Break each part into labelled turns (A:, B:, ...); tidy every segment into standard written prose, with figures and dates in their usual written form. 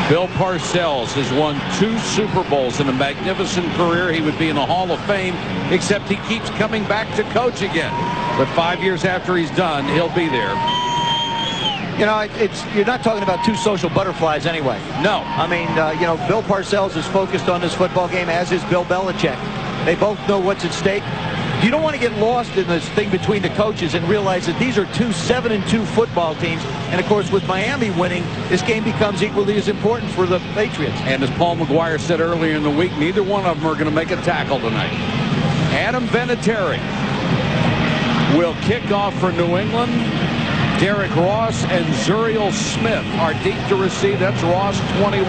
A: Bill Parcells has won 2 Super Bowls in a magnificent career. He would be in the Hall of Fame, except he keeps coming back to coach again. But 5 years after he's done, he'll be there.
B: You know, you're not talking about 2 social butterflies anyway.
A: No.
B: I mean, you know, Bill Parcells is focused on this football game, as is Bill Belichick. They both know what's at stake. You don't want to get lost in this thing between the coaches and realize that these are 2 7-2 football teams. And, of course, with Miami winning, this game becomes equally as important for the Patriots.
A: And as Paul McGuire said earlier in the week, neither one of them are going to make a tackle tonight. Adam Vinatieri will kick off for New England. Derek Ross and Zuriel Smith are deep to receive. That's Ross, 21,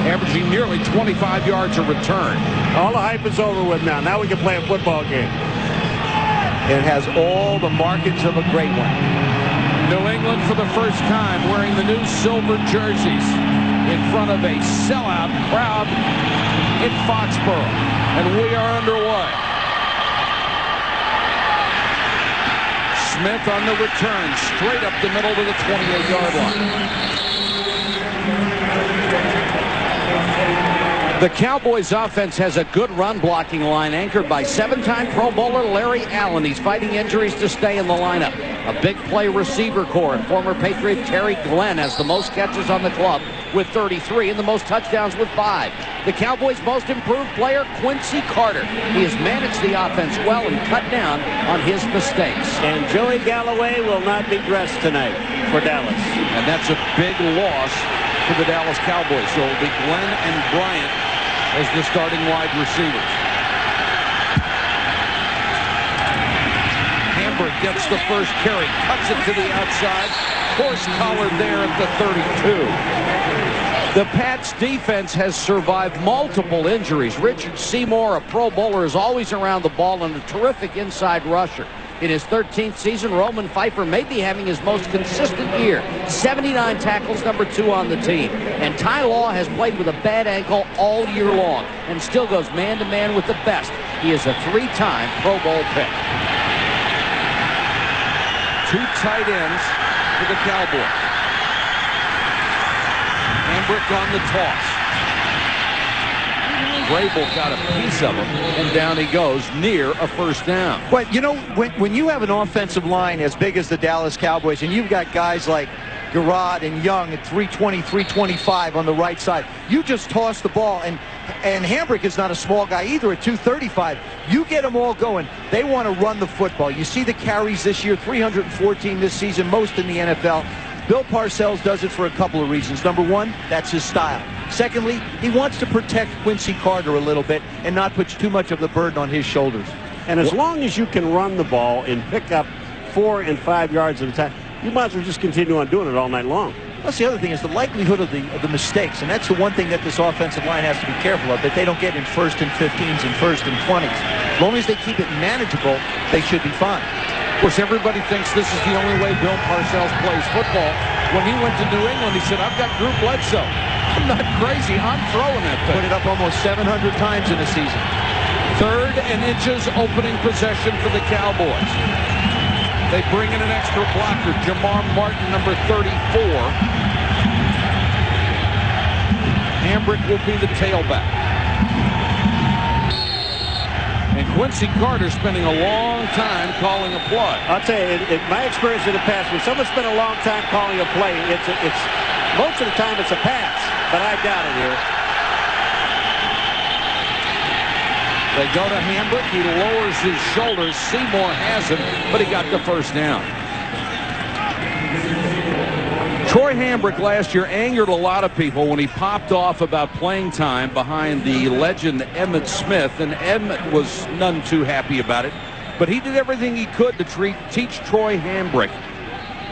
A: averaging nearly 25 yards a return.
C: All the hype is over with now. Now we can play a football game.
B: It has all the markings of a great one.
A: New England for the first time wearing the new silver jerseys in front of a sellout crowd in Foxborough. And we are underway. Smith on the return, straight up the middle to the 28-yard line. The Cowboys offense has a good run blocking line anchored by 7-time Pro Bowler Larry Allen. He's fighting injuries to stay in the lineup. A big play receiver core, and former Patriot Terry Glenn has the most catches on the club with 33 and the most touchdowns with 5. The Cowboys' most improved player, Quincy Carter. He has managed the offense well and cut down on his mistakes.
C: And Joey Galloway will not be dressed tonight for Dallas.
A: And that's a big loss for the Dallas Cowboys. So it'll be Glenn and Bryant as the starting wide receivers. Hamburg gets the first carry, cuts it to the outside, horse collared there at the 32. The Pats defense has survived multiple injuries. Richard Seymour, a Pro Bowler, is always around the ball and a terrific inside rusher. In his 13th season, Roman Pfeiffer may be having his most consistent year. 79 tackles, number 2 on the team. And Ty Law has played with a bad ankle all year long and still goes man-to-man with the best. He is a 3-time Pro Bowl pick. 2 tight ends for the Cowboys. Hambrick on the toss. Vrabel got a piece of him, and down he goes near a first down.
B: But, you know, when you have an offensive line as big as the Dallas Cowboys, and you've got guys like Garrod and Young at 320, 325 on the right side, you just toss the ball, and Hambrick is not a small guy either at 235. You get them all going. They want to run the football. You see the carries this year, 314 this season, most in the NFL. Bill Parcells does it for a couple of reasons. Number one, that's his style. Secondly, he wants to protect Quincy Carter a little bit and not put too much of the burden on his shoulders.
C: And as long as you can run the ball and pick up 4 and 5 yards at a time, you might as well just continue on doing it all night long.
B: Plus, the other thing is the likelihood of the mistakes, and that's the one thing that this offensive line has to be careful of, that they don't get in 1st and 15s and 1st and 20s. As long as they keep it manageable, they should be fine.
A: Of course, everybody thinks this is the only way Bill Parcells plays football. When he went to New England, he said, I've got Drew Bledsoe. I'm not crazy. I'm throwing that thing.
B: Put it up almost 700 times in a season.
A: 3rd and inches opening possession for the Cowboys. They bring in an extra blocker, Jamar Martin, number 34. Hambrick will be the tailback. And Quincy Carter spending a long time calling a play.
C: I'll tell you, in my experience in the past, when someone spent a long time calling a play, it's most of the time it's a pass, but I doubt it here.
A: They go to Hambrick. He lowers his shoulders. Seymour has him, but he got the first down. Troy Hambrick last year angered a lot of people when he popped off about playing time behind the legend Emmitt Smith, and Emmitt was none too happy about it. But he did everything he could to teach Troy Hambrick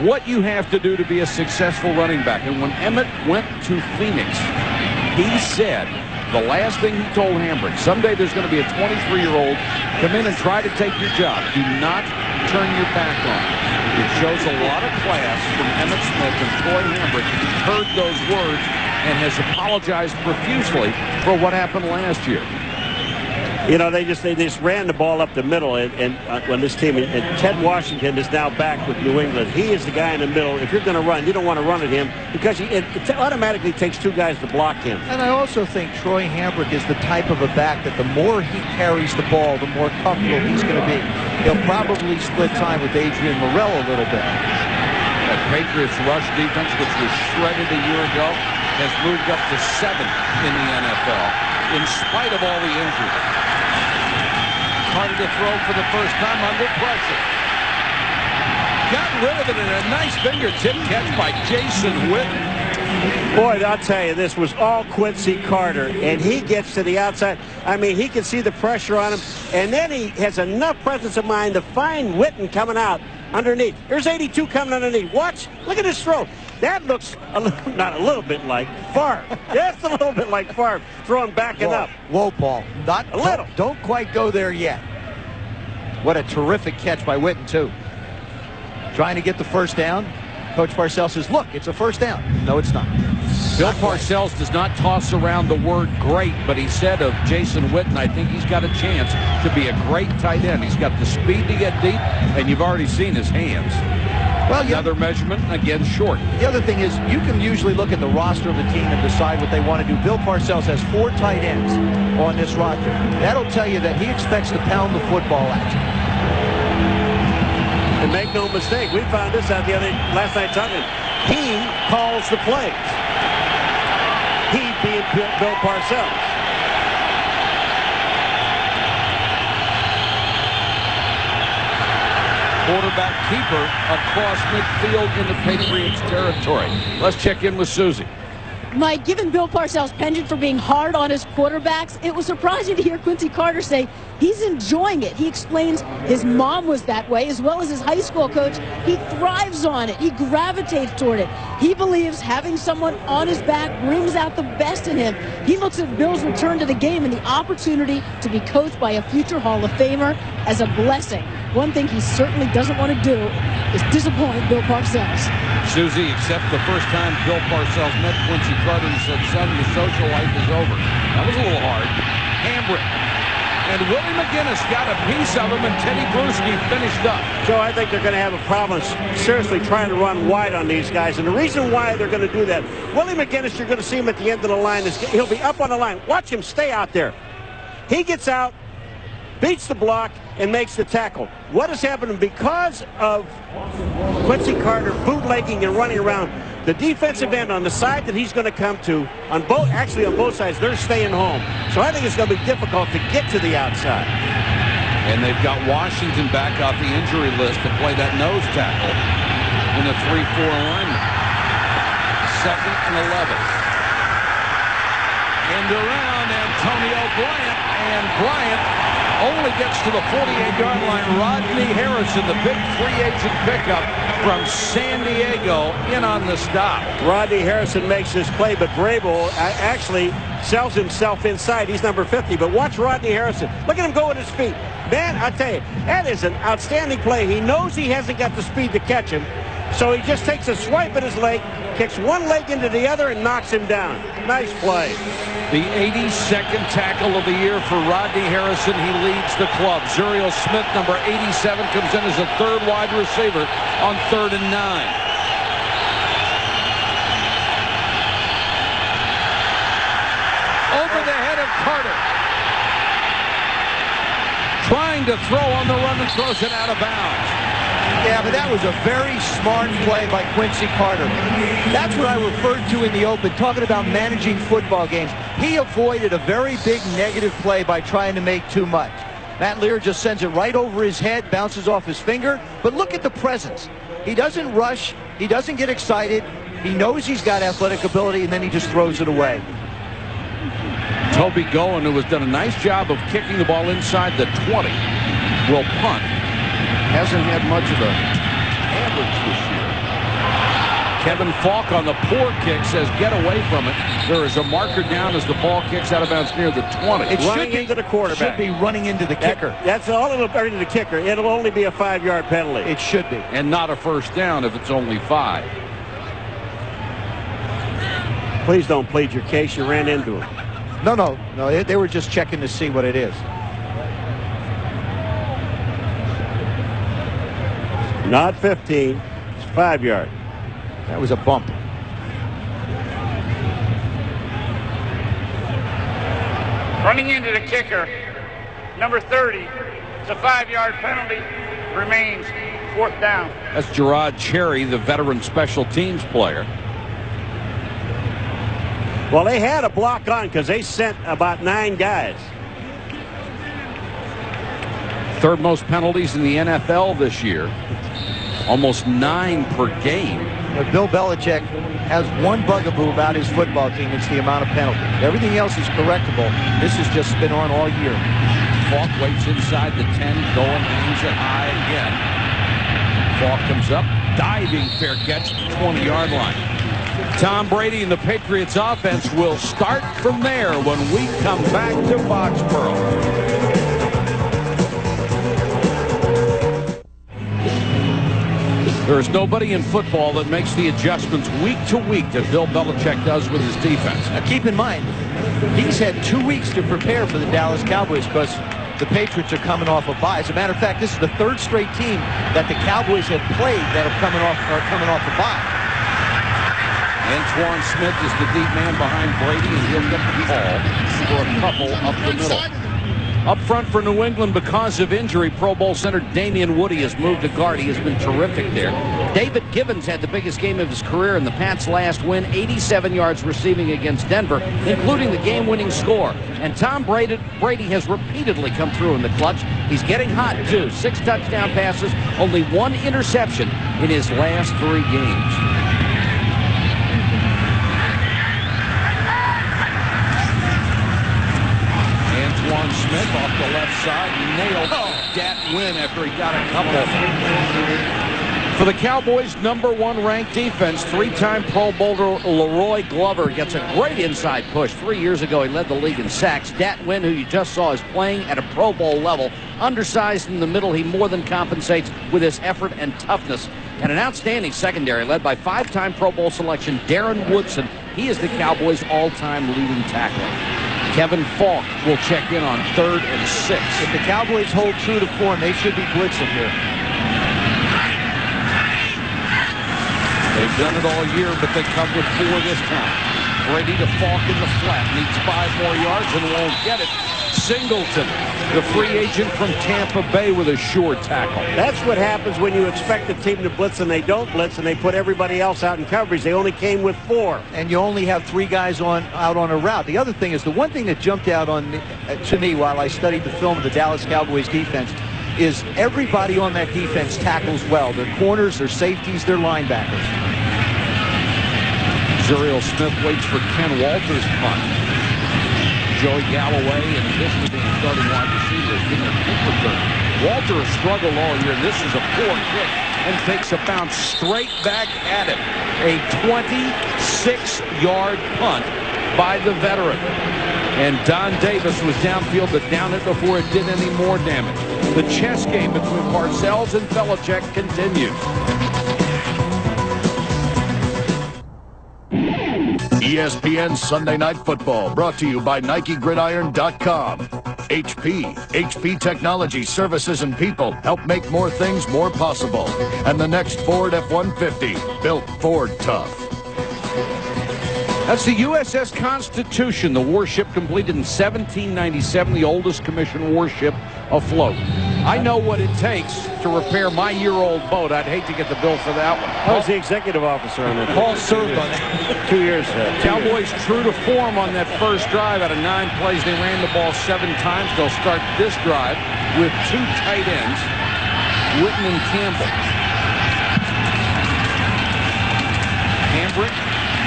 A: what you have to do to be a successful running back. And when Emmitt went to Phoenix, he said the last thing he told Hambrick, someday there's going to be a 23-year-old come in and try to take your job. Do not turn your back on it. It shows a lot of class from Emmitt Smith, and Troy Hambrick heard those words and has apologized profusely for what happened last year.
C: You know, they just ran the ball up the middle, and when this team, and Ted Washington is now back with New England. He is the guy in the middle. If you're going to run, you don't want to run at him because it automatically takes 2 guys to block him.
B: And I also think Troy Hambrick is the type of a back that the more he carries the ball, the more comfortable he's going to be. He'll probably split time with Adrian Morrell a little bit.
A: That Patriots rush defense, which was shredded a year ago, has moved up to 7th in the NFL in spite of all the injuries. Started to throw for the first time under pressure. Got rid of it in a nice fingertip catch by Jason Witten.
C: Boy, I'll tell you, this was all Quincy Carter, and he gets to the outside. I mean, he can see the pressure on him, and then he has enough presence of mind to find Witten coming out underneath. Here's 82 coming underneath. Watch. Look at his throw. That looks not a little bit like Favre. That's a little bit like Favre throwing backing up.
B: Whoa, Paul. Not
C: a little.
B: Don't quite go there yet. What a terrific catch by Witten, too. Trying to get the first down. Coach Parcells says, look, it's a first down. No, it's not.
A: Bill Parcells does not toss around the word great, but he said of Jason Witten, I think he's got a chance to be a great tight end. He's got the speed to get deep, and you've already seen his hands. Well, another measurement, again, short.
B: The other thing is, you can usually look at the roster of the team and decide what they want to do. Bill Parcells has 4 tight ends on this roster. That'll tell you that he expects to pound the football at you.
C: And make no mistake, we found this out last night talking. He calls the plays. He being Bill Parcells.
A: Quarterback keeper across midfield in the Patriots territory. Let's check in with Susie.
D: Mike, given Bill Parcells' penchant for being hard on his quarterbacks, it was surprising to hear Quincy Carter say he's enjoying it. He explains his mom was that way, as well as his high school coach. He thrives on it. He gravitates toward it. He believes having someone on his back brings out the best in him. He looks at Bill's return to the game and the opportunity to be coached by a future Hall of Famer as a blessing. One thing he certainly doesn't want to do is disappoint Bill Parcells.
A: Susie, except the first time Bill Parcells met Quincy Carter, he said, son, your social life is over. That was a little hard. Hambrick. And Willie McGinnis got a piece of him, and Teddy Bruschi finished up.
C: Joe, I think they're going to have a problem seriously trying to run wide on these guys. And the reason why they're going to do that, Willie McGinnis, you're going to see him at the end of the line. He'll be up on the line. Watch him stay out there. He gets out, beats the block, and makes the tackle. What has happened because of Quincy Carter bootlegging and running around, the defensive end on the side that he's going to come to, on both sides, they're staying home. So I think it's going to be difficult to get to the outside.
A: And they've got Washington back off the injury list to play that nose tackle in the 3-4 alignment. 2nd and 11. End around Antonio Bryant, and Bryant only gets to the 48-yard line. Rodney Harrison, the big free agent pickup from San Diego, in on the stop.
C: Rodney Harrison makes this play, but Vrabel actually sells himself inside. He's number 50, but watch Rodney Harrison. Look at him go with his feet. Man, I tell you, that is an outstanding play. He knows he hasn't got the speed to catch him, so he just takes a swipe at his leg, kicks one leg into the other, and knocks him down. Nice play.
A: The 82nd tackle of the year for Rodney Harrison. He leads the club. Zuriel Smith, number 87, comes in as a 3rd wide receiver on 3rd and 9. Over the head of Carter. Trying to throw on the run and throws it out of bounds.
B: Yeah, but that was a very smart play by Quincy Carter. That's what I referred to in the open, talking about managing football games. He avoided a very big negative play by trying to make too much. Matt Lear just sends it right over his head, bounces off his finger. But look at the presence. He doesn't rush. He doesn't get excited. He knows he's got athletic ability, and then he just throws it away.
A: Toby Goen, who has done a nice job of kicking the ball inside the 20, will punt. Hasn't had much of a average this year. Kevin Falk on the poor kick says get away from it. There is a marker down as the ball kicks out of bounds near the 20.
C: It should be into the quarterback.
B: Should be running into the kicker.
C: That's all it'll be into the kicker. It'll only be a 5-yard penalty.
B: It should be.
A: And not a first down if it's only 5.
C: Please don't plead your case. You ran into him.
B: No. They were just checking to see what it is.
C: Not 15. It's 5 yard.
B: That was a bump.
E: Running into the kicker, number 30. It's a 5-yard penalty. Remains 4th down.
A: That's Gerard Cherry, the veteran special teams player.
C: Well, they had a block on because they sent about 9 guys.
A: Third most penalties in the NFL this year. Almost 9 per game.
B: But Bill Belichick has one bugaboo about his football team. It's the amount of penalties. Everything else is correctable. This has just been on all year.
A: Falk waits inside the 10, going, aims it high again. Falk comes up, diving, fair catch, 20-yard line. Tom Brady and the Patriots offense will start from there when we come back to Foxborough. There is nobody in football that makes the adjustments week to week that Bill Belichick does with his defense.
B: Now keep in mind, he's had 2 weeks to prepare for the Dallas Cowboys because the Patriots are coming off a bye. As a matter of fact, this is the 3rd straight team that the Cowboys have played that are coming off a bye.
A: Antoine Smith is the deep man behind Brady, and he'll get the call for a couple up the middle. Up front for New England because of injury, Pro Bowl center Damian Woody has moved to guard. He has been terrific there. David Gibbons had the biggest game of his career in the Pats' last win, 87 yards receiving against Denver, including the game-winning score. And Tom Brady has repeatedly come through in the clutch. He's getting hot, too. 6 touchdown passes, only 1 interception in his last 3 games. Antoine Smith off the left side, nailed Dat Win after he got a couple. For the Cowboys' #1 ranked defense, 3-time Pro Bowler Leroy Glover gets a great inside push. 3 years ago, he led the league in sacks. Dat Win, who you just saw, is playing at a Pro Bowl level. Undersized in the middle, he more than compensates with his effort and toughness. And an outstanding secondary led by 5-time Pro Bowl selection Darren Woodson. He is the Cowboys' all-time leading tackler. Kevin Falk will check in on 3rd and 6.
B: If the Cowboys hold true to form, they should be blitzing here.
A: They've done it all year, but they come with 4 this time. Brady to Falk in the flat. Needs 5 more yards and won't get it. Singleton, the free agent from Tampa Bay, with a sure tackle.
C: That's what happens when you expect a team to blitz and they don't blitz and they put everybody else out in coverage. They only came with 4.
B: And you only have 3 guys out on a route. The other thing is, the one thing that jumped out to me while I studied the film of the Dallas Cowboys defense is everybody on that defense tackles well. Their corners, their safeties, their linebackers.
A: Zuriel Smith waits for Ken Walter's punt. Joey Galloway, in addition to being starting wide receiver, is getting a kick return. Walter has struggled all year. This is a poor kick and takes a bounce straight back at it. A 26-yard punt by the veteran. And Don Davis was downfield to down it before it did any more damage. The chess game between Parcells and Belichick continues.
F: ESPN Sunday Night Football, brought to you by NikeGridiron.com. HP Technology Services and People help make more things more possible. And the next Ford F-150, built Ford tough.
A: That's the USS Constitution, the warship completed in 1797, the oldest commissioned warship afloat. I know what it takes to repair my year-old boat. I'd hate to get the bill for that one.
C: I was the executive officer on that.
B: Paul served on that.
C: 2 years.
A: Cowboys true to form on that first drive. Out of 9 plays, they ran the ball 7 times. They'll start this drive with 2 tight ends, Witten and Campbell. Hambrick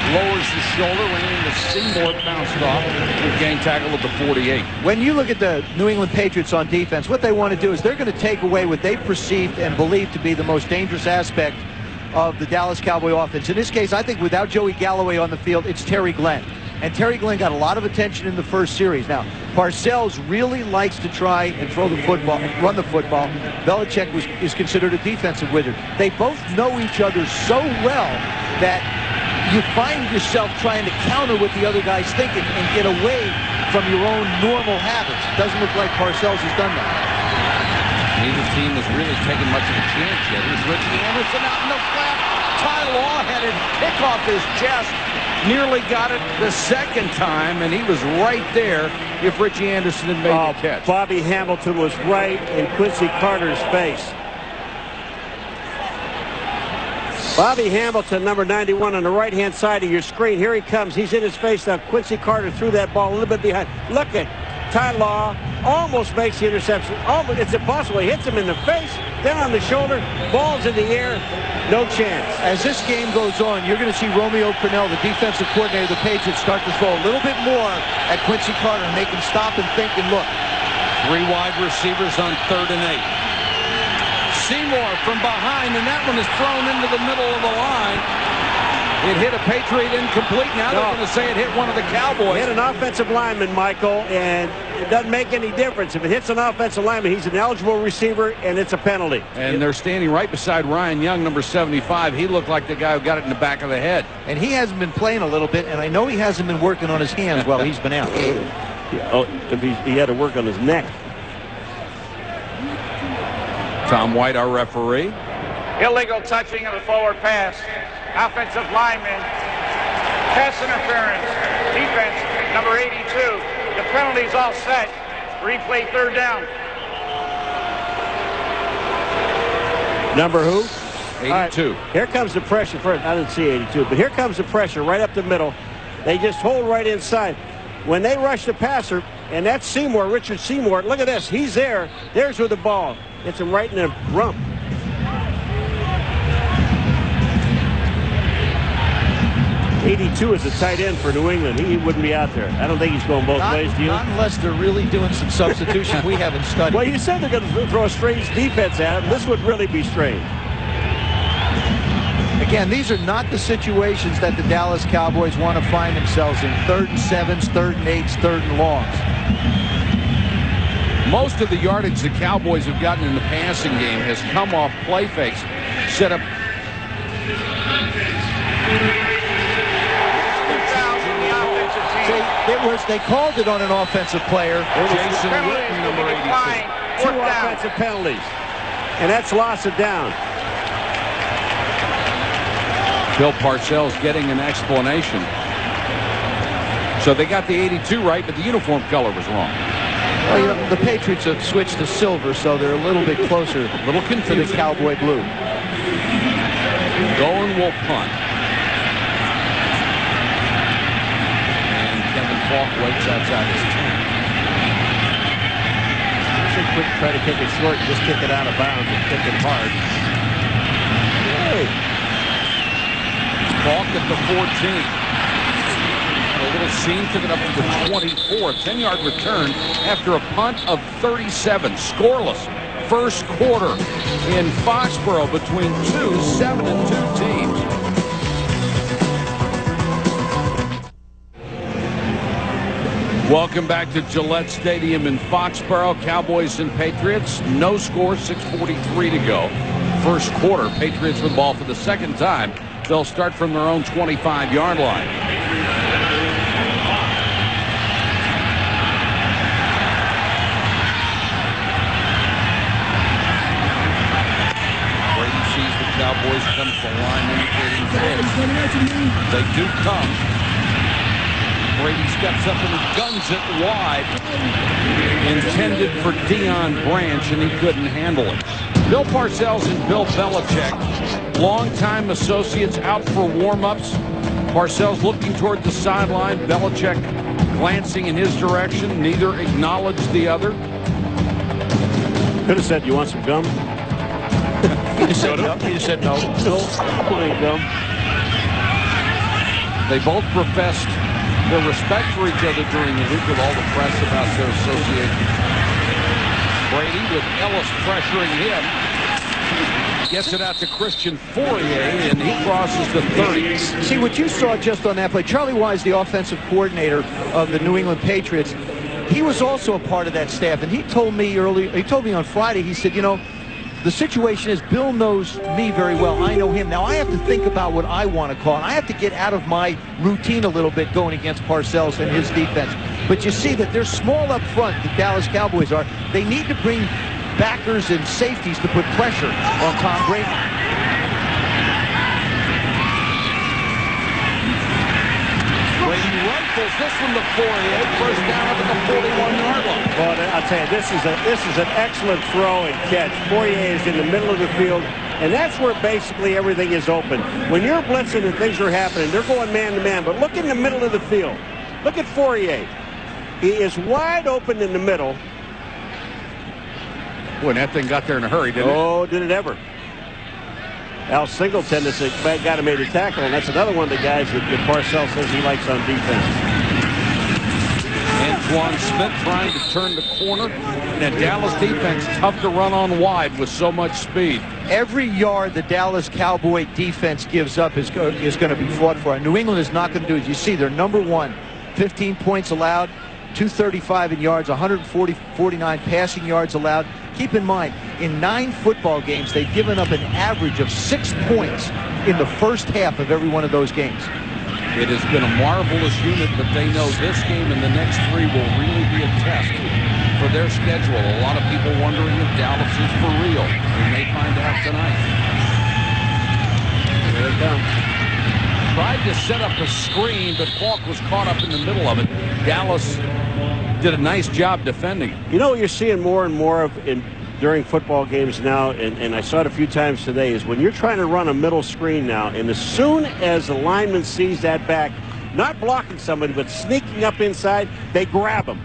A: lowers his shoulder, ran into Seymour, bounced off, and gang tackle at the 48.
B: When you look at the New England Patriots on defense, what they want to do is they're going to take away what they perceive and believe to be the most dangerous aspect of the Dallas Cowboy offense. In this case, I think without Joey Galloway on the field, it's Terry Glenn. And Terry Glenn got a lot of attention in the first series. Now, Parcells really likes to try and throw the football, run the football. Belichick is considered a defensive wizard. They both know each other so well that you find yourself trying to counter what the other guy's thinking and get away from your own normal habits. It doesn't look like Parcells has done that.
A: Neither team has really taken much of a chance yet. Here's Richie Anderson out in the flat. Ty Law had it kick off his chest. Nearly got it the second time, and he was right there if Richie Anderson had made the catch.
C: Bobby Hamilton was right in Quincy Carter's face. Bobby Hamilton, number 91, on the right-hand side of your screen. Here he comes. He's in his face now. Quincy Carter threw that ball a little bit behind. Look at Ty Law. Almost makes the interception. Almost, it's impossible. He hits him in the face, then on the shoulder. Ball's in the air. No chance.
B: As this game goes on, you're going to see Romeo Crennel, the defensive coordinator of the Patriots, start to throw a little bit more at Quincy Carter and make him stop and think and look.
A: 3 wide receivers on 3rd and 8. Seymour from behind, and that one is thrown into the middle of the line. It hit a Patriot incomplete. Now they're going to say it hit one of the Cowboys.
C: It hit an offensive lineman, Michael, and it doesn't make any difference. If it hits an offensive lineman, he's an eligible receiver, and it's a penalty.
A: And they're standing right beside Ryan Young, number 75. He looked like the guy who got it in the back of the head.
B: And he hasn't been playing a little bit, and I know he hasn't been working on his hands while he's been out.
C: Yeah, oh, he had to work on his neck.
A: Tom White, our referee.
E: Illegal touching of the forward pass. Offensive lineman. Pass interference. Defense, number 82. The penalty's all set. Replay 3rd down.
C: Number who?
A: 82.
C: Right, here comes the pressure. First, I didn't see 82, but here comes the pressure right up the middle. They just hold right inside. When they rush the passer, and that's Seymour, Richard Seymour. Look at this. He's there. There's with the ball. Hits him right in the rump. '82 is a tight end for New England. He wouldn't be out there. I don't think he's going both ways, do you?
B: Not unless they're really doing some substitution we haven't studied.
C: Well, you said they're going to throw a strange defense at him. This would really be strange.
B: Again, these are not the situations that the Dallas Cowboys want to find themselves in. 3rd and 7s, 3rd and 8s, 3rd and longs.
A: Most of the yardage the Cowboys have gotten in the passing game has come off play fakes. Set up.
B: They called it on an offensive player.
A: Jason Witten, number 82.
C: 2 offensive penalties. And that's loss of down.
A: Bill Parcells getting an explanation. So they got the 82 right, but the uniform color was wrong.
B: Well, you know, the Patriots have switched to silver, so they're a little bit closer to the Cowboy blue.
A: Going will punt. And Kevin Falk waits outside his 10.
C: Should quick try to kick it short and just kick it out of bounds and kick it hard. Hey.
A: Falk at the 14. A little seam, took it up to the 24. 10-yard return after a punt of 37. Scoreless first quarter in Foxborough between 2 7-2 teams. Welcome back to Gillette Stadium in Foxborough. Cowboys and Patriots. No score, 6:43 to go. First quarter, Patriots with the ball for the second time. They'll start from their own 25-yard line. Brady sees the Cowboys come to the line indicating pitch. They do come. Brady steps up and he guns it wide. Intended for Deion Branch, and he couldn't handle it. Bill Parcells and Bill Belichick, longtime associates, out for warm-ups. Parcells looking toward the sideline. Belichick glancing in his direction. Neither acknowledged the other.
C: Could have said, "You want some gum?"
B: He just said no. He just said no.
C: No, ain't gum.
A: They both professed their respect for each other during the week with all the press about their association. Brady with Ellis pressuring him. Gets it out to Christian Fourier, and he crosses the 30.
B: See, what you saw just on that play, Charlie Wise, the offensive coordinator of the New England Patriots, he was also a part of that staff, and he told me on Friday, he said, you know, the situation is Bill knows me very well. I know him. Now I have to think about what I want to call. I have to get out of my routine a little bit going against Parcells and his defense. But you see that they're small up front, the Dallas Cowboys are. They need to bring backers and safeties to put pressure on Tom Brady.
A: Brady rifles this one to Fourier. First down up at the 41-yard line.
C: Well, I'll tell you, this is an excellent throw and catch. Fourier is in the middle of the field, and that's where basically everything is open. When you're blitzing and things are happening, they're going man-to-man, but look in the middle of the field. Look at Fourier. He is wide open in the middle.
A: Boy, that thing got there in a hurry, didn't it?
C: Oh, did it ever. Al Singleton is the guy who made a tackle, and that's another one of the guys that Parcells says he likes on defense.
A: Antoine Smith trying to turn the corner. And that Dallas defense tough to run on wide with so much speed.
B: Every yard the Dallas Cowboy defense gives up is going to be fought for. And New England is not going to do it. You see, they're number one. 15 points allowed, 235 in yards, 149 passing yards allowed. Keep in mind, in 9 football games, they've given up an average of 6 points in the first half of every one of those games.
A: It has been a marvelous unit, but they know this game and the next 3 will really be a test for their schedule. A lot of people wondering if Dallas is for real. We may find out tonight.
C: Here they come.
A: Tried to set up a screen, but Falk was caught up in the middle of it. Dallas did a nice job defending.
C: You know what you're seeing more and more of during football games now, and I saw it a few times today, is when you're trying to run a middle screen now, and as soon as the lineman sees that back, not blocking somebody, but sneaking up inside, they grab him.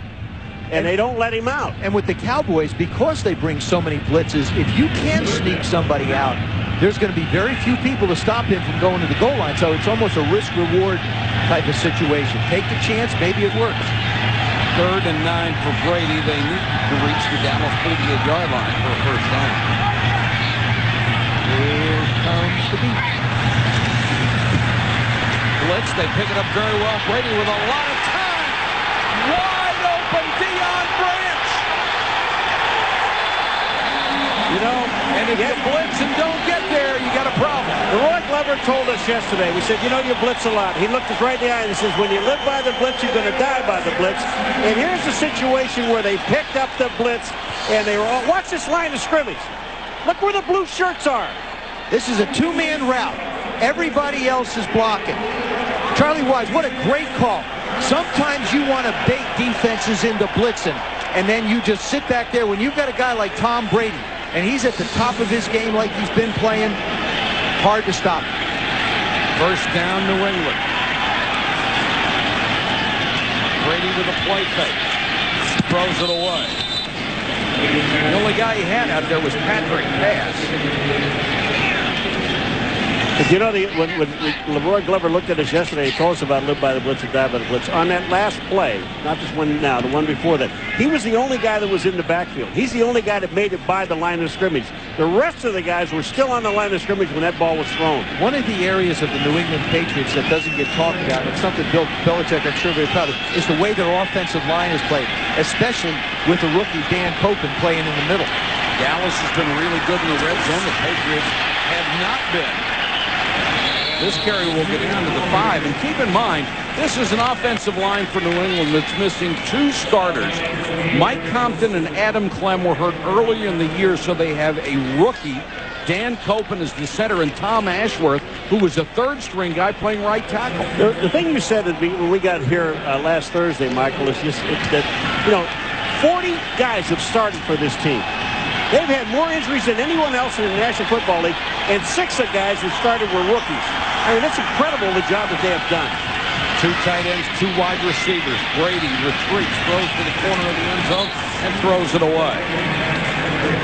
C: And they don't let him out.
B: And with the Cowboys, because they bring so many blitzes, if you can sneak somebody out, there's going to be very few people to stop him from going to the goal line. So it's almost a risk-reward type of situation. Take the chance, maybe it works.
A: 3rd and 9 for Brady. They need to reach the Dallas 48-yard line for a first down.
B: Here comes the beat.
A: Blitz, they pick it up very well. Brady with a lot of time. Wide open, Deion Branch. You know, and if you blitz and don't get there, you got a problem.
C: Roy Glover told us yesterday, we said, you know, you blitz a lot. He looked us right in the eye and says, when you live by the blitz, you're going to die by the blitz. And here's the situation where they picked up the blitz, and they were all, watch this line of scrimmage. Look where the blue shirts are.
B: This is a 2-man route. Everybody else is blocking. Charlie Wise, what a great call. Sometimes you want to bait defenses into blitzing, and then you just sit back there. When you've got a guy like Tom Brady, and he's at the top of his game like he's been playing, hard to stop.
A: First down, New England. Brady with a play fake. Throws it away. The only guy he had out there was Patrick Pass.
C: You know, when Leroy Glover looked at us yesterday, he told us about live by the blitz and die by the blitz. On that last play, not this one now, the one before that, he was the only guy that was in the backfield. He's the only guy that made it by the line of scrimmage. The rest of the guys were still on the line of scrimmage when that ball was thrown.
B: One of the areas of the New England Patriots that doesn't get talked about, and it's something Bill Belichick, I'm sure, very proud of, is the way their offensive line is played, especially with the rookie Dan Copen playing in the middle.
A: Dallas has been really good in the red zone. The Patriots have not been. This carry will get down to the 5. And keep in mind, this is an offensive line for New England that's missing 2 starters. Mike Compton and Adam Clem were hurt earlier in the year, so they have a rookie. Dan Copen is the center, and Tom Ashworth, who was a 3rd-string guy playing right tackle.
C: The thing you said when we got here last Thursday, Michael, is just that, you know, 40 guys have started for this team. They've had more injuries than anyone else in the National Football League, and 6 of the guys that started were rookies. I mean, it's incredible the job that they have done.
A: 2 tight ends, 2 wide receivers. Brady retreats, throws to the corner of the end zone, and throws it away.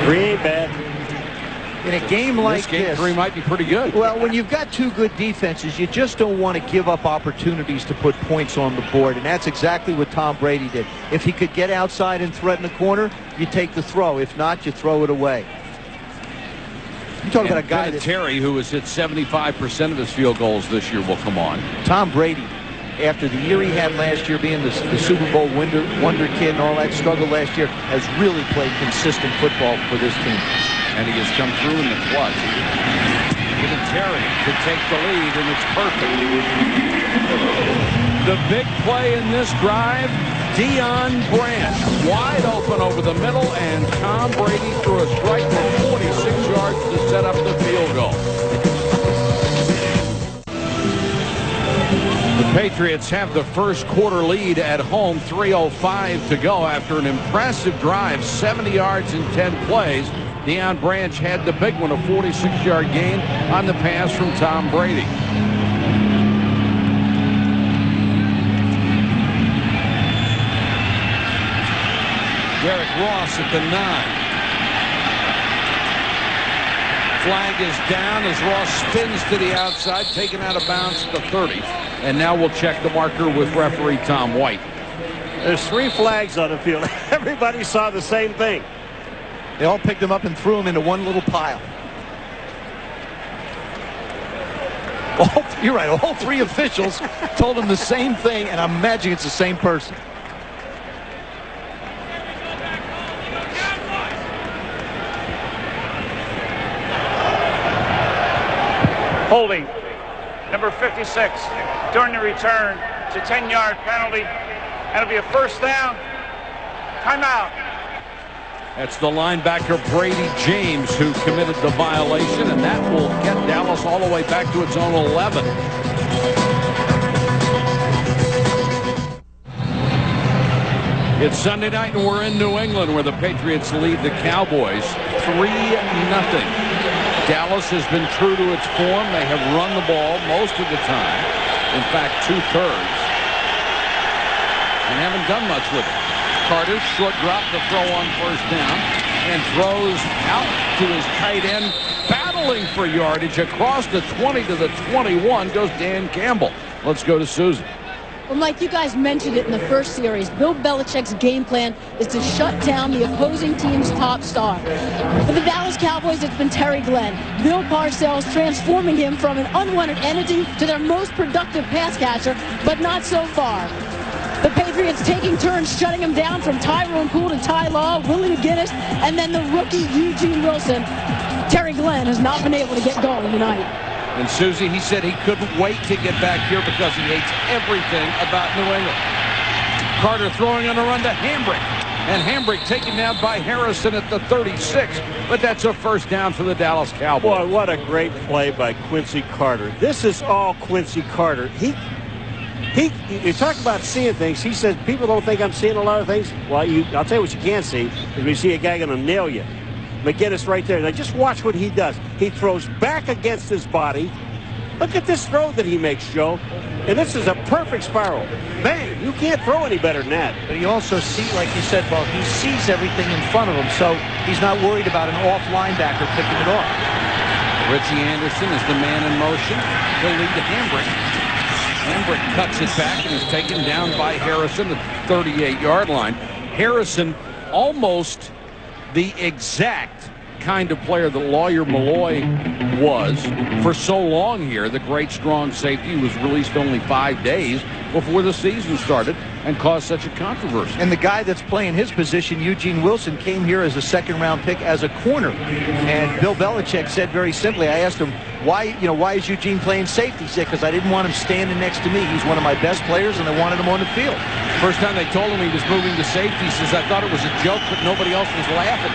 C: 3 ain't bad.
B: In a game like this,
A: 3 might be pretty good.
B: Well, when you've got 2 good defenses, you just don't want to give up opportunities to put points on the board, and that's exactly what Tom Brady did. If he could get outside and threaten the corner, you take the throw. If not, you throw it away. You talk about a guy that
A: Terry, who has hit 75% of his field goals this year, will come on.
B: Tom Brady, after the year he had last year, being the Super Bowl wonder kid and all that struggle last year, has really played consistent football for this team.
A: And he has come through in the clutch. Terry to take the lead, and it's perfect. The big play in this drive, Deion Branch wide open over the middle, and Tom Brady threw a strike for 46 yards to set up the field goal. The Patriots have the first quarter lead at home, 3:05 to go after an impressive drive, 70 yards in 10 plays. Deion Branch had the big one, a 46-yard gain on the pass from Tom Brady. Derek Ross at the 9. Flag is down as Ross spins to the outside, taken out of bounds at the 30. And now we'll check the marker with referee Tom White.
C: There's 3 flags on the field. Everybody saw the same thing.
B: They all picked them up and threw them into one little pile. You're right. All 3 officials told them the same thing, and I'm imagining it's the same person.
E: Holding number 56 during the return. It's a 10-yard penalty, and it'll be a first down. Timeout.
A: That's the linebacker Brady James who committed the violation, and that will get Dallas all the way back to its own 11. It's Sunday night, and we're in New England, where the Patriots lead the Cowboys 3-0. Dallas has been true to its form. They have run the ball most of the time. In fact, 2/3. And haven't done much with it. Carter, short drop to throw on first down. And throws out to his tight end. Battling for yardage across the 20 to the 21 goes Dan Campbell. Let's go to Susan.
D: Well, Mike, you guys mentioned it in the first series. Bill Belichick's game plan is to shut down the opposing team's top star. For the Dallas Cowboys, it's been Terry Glenn. Bill Parcells transforming him from an unwanted entity to their most productive pass catcher, but not so far. The Patriots taking turns shutting him down, from Tyrone Poole to Ty Law, Willie McGinnis, and then the rookie Eugene Wilson. Terry Glenn has not been able to get going tonight.
A: And Susie, he said he couldn't wait to get back here because he hates everything about New England. Carter throwing on a run to Hambrick. And Hambrick taken down by Harrison at the 36. But that's a first down for the Dallas Cowboys.
C: Boy, what a great play by Quincy Carter. This is all Quincy Carter. You talk about seeing things. He says, people don't think I'm seeing a lot of things. Well, I'll tell you what you can see. Is we see a guy going to nail you. McGinnis right there. Now just watch what he does. He throws back against his body. Look at this throw that he makes, Joe. And this is a perfect spiral. Bang! You can't throw any better than that.
B: But he also sees, like you said, Bob, he sees everything in front of him, so he's not worried about an off linebacker picking it off.
A: Richie Anderson is the man in motion. He'll lead to Hambrick. Hambrick cuts it back and is taken down by Harrison at the 38-yard line. Harrison almost the exact kind of player that Lawyer Malloy was for so long here. The great strong safety was released only 5 days before the season started and caused such a controversy.
B: And the guy that's playing his position, Eugene Wilson, came here as a second-round pick as a corner. And Bill Belichick said very simply, I asked him, why is Eugene playing safety? He said, because I didn't want him standing next to me. He's one of my best players, and I wanted him on the field.
A: First time they told him he was moving to safety, he says, I thought it was a joke, but nobody else was laughing.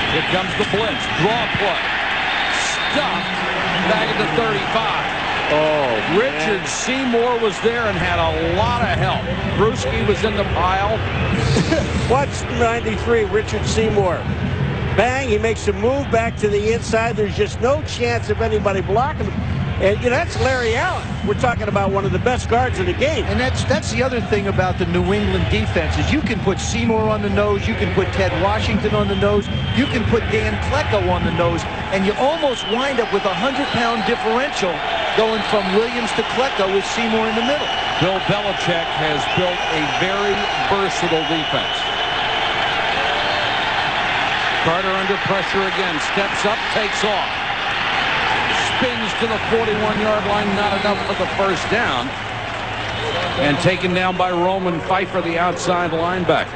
A: Here comes the blitz. Draw play. Stuffed back at the 35. Oh, Richard Seymour was there and had a lot of help. Bruschi was in the pile.
C: Watch 93, Richard Seymour. Bang, he makes a move back to the inside. There's just no chance of anybody blocking him. And, that's Larry Allen. We're talking about one of the best guards in the game.
B: And that's the other thing about the New England defense is you can put Seymour on the nose, you can put Ted Washington on the nose, you can put Dan Klecko on the nose, and you almost wind up with a 100-pound differential going from Williams to Klecko with Seymour in the middle.
A: Bill Belichick has built a very versatile defense. Carter under pressure again, steps up, takes off. Spins to the 41-yard line, not enough for the first down. And taken down by Roman Pfeiffer, the outside linebacker.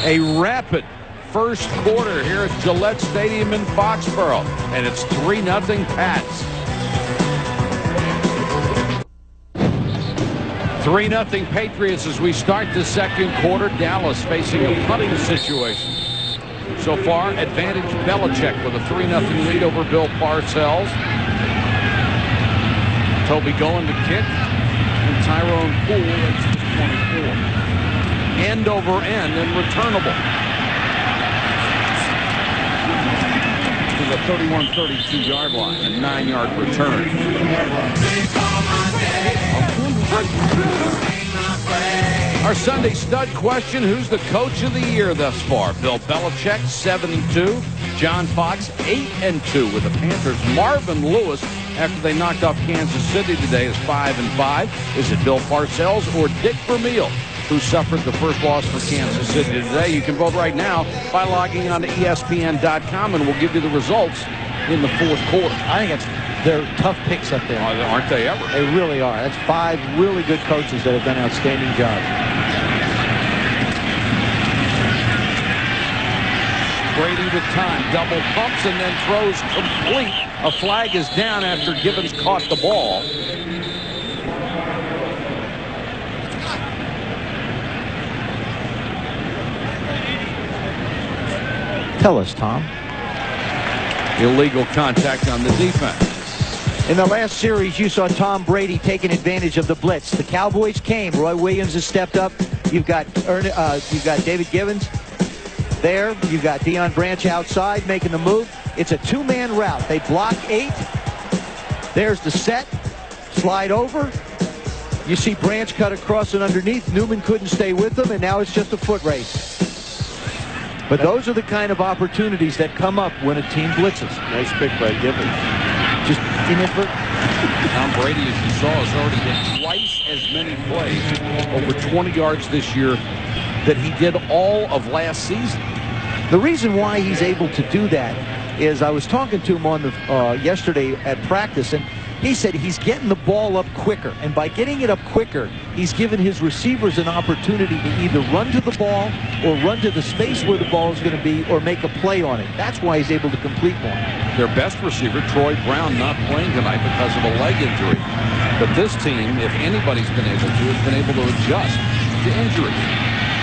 A: A rapid first quarter here at Gillette Stadium in Foxborough. And it's 3-0 Pats. 3-0 Patriots as we start the second quarter. Dallas facing a punting situation. So far, advantage Belichick with a 3-0 lead over Bill Parcells. Toby going to kick, and Tyrone Poole at 24. End over end and returnable to the 31-32 yard line, a 9-yard return. Our Sunday stud question: who's the coach of the year thus far? Bill Belichick, 7-2. John Fox, 8-2 with the Panthers. Marvin Lewis, after they knocked off Kansas City today, is 5-5. Is it Bill Parcells or Dick Vermeil, who suffered the first loss for Kansas City today? You can vote right now by logging on to ESPN.com, and we'll give you the results in the fourth quarter.
B: I think they're tough picks up there.
A: Aren't they ever?
B: They really are. That's 5 really good coaches that have done an outstanding job.
A: Brady with time, double pumps and then throws complete. A flag is down after Gibbons caught the ball.
B: Tell us, Tom.
A: Illegal contact on the defense.
B: In the last series, you saw Tom Brady taking advantage of the blitz. The Cowboys came. Roy Williams has stepped up. You've got David Gibbons there. You've got Deion Branch outside making the move. It's a 2-man route. They block 8. There's the set. Slide over. You see Branch cut across and underneath. Newman couldn't stay with them, and now it's just a foot race. But those are the kind of opportunities that come up when a team blitzes.
C: Nice pick by Gibbons.
B: Just inadvertent.
A: Tom Brady, as you saw, has already hit twice as many plays, over 20 yards this year, that he did all of last season.
B: The reason why he's able to do that is I was talking to him on the yesterday at practice, and he said he's getting the ball up quicker. And by getting it up quicker, he's given his receivers an opportunity to either run to the ball or run to the space where the ball is going to be or make a play on it. That's why he's able to complete more.
A: Their best receiver, Troy Brown, not playing tonight because of a leg injury. But this team, if anybody's been able to, has been able to adjust to injuries.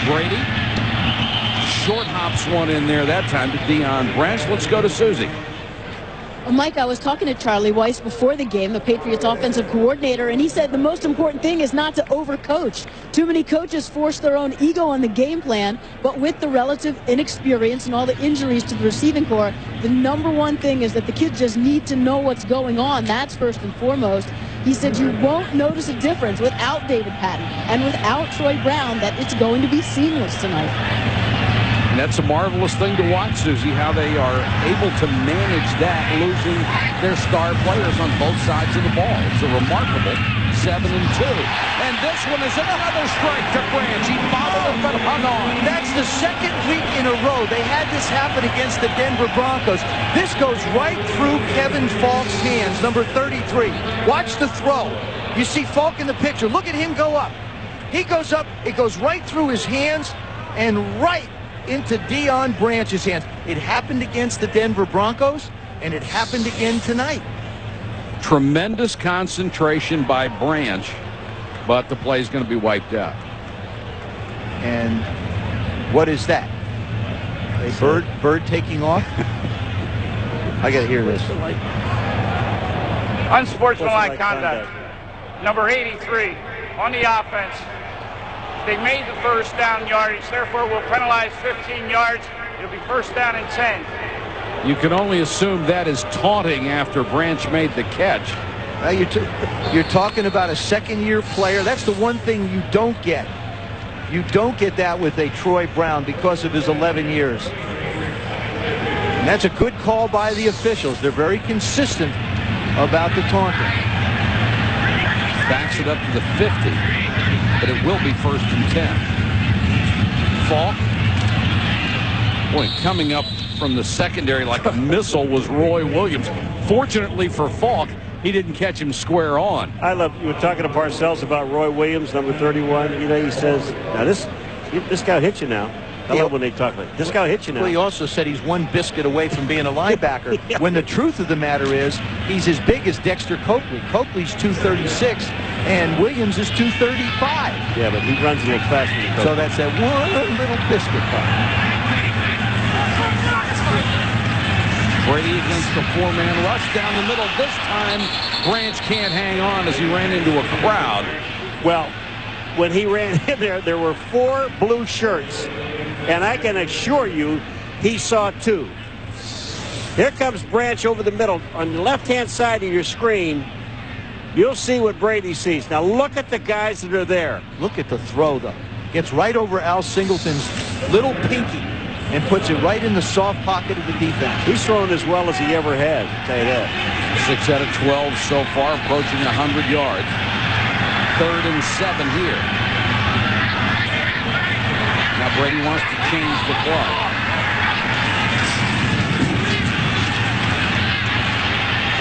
A: Brady short hops one in there that time to Deion Branch. Let's go to Susie.
D: Well, Mike, I was talking to Charlie Weiss before the game, the Patriots offensive coordinator, and he said the most important thing is not to overcoach. Too many coaches force their own ego on the game plan, but with the relative inexperience and all the injuries to the receiving corps, the #1 thing is that the kids just need to know what's going on. That's first and foremost. He said you won't notice a difference without David Patton and without Troy Brown, that it's going to be seamless tonight.
A: And that's a marvelous thing to watch, Susie, how they are able to manage that, losing their star players on both sides of the ball. It's a remarkable 7-2. And this one is another strike to Branch. He followed it but hung on.
B: That's the second week in a row they had this happen against the Denver Broncos. This goes right through Kevin Falk's hands, number 33. Watch the throw. You see Falk in the picture. Look at him go up. He goes up. It goes right through his hands and right into Deion Branch's hands. It happened against the Denver Broncos, and it happened again tonight.
A: Tremendous concentration by Branch, but the play is going to be wiped out.
B: And what is that? A bird taking off? I got to hear this.
E: Unsportsmanlike conduct. Number 83 on the offense. They made the first down yardage, therefore we'll penalize 15 yards. It'll be first down and 10.
A: You can only assume that is taunting after Branch made the catch.
B: You're talking about a second-year player. That's the one thing you don't get. You don't get that with a Troy Brown because of his 11 years. And that's a good call by the officials. They're very consistent about the taunting.
A: Backs it up to the 50, but it will be first and 10. Falk. Boy, coming up from the secondary like a missile was Roy Williams. Fortunately for Falk, he didn't catch him square on.
C: I love, you were talking to Parcells about Roy Williams, number 31. You know, he says, now this guy hit you now. I love when they talk like, this guy hit you now.
B: Well, he also said he's one biscuit away from being a linebacker.
C: Yeah.
B: When the truth of the matter is, he's as big as Dexter Coakley. Coakley's 236, and Williams is 235.
C: Yeah, but he runs a little faster than Coakley.
B: So that's that one little biscuit part.
A: Brady against the four-man rush down the middle. This time, Branch can't hang on as he ran into a crowd.
C: Well, when he ran in there were 4 blue shirts, and I can assure you he saw 2. Here comes Branch over the middle. On the left-hand side of your screen, you'll see what Brady sees. Now look at the guys that are there.
B: Look at the throw, though. Gets right over Al Singleton's little pinky and puts it right in the soft pocket of the defense.
C: He's thrown as well as he ever has, I'll tell you that.
A: 6 out of 12 so far, approaching 100 yards. 3rd and 7 here. Now Brady wants to change the play.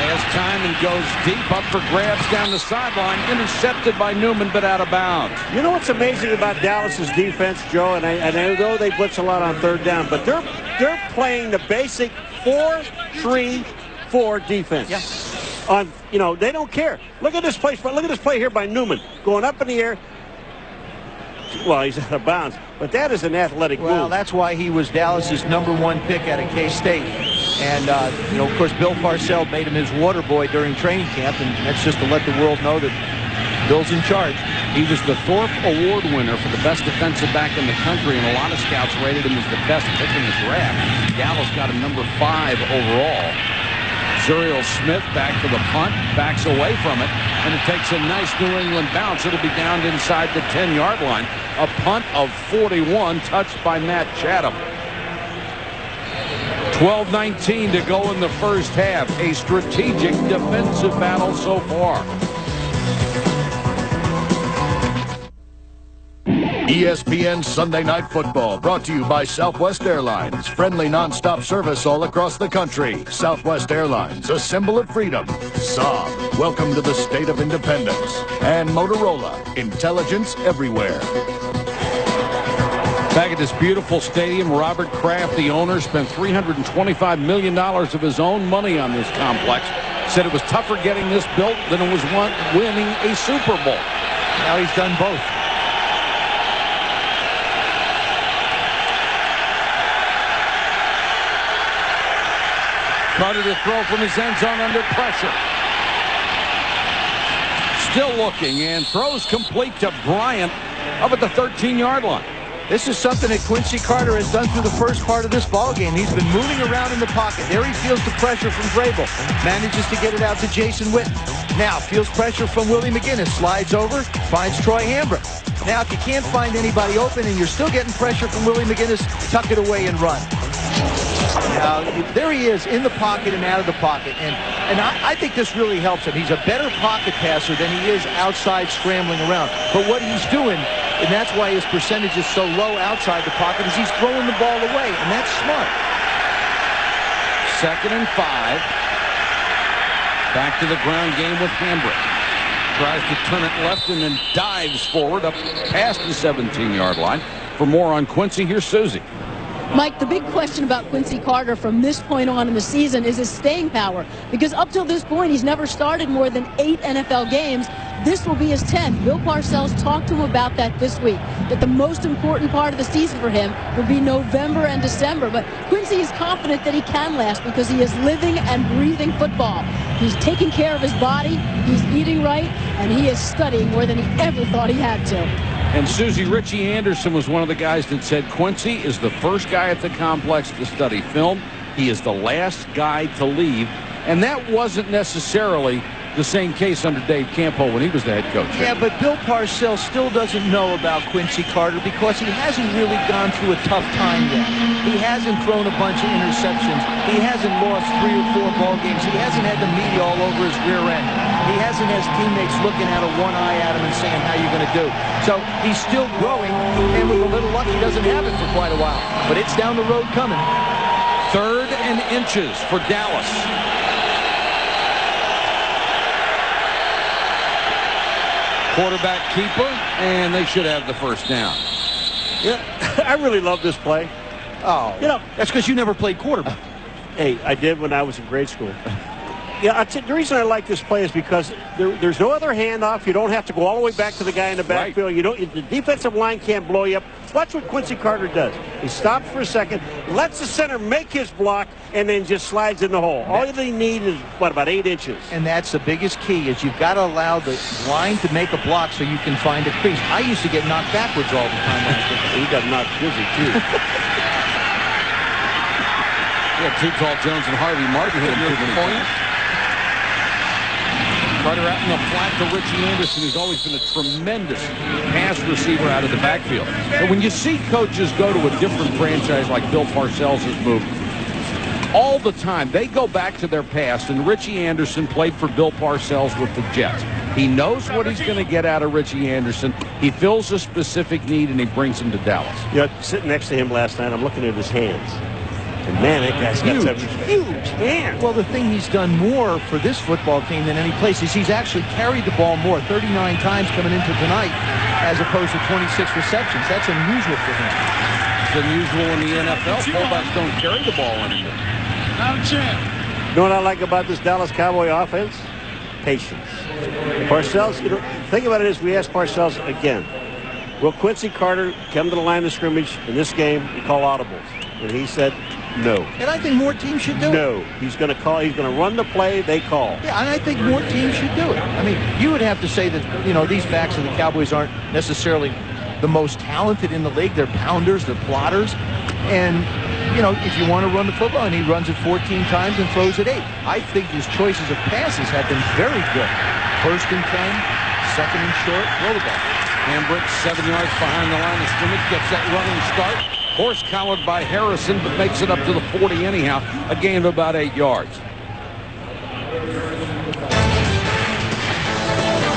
A: Has time and goes deep, up for grabs down the sideline, intercepted by Newman, but out of bounds.
C: You know what's amazing about Dallas's defense, Joe, and I know they blitz a lot on 3rd down, but they're playing the basic 4-3-4 defense.
B: Yeah.
C: They don't care. Look at this play. Look at this play here by Newman, going up in the air. Well, he's out of bounds, but that is an athletic move.
B: Well, that's why he was Dallas's #1 pick out of K-State. And, of course, Bill Parcells made him his water boy during training camp, and that's just to let the world know that Bill's in charge.
A: He was the Thorpe Award winner for the best defensive back in the country, and a lot of scouts rated him as the best pick in the draft. Dallas got him #5 overall. Zuriel Smith back for the punt, backs away from it, and it takes a nice New England bounce. It'll be down inside the 10-yard line. A punt of 41, touched by Matt Chatham. 12:19 to go in the first half. A strategic defensive battle so far.
F: ESPN Sunday Night Football, brought to you by Southwest Airlines. Friendly nonstop service all across the country. Southwest Airlines, a symbol of freedom. Saab, welcome to the state of independence. And Motorola, intelligence everywhere.
A: Back at this beautiful stadium, Robert Kraft, the owner, spent $325 million of his own money on this complex. Said it was tougher getting this built than it was winning a Super Bowl.
B: Now he's done both.
A: Carter to throw from his end zone under pressure. Still looking, and throws complete to Bryant up at the 13-yard line.
B: This is something that Quincy Carter has done through the first part of this ballgame. He's been moving around in the pocket. There he feels the pressure from Vrabel. Manages to get it out to Jason Witten. Now feels pressure from Willie McGinnis. Slides over, finds Troy Hambrick. Now if you can't find anybody open and you're still getting pressure from Willie McGinnis, tuck it away and run. Now, there he is in the pocket and out of the pocket. And I think this really helps him. He's a better pocket passer than he is outside scrambling around. But what he's doing, and that's why his percentage is so low outside the pocket, is he's throwing the ball away. And that's smart.
A: 2nd and 5. Back to the ground game with Hambrick. Tries to turn it left and then dives forward up past the 17-yard line. For more on Quincy, here's Susie.
D: Mike, the big question about Quincy Carter from this point on in the season is his staying power. Because up till this point, he's never started more than 8 NFL games. This will be his 10th. Bill Parcells talked to him about that this week, that the most important part of the season for him will be November and December. But Quincy is confident that he can last because he is living and breathing football. He's taking care of his body, he's eating right, and he is studying more than he ever thought he had to.
A: And Susie, Richie Anderson was one of the guys that said Quincy is the first guy at the complex to study film. He is the last guy to leave. And that wasn't necessarily the same case under Dave Campo when he was the head coach.
B: Yeah, but Bill Parcells still doesn't know about Quincy Carter because he hasn't really gone through a tough time yet. He hasn't thrown a bunch of interceptions. He hasn't lost 3 or 4 ball games. He hasn't had the media all over his rear end. He hasn't had teammates looking out of one eye at him and saying, how you going to do? So he's still growing, and with a little luck, he doesn't have it for quite a while. But it's down the road coming.
A: 3rd and inches for Dallas. Quarterback keeper, and they should have the first down.
C: Yeah, I really love this play.
B: Oh,
C: You know,
B: that's because you never played quarterback.
C: hey, I did when I was in grade school. Yeah, the reason I like this play is because there's no other handoff. You don't have to go all the way back to the guy in the backfield.
A: Right.
C: You don't. The defensive line can't blow you up. Watch what Quincy Carter does. He stops for a second, lets the center make his block, and then just slides in the hole. All they need is, what, about 8 inches?
B: And that's the biggest key, is you've got to allow the line to make a block so you can find a crease. I used to get knocked backwards all the time.
C: He got knocked dizzy, too.
A: Yeah, too tall Jones and Harvey Martin hit him too many times. Carter out in the flat to Richie Anderson, who's always been a tremendous pass receiver out of the backfield. And when you see coaches go to a different franchise like Bill Parcells has moved, all the time they go back to their past, and Richie Anderson played for Bill Parcells with the Jets. He knows what he's going to get out of Richie Anderson. He fills a specific need, and he brings him to Dallas.
C: Yeah, sitting next to him last night, I'm looking at his hands. And man, that guy's got some huge hands.
B: Well, the thing he's done more for this football team than any place is he's actually carried the ball more, 39 times coming into tonight, as opposed to 26 receptions. That's unusual for him.
A: It's unusual in the NFL. Fullbacks don't carry the ball anymore.
C: You know what I like about this Dallas Cowboy offense? Patience. Parcells, the thing about it is, we asked Parcells again, will Quincy Carter come to the line of scrimmage in this game and call audibles? And he said no.
B: And I think more teams should do it.
C: No. He's going to call. He's going to run the play. They call.
B: Yeah, and I think more teams should do it. I mean, you would have to say that, you know, these backs of the Cowboys aren't necessarily the most talented in the league. They're pounders. They're plotters. And, you know, if you want to run the football, and he runs it 14 times and throws it 8. I think his choices of passes have been very good. 1st and 10, 2nd and short, throw the ball.
A: Hambrick 7 yards behind the line of scrimmage, gets that running start. Horse collared by Harrison, but makes it up to the 40 anyhow. A gain of about 8 yards.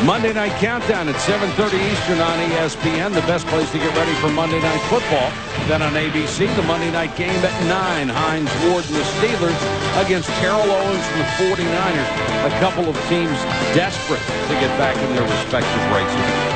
A: Monday Night Countdown at 7:30 Eastern on ESPN. The best place to get ready for Monday Night Football. Then on ABC, the Monday night game at 9. Hines Ward and the Steelers against Terrell Owens and the 49ers. A couple of teams desperate to get back in their respective races.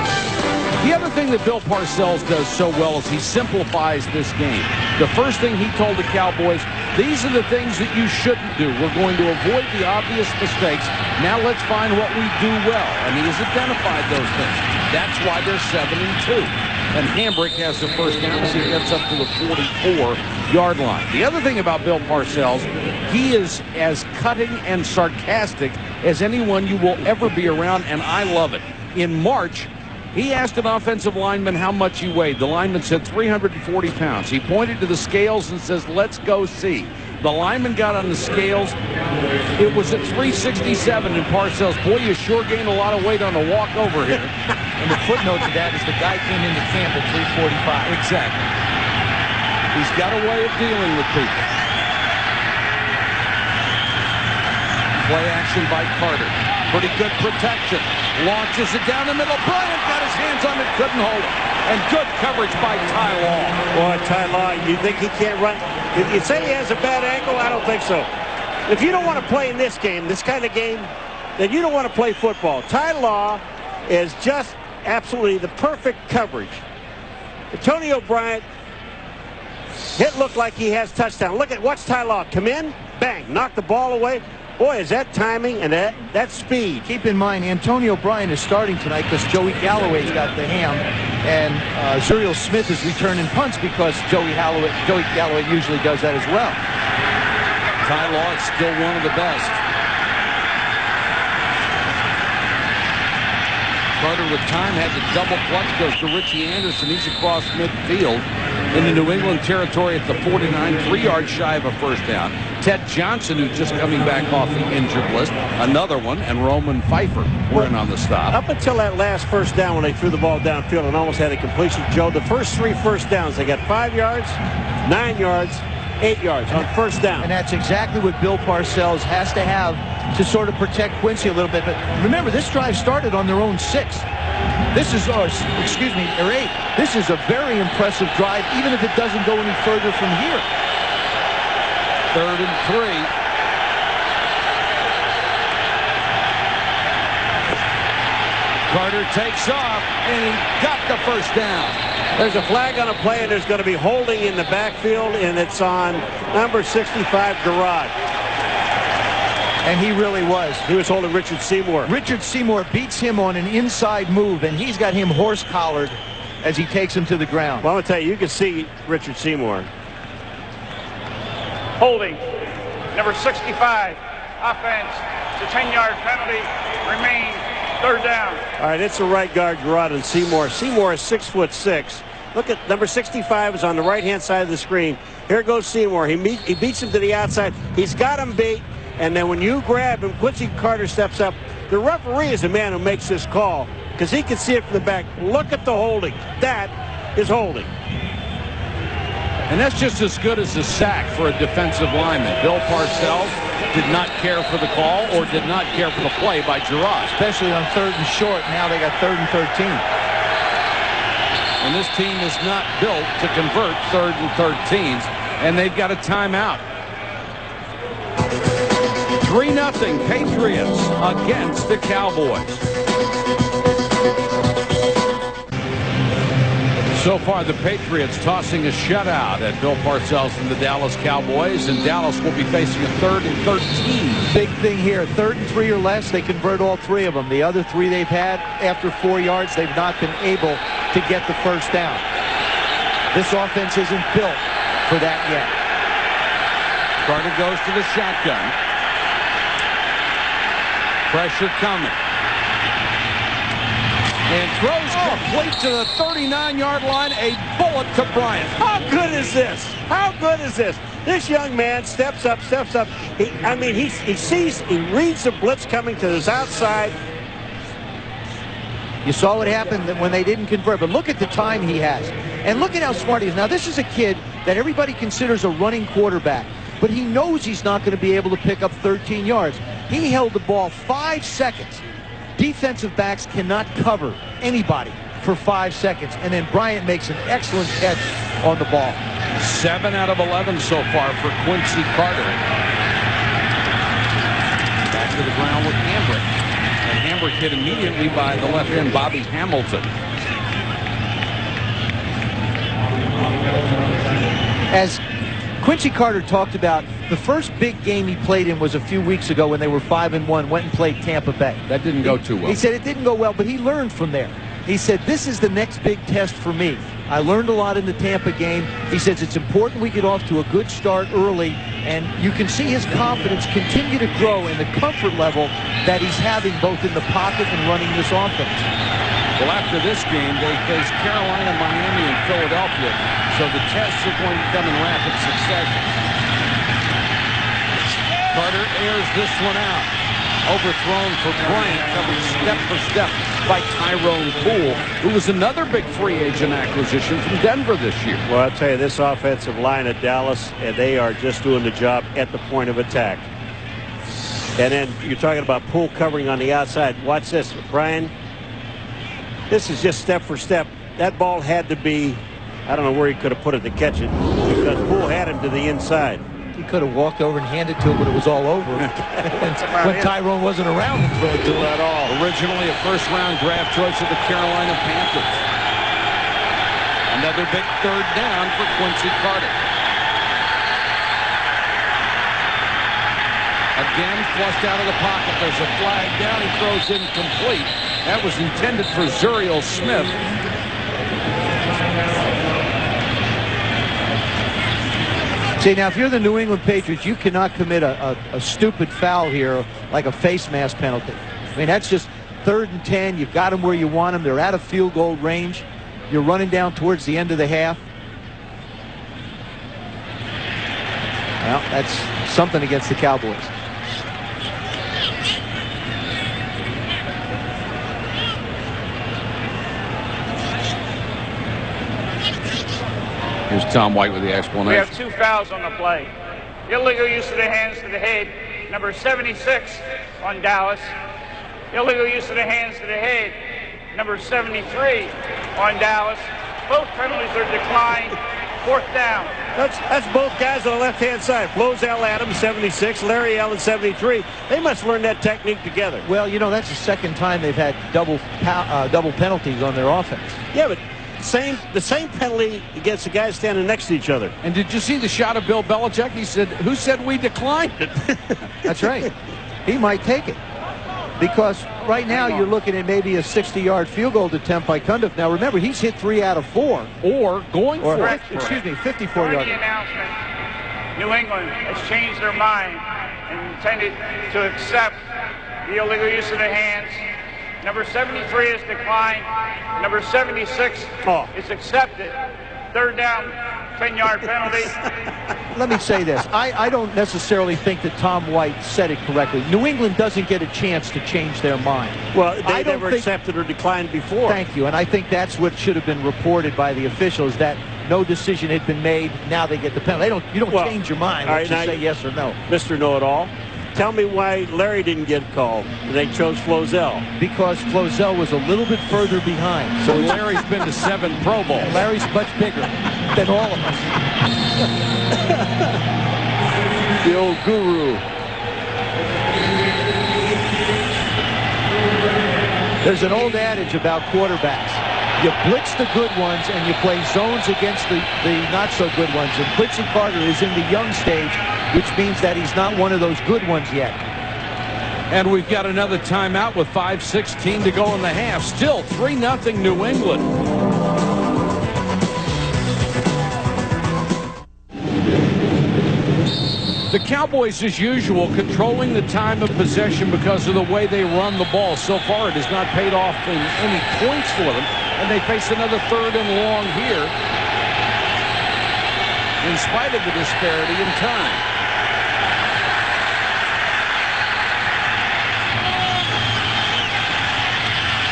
A: The other thing that Bill Parcells does so well is he simplifies this game. The first thing he told the Cowboys, these are the things that you shouldn't do. We're going to avoid the obvious mistakes. Now let's find what we do well. And he has identified those things. That's why they're 7-2. And Hambrick has the first down as he gets up to the 44-yard line. The other thing about Bill Parcells, he is as cutting and sarcastic as anyone you will ever be around, and I love it. In March, he asked an offensive lineman how much he weighed. The lineman said 340 pounds. He pointed to the scales and says, let's go see. The lineman got on the scales. It was at 367, and Parcells, boy, you sure gained a lot of weight on the walk over here.
B: And the footnote to that is the guy came into camp at 345.
A: Exactly. He's got a way of dealing with people. Play action by Carter. Pretty good protection. Launches it down the middle. Bryant got his hands on it, couldn't hold it. And good coverage by Ty Law.
C: Boy, Ty Law, you think he can't run? You say he has a bad ankle? I don't think so. If you don't want to play in this game, this kind of game, then you don't want to play football. Ty Law is just absolutely the perfect coverage. Antonio Bryant, it looked like he has touchdown. Watch Ty Law come in, bang, knock the ball away. Boy, is that timing and that speed.
B: Keep in mind, Antonio Bryant is starting tonight because Joey Galloway's got the ham, and Zuriel Smith is returning punts because Joey Galloway usually does that as well.
A: Ty Law is still one of the best. Carter with time had the double clutch, goes to Richie Anderson. He's across midfield in the New England territory at the 49, 3 yards shy of a first down. Ted Johnson, who's just coming back off the injured list, another one, and Roman Pfeiffer were in on the stop.
C: Up until that last first down when they threw the ball downfield and almost had a completion, Joe, the first 3 first downs, they got 5 yards, 9 yards, 8 yards on first down.
B: And that's exactly what Bill Parcells has to have to sort of protect Quincy a little bit. But remember, this drive started on their own 6. This is, their 8. This is a very impressive drive, even if it doesn't go any further from here.
A: 3rd and 3. Carter takes off, and he got the first down.
C: There's a flag on a play, and there's going to be holding in the backfield, and it's on number 65, Garrod.
B: And he really was.
C: He was holding Richard Seymour.
B: Richard Seymour beats him on an inside move, and he's got him horse-collared as he takes him to the ground.
C: Well, I'm going to tell you, you can see Richard Seymour.
E: Holding. Number 65. Offense. It's a 10-yard penalty. Remain. Third down.
C: All right, it's the right guard, Garrod, and Seymour. Seymour is 6'6". Look at number 65 is on the right-hand side of the screen. Here goes Seymour. He beats him to the outside. He's got him beat. And then when you grab him, Quincy Carter steps up. The referee is the man who makes this call because he can see it from the back. Look at the holding. That is holding.
A: And that's just as good as a sack for a defensive lineman. Bill Parcells did not care for the call or did not care for the play by Gerard.
B: Especially on 3rd and short. Now they got 3rd and 13.
A: And this team is not built to convert 3rd and 13s. And they've got a timeout. 3-0 Patriots against the Cowboys. So far, the Patriots tossing a shutout at Bill Parcells and the Dallas Cowboys, and Dallas will be facing a 3rd and 13.
B: Big thing here, 3rd and 3 or less, they convert all 3 of them. The other 3 they've had after 4 yards, they've not been able to get the first down. This offense isn't built for that yet.
A: Carter goes to the shotgun. Pressure coming. And throws complete to the 39-yard line. A bullet to Bryant.
C: How good is this? How good is this? This young man steps up. He reads the blitz coming to his outside.
B: You saw what happened when they didn't convert, but look at the time he has. And look at how smart he is. Now, this is a kid that everybody considers a running quarterback, but he knows he's not going to be able to pick up 13 yards. He held the ball 5 seconds. Defensive backs cannot cover anybody for 5 seconds. And then Bryant makes an excellent catch on the ball.
A: 7 out of 11 so far for Quincy Carter. Back to the ground with Hambrick. And Hambrick hit immediately by the left end, Bobby Hamilton.
B: As Quincy Carter talked about, the first big game he played in was a few weeks ago when they were 5-1, went and played Tampa Bay.
A: That didn't go too well.
B: He said it didn't go well, but he learned from there. He said, this is the next big test for me. I learned a lot in the Tampa game. He says it's important we get off to a good start early, and you can see his confidence continue to grow in the comfort level that he's having both in the pocket and running this offense.
A: Well, after this game, they face Carolina, Miami, and Philadelphia, so the tests are going to come in rapid succession. Carter airs this one out. Overthrown for Bryant, covered step for step by Tyrone Poole, who was another big free agent acquisition from Denver this year.
C: Well, I'll tell you, this offensive line at Dallas, and they are just doing the job at the point of attack. And then you're talking about Poole covering on the outside. Watch this, Brian. This is just step for step. That ball had to be, I don't know where he could have put it to catch it, because Poole had him to the inside.
B: He could have walked over and handed to him when it was all over. when Tyrone wasn't around to throw it to him at all.
A: Originally a first-round draft choice of the Carolina Panthers. Another big 3rd down for Quincy Carter. Again, flushed out of the pocket. There's a flag down. He throws incomplete. That was intended for Zuriel Smith.
B: See, now, if you're the New England Patriots, you cannot commit a stupid foul here like a face mask penalty. I mean, that's just 3rd and 10. You've got them where you want them. They're out of field goal range. You're running down towards the end of the half. Well, that's something against the Cowboys.
A: Here's Tom White with the explanation.
E: We have 2 fouls on the play. Illegal use of the hands to the head, number 76 on Dallas. Illegal use of the hands to the head, number 73 on Dallas. Both penalties are declined. 4th down.
C: That's both guys on the left-hand side. Flozell Adams, 76. Larry Allen, 73. They must learn that technique together.
B: Well, you know, that's the second time they've had double penalties on their offense.
C: Yeah, but the same penalty against the guys standing next to each other.
A: And did you see the shot of Bill Belichick? He said, "Who said we declined it?"
B: That's right. He might take it. Because right now you're looking at maybe a 60-yard field goal attempt by Cundiff. Now remember, he's hit 3 out of 4.
A: Or going for it.
B: Excuse me, 54
E: During
B: yards.
E: the announcement, New England has changed their mind and intended to accept the illegal use of the hands. Number 73 is declined. Number 76 is accepted. 3rd down, 10-yard penalty.
B: Let me say this. I don't necessarily think that Tom White said it correctly. New England doesn't get a chance to change their mind.
C: Well, they never accepted or declined before.
B: Thank you. And I think that's what should have been reported by the officials, that no decision had been made. Now they get the penalty. You don't change your mind. Let's just say yes or no.
C: Mr. Know-It-All, tell me why Larry didn't get called and they chose Flozell.
B: Because Flozell was a little bit further behind.
A: So Larry's been to 7 Pro Bowls.
B: Larry's much bigger than all of us.
A: The old guru.
B: There's an old adage about quarterbacks. You blitz the good ones and you play zones against the not so good ones. And Quincy Carter is in the young stage, which means that he's not one of those good ones yet.
A: And we've got another timeout with 5:16 to go in the half. Still 3-0 New England. The Cowboys, as usual, controlling the time of possession because of the way they run the ball. So far, it has not paid off in any points for them. And they face another 3rd and long here, in spite of the disparity in time.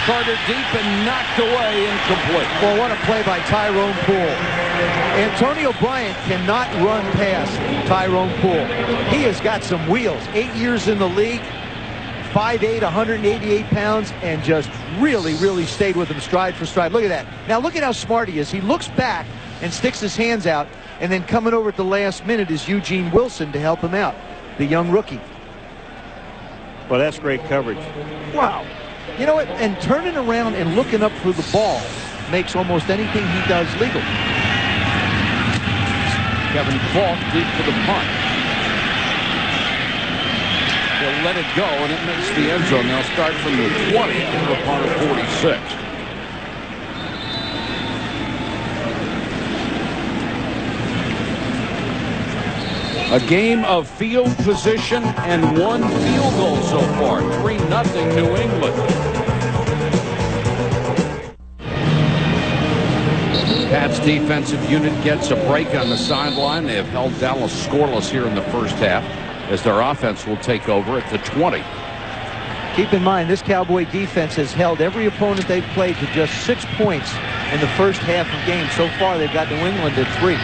A: Carter deep and knocked away, incomplete.
B: Well, what a play by Tyrone Poole. Antonio Bryant cannot run past Tyrone Poole. He has got some wheels. 8 years in the league, 5'8", 188 pounds, and just really stayed with him stride for stride. Look at that. Now look at how smart he is. He looks back and sticks his hands out, and then coming over at the last minute is Eugene Wilson to help him out, the young rookie.
C: Well, that's great coverage.
B: Wow. You know what? And turning around and looking up for the ball makes almost anything he does legal.
A: Kevin Falk deep for the punt. They'll let it go, and it makes the end zone. They'll start from the 20 to the punt of 46. A game of field position and 1 field goal so far. 3-0 New England. Pat's defensive unit gets a break on the sideline. They have held Dallas scoreless here in the first half as their offense will take over at the 20.
B: Keep in mind, this Cowboy defense has held every opponent they've played to just 6 points in the first half of games. So far, they've got New England at 3.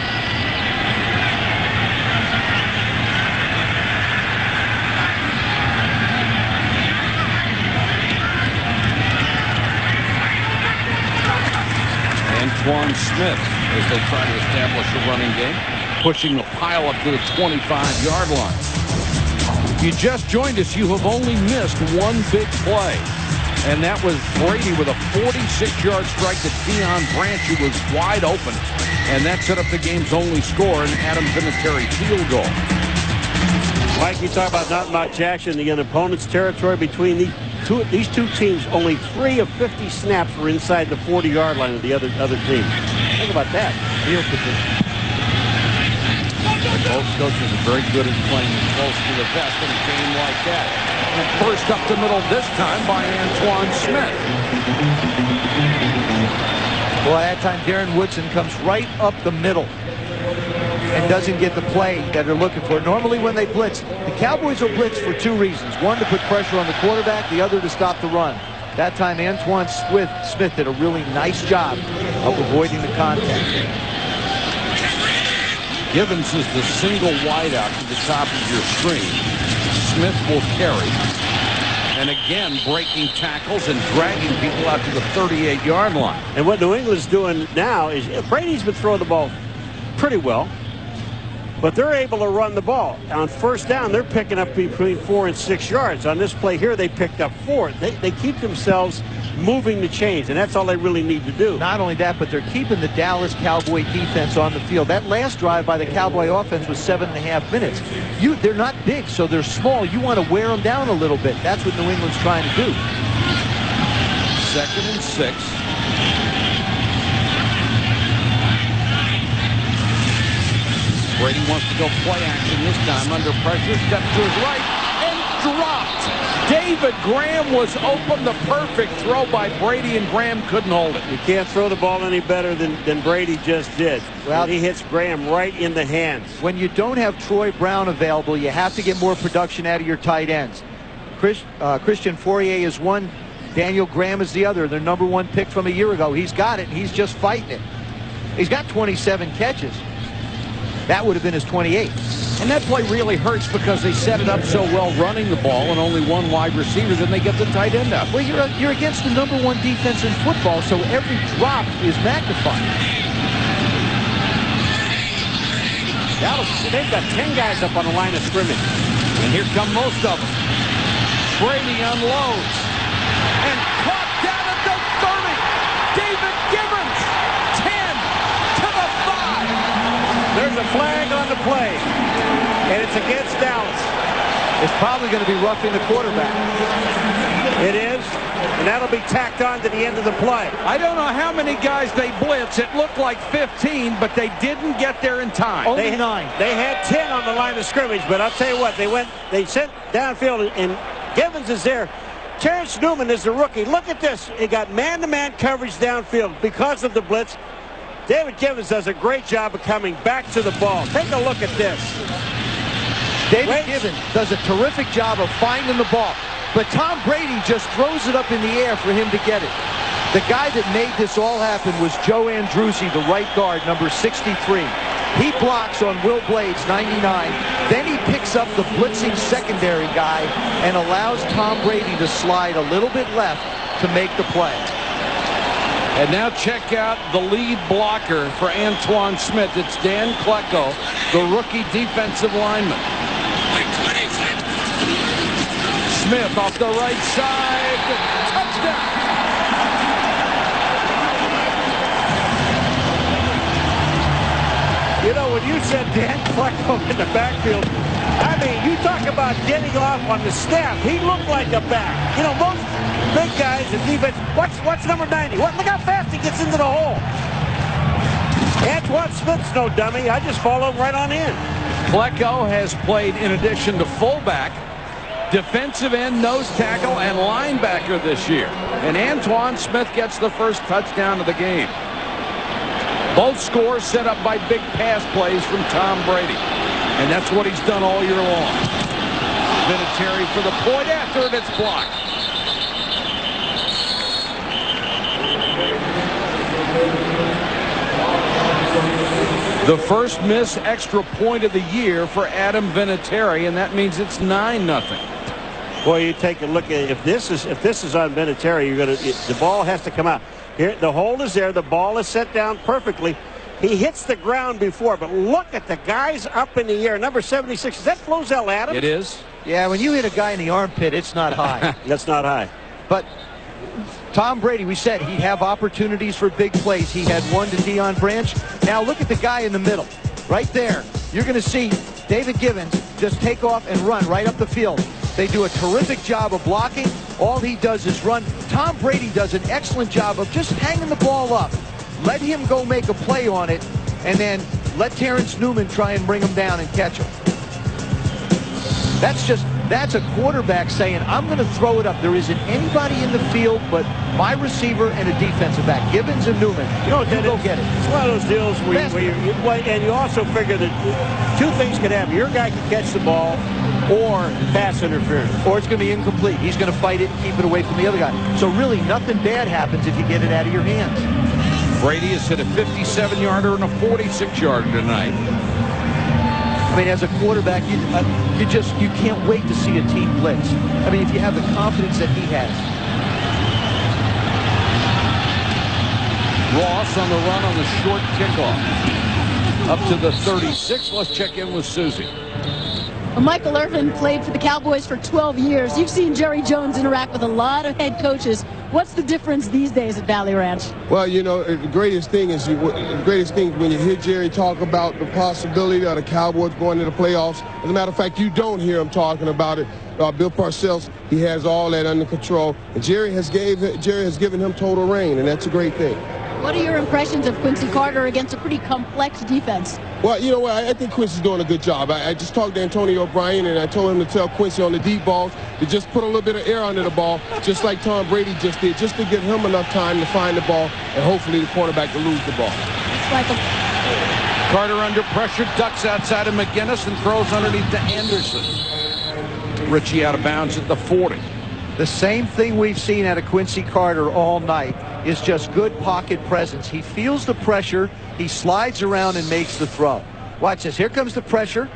A: Antoine Smith as they try to establish a running game, pushing the pile up to the 25-yard line. If you just joined us, you have only missed one big play, and that was Brady with a 46-yard strike to Deion Branch, who was wide open, and that set up the game's only score, an Adam Vinatieri field goal.
C: Mike, you talk about not much action in the opponent's territory between these two teams. Only 3 of 50 snaps were inside the 40-yard line of the other team. Think about that. Field position.
A: Both coaches are very good at playing close to the vest in a game like that. And first up the middle this time by Antoine Smith.
B: Well, at that time, Darren Woodson comes right up the middle and doesn't get the play that they're looking for. Normally when they blitz, the Cowboys will blitz for 2 reasons. One, to put pressure on the quarterback, the other to stop the run. That time, Antoine Smith did a really nice job of avoiding the contact.
A: Givens is the single wideout to the top of your screen. Smith will carry. And again, breaking tackles and dragging people out to the 38-yard line.
C: And what New England's doing now is Brady's been throwing the ball pretty well. But they're able to run the ball. On first down, they're picking up between 4 and 6 yards. On this play here, they picked up 4. They keep themselves moving the chains, and that's all they really need to do.
B: Not only that, but they're keeping the Dallas Cowboy defense on the field. That last drive by the Cowboy offense was 7.5 minutes. They're not big, so they're small. You want to wear them down a little bit. That's what New England's trying to do.
A: 2nd and 6. Brady wants to go play action this time. Under pressure, steps to his right, and dropped. David Graham was open. The perfect throw by Brady, and Graham couldn't hold it.
C: You can't throw the ball any better than Brady just did. Well, he hits Graham right in the hands.
B: When you don't have Troy Brown available, you have to get more production out of your tight ends. Christian Fourier is one. Daniel Graham is the other. Their #1 pick from a year ago. He's got it, and he's just fighting it. He's got 27 catches. That would have been his 28.
A: And that play really hurts because they set it up so well running the ball and only one wide receiver, then they get the tight end out.
B: Well, you're against the #1 defense in football, so every drop is magnified.
C: They've got 10 guys up on the line of scrimmage.
A: And here come most of them. Brady unloads. And caught down at the 30. David Gibbons, 10 to the 5.
C: There's a flag on the play, and it's against Dallas.
B: It's probably going to be roughing the quarterback.
C: It is, and that'll be tacked on to the end of the play.
A: I don't know how many guys they blitz. It looked like 15, but they didn't get there in time.
B: Only 9.
C: They had 10 on the line of scrimmage, but I'll tell you what, they sent downfield, and Gibbons is there. Terrence Newman is the rookie. Look at this. He got man-to-man coverage downfield because of the blitz. David Gibbons does a great job of coming back to the ball. Take a look at this.
B: David Gibbons does a terrific job of finding the ball, but Tom Brady just throws it up in the air for him to get it. The guy that made this all happen was Joe Andruzzi, the right guard, number 63. He blocks on Will Blades, 99. Then he picks up the blitzing secondary guy and allows Tom Brady to slide a little bit left to make the play.
A: And now check out the lead blocker for Antoine Smith. It's Dan Klecko, the rookie defensive lineman. Smith off the right side. Touchdown.
C: You know, when you said Dan Klecko in the backfield, I mean, you talk about getting off on the snap. He looked like a back. You know, most big guys in defense. What's number 90? Look how fast he gets into the hole. Antoine Smith's no dummy. I just follow him right on in.
A: Klecko has played, in addition to fullback, defensive end, nose tackle, and linebacker this year. And Antoine Smith gets the first touchdown of the game. Both scores set up by big pass plays from Tom Brady. And that's what he's done all year long. Vinatieri for the point after it. It's blocked. The first missed extra point of the year for Adam Vinatieri, and that means it's 9-0.
C: Boy, you take a look at it. If this is on Vinatieri, the ball has to come out. Here, the hold is there. The ball is set down perfectly. He hits the ground before, but look at the guys up in the air. Number 76, is that Flozell Adams?
A: It is.
B: Yeah, when you hit a guy in the armpit, it's not high.
C: That's not high.
B: But Tom Brady, we said he'd have opportunities for big plays. He had one to Deion Branch. Now look at the guy in the middle. Right there. You're going to see David Gibbons just take off and run right up the field. They do a terrific job of blocking. All he does is run. Tom Brady does an excellent job of just hanging the ball up. Let him go make a play on it, and then let Terrence Newman try and bring him down and catch him. That's a quarterback saying, I'm going to throw it up. There isn't anybody in the field but my receiver and a defensive back, Gibbons and Newman. You know, go get it.
C: It's one of those deals where and you also figure that two things could happen. Your guy can catch the ball or pass interference.
B: Or it's going to be incomplete. He's going to fight it and keep it away from the other guy. So really, nothing bad happens if you get it out of your hands.
A: Brady has hit a 57-yarder and a 46-yarder tonight.
B: I mean, as a quarterback, you can't wait to see a team blitz. I mean, if you have the confidence that he has.
A: Ross on the run on the short kickoff. up to the 36. Let's check in with Susie.
D: Well, Michael Irvin played for the Cowboys for 12 years. You've seen Jerry Jones interact with a lot of head coaches. What's the difference these days at Valley Ranch?
G: Well, you know, the greatest thing when you hear Jerry talk about the possibility of the Cowboys going to the playoffs. As a matter of fact, you don't hear him talking about it. Bill Parcells, he has all that under control. And Jerry has given him total reign, and that's a great thing.
D: What are your impressions of Quincy Carter against a pretty complex defense?
G: Well, you know what? I think Quincy's doing a good job. I just talked to Antonio O'Brien, and I told him to tell Quincy on the deep balls to just put a little bit of air under the ball, just like Tom Brady just did, just to give him enough time to find the ball and hopefully the quarterback to lose the ball.
A: Carter under pressure, ducks outside of McGinnis and throws underneath to Anderson. Richie out of bounds at the 40.
B: The same thing we've seen out of Quincy Carter all night is just good pocket presence. He feels the pressure, he slides around and makes the throw. Watch this. Here comes the pressure.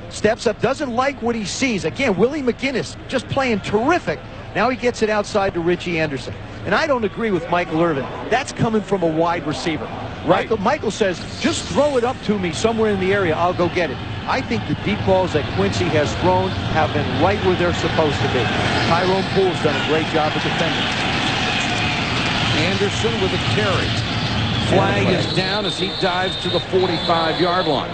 B: Steps up, doesn't like what he sees. Again, Willie McGinnis just playing terrific. Now he gets it outside to Richie Anderson. And I don't agree with Michael Irvin. That's coming from a wide receiver. Right. Michael says, just throw it up to me somewhere in the area. I'll go get it. I think the deep balls that Quincy has thrown have been right where they're supposed to be. Tyrone Poole's done a great job of defending.
A: Anderson with a carry. Flag is down as he dives to the 45-yard line.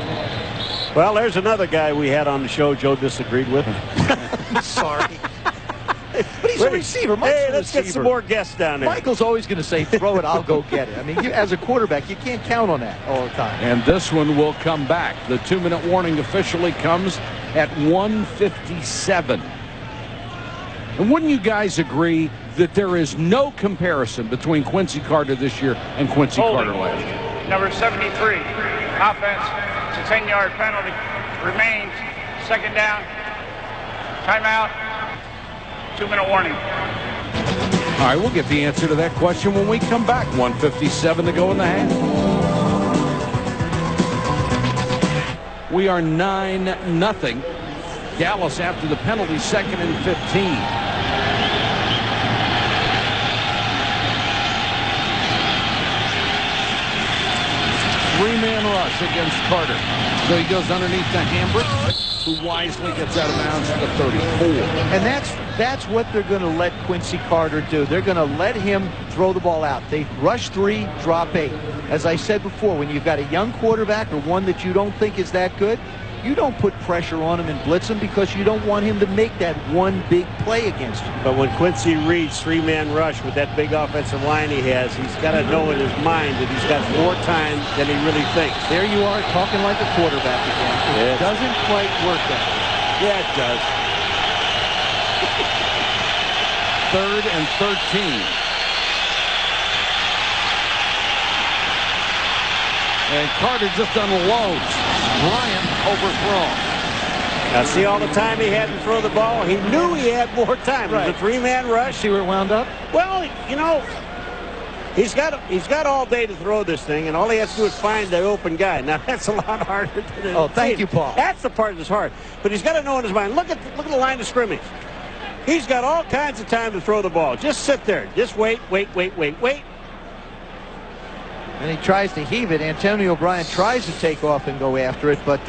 C: Well, there's another guy we had on the show Joe disagreed with.
B: Sorry. But he's a receiver.
C: Hey, let's get some more guests down there.
B: Michael's always going to say, throw it, I'll go get it. I mean, as a quarterback, you can't count on that all the time.
A: And this one will come back. The 2-minute warning officially comes at 1:57. And wouldn't you guys agree that there is no comparison between Quincy Carter this year and Quincy Carter last year?
E: Number 73, offense, it's a 10-yard penalty. Remains, second down, timeout, 2-minute warning.
A: All right, we'll get the answer to that question when we come back. 1:57 to go in the half. We are 9-0. Dallas after the penalty, 2nd and 15. Three-man rush against Carter. So he goes underneath to Hambrick, who wisely gets out of bounds to the 34.
B: And that's what they're going to let Quincy Carter do. They're going to let him throw the ball out. They rush 3, drop 8. As I said before, when you've got a young quarterback or one that you don't think is that good, you don't put pressure on him and blitz him because you don't want him to make that one big play against you.
C: But when Quincy reads 3-man rush with that big offensive line he has, he's got to know in his mind that he's got more time than he really thinks.
B: There you are talking like a quarterback again. It doesn't quite work that way.
C: Yeah, it does.
A: 3rd and 13. And Carter just unloads. Bryant overthrown.
C: Now see all the time he had to throw the ball. He knew he had more time. Right. The 3-man rush.
B: See where it wound up?
C: Well, you know, he's got all day to throw this thing, and all he has to do is find the open guy. Now that's a lot harder than it.
B: Oh, thank you, Paul.
C: That's the part that's hard. But he's got to know in his mind. Look at the line of scrimmage. He's got all kinds of time to throw the ball. Just sit there. Just wait.
B: And he tries to heave it. Antonio O'Brien tries to take off and go after it, but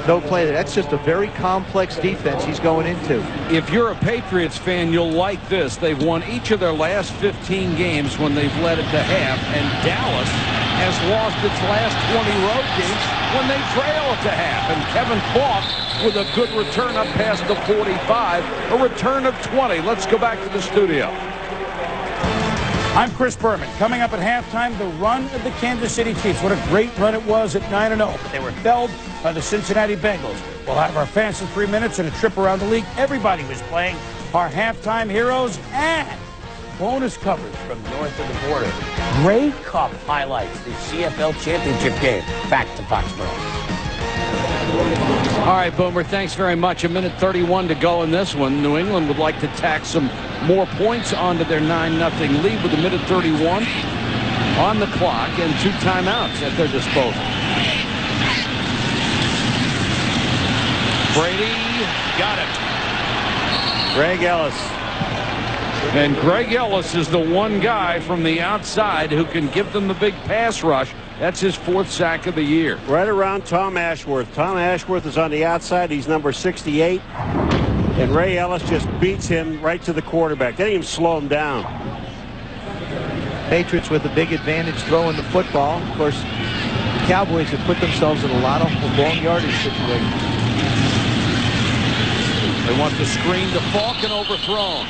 B: no play there. That's just a very complex defense he's going into.
A: If you're a Patriots fan, you'll like this. They've won each of their last 15 games when they've led it to half, and Dallas has lost its last 20 road games when they trail at the half. And Kevin Falk with a good return up past the 45, a return of 20. Let's go back to the studio.
H: I'm Chris Berman. Coming up at halftime, the run of the Kansas City Chiefs. What a great run it was at 9-0, but they were felled by the Cincinnati Bengals. We'll have our fans in 3 minutes and a trip around the league. Everybody was playing our halftime heroes and bonus coverage from north of the border. Grey Cup highlights the CFL championship game. Back to Foxborough.
A: All right, Boomer, thanks very much. 1:31 to go in this one. New England would like to tack some more points onto their 9-0 lead with 1:31 on the clock and 2 timeouts at their disposal. Brady got it.
C: Greg Ellis.
A: And Greg Ellis is the one guy from the outside who can give them the big pass rush That's his 4th sack of the year.
C: Right around Tom Ashworth. Tom Ashworth is on the outside. He's number 68. And Ray Ellis just beats him right to the quarterback. They didn't even slow him down.
B: Patriots with a big advantage throwing the football. Of course, the Cowboys have put themselves in a lot of long yardage situations.
A: They want the screen to Falk and overthrown.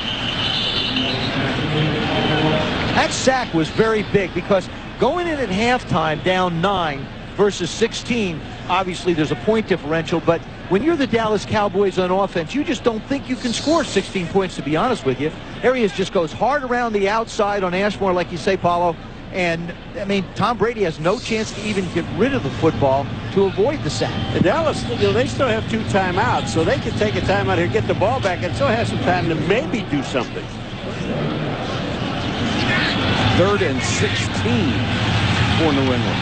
B: That sack was very big because going in at halftime down 9 versus 16, obviously there's a point differential, but when you're the Dallas Cowboys on offense, you just don't think you can score 16 points, to be honest with you. Arias just goes hard around the outside on Ashmore, like you say, Paulo. And, I mean, Tom Brady has no chance to even get rid of the football to avoid the sack.
C: And Dallas, they still have 2 timeouts, so they can take a timeout here, get the ball back, and still have some time to maybe do something.
A: 3rd and 16 for New England.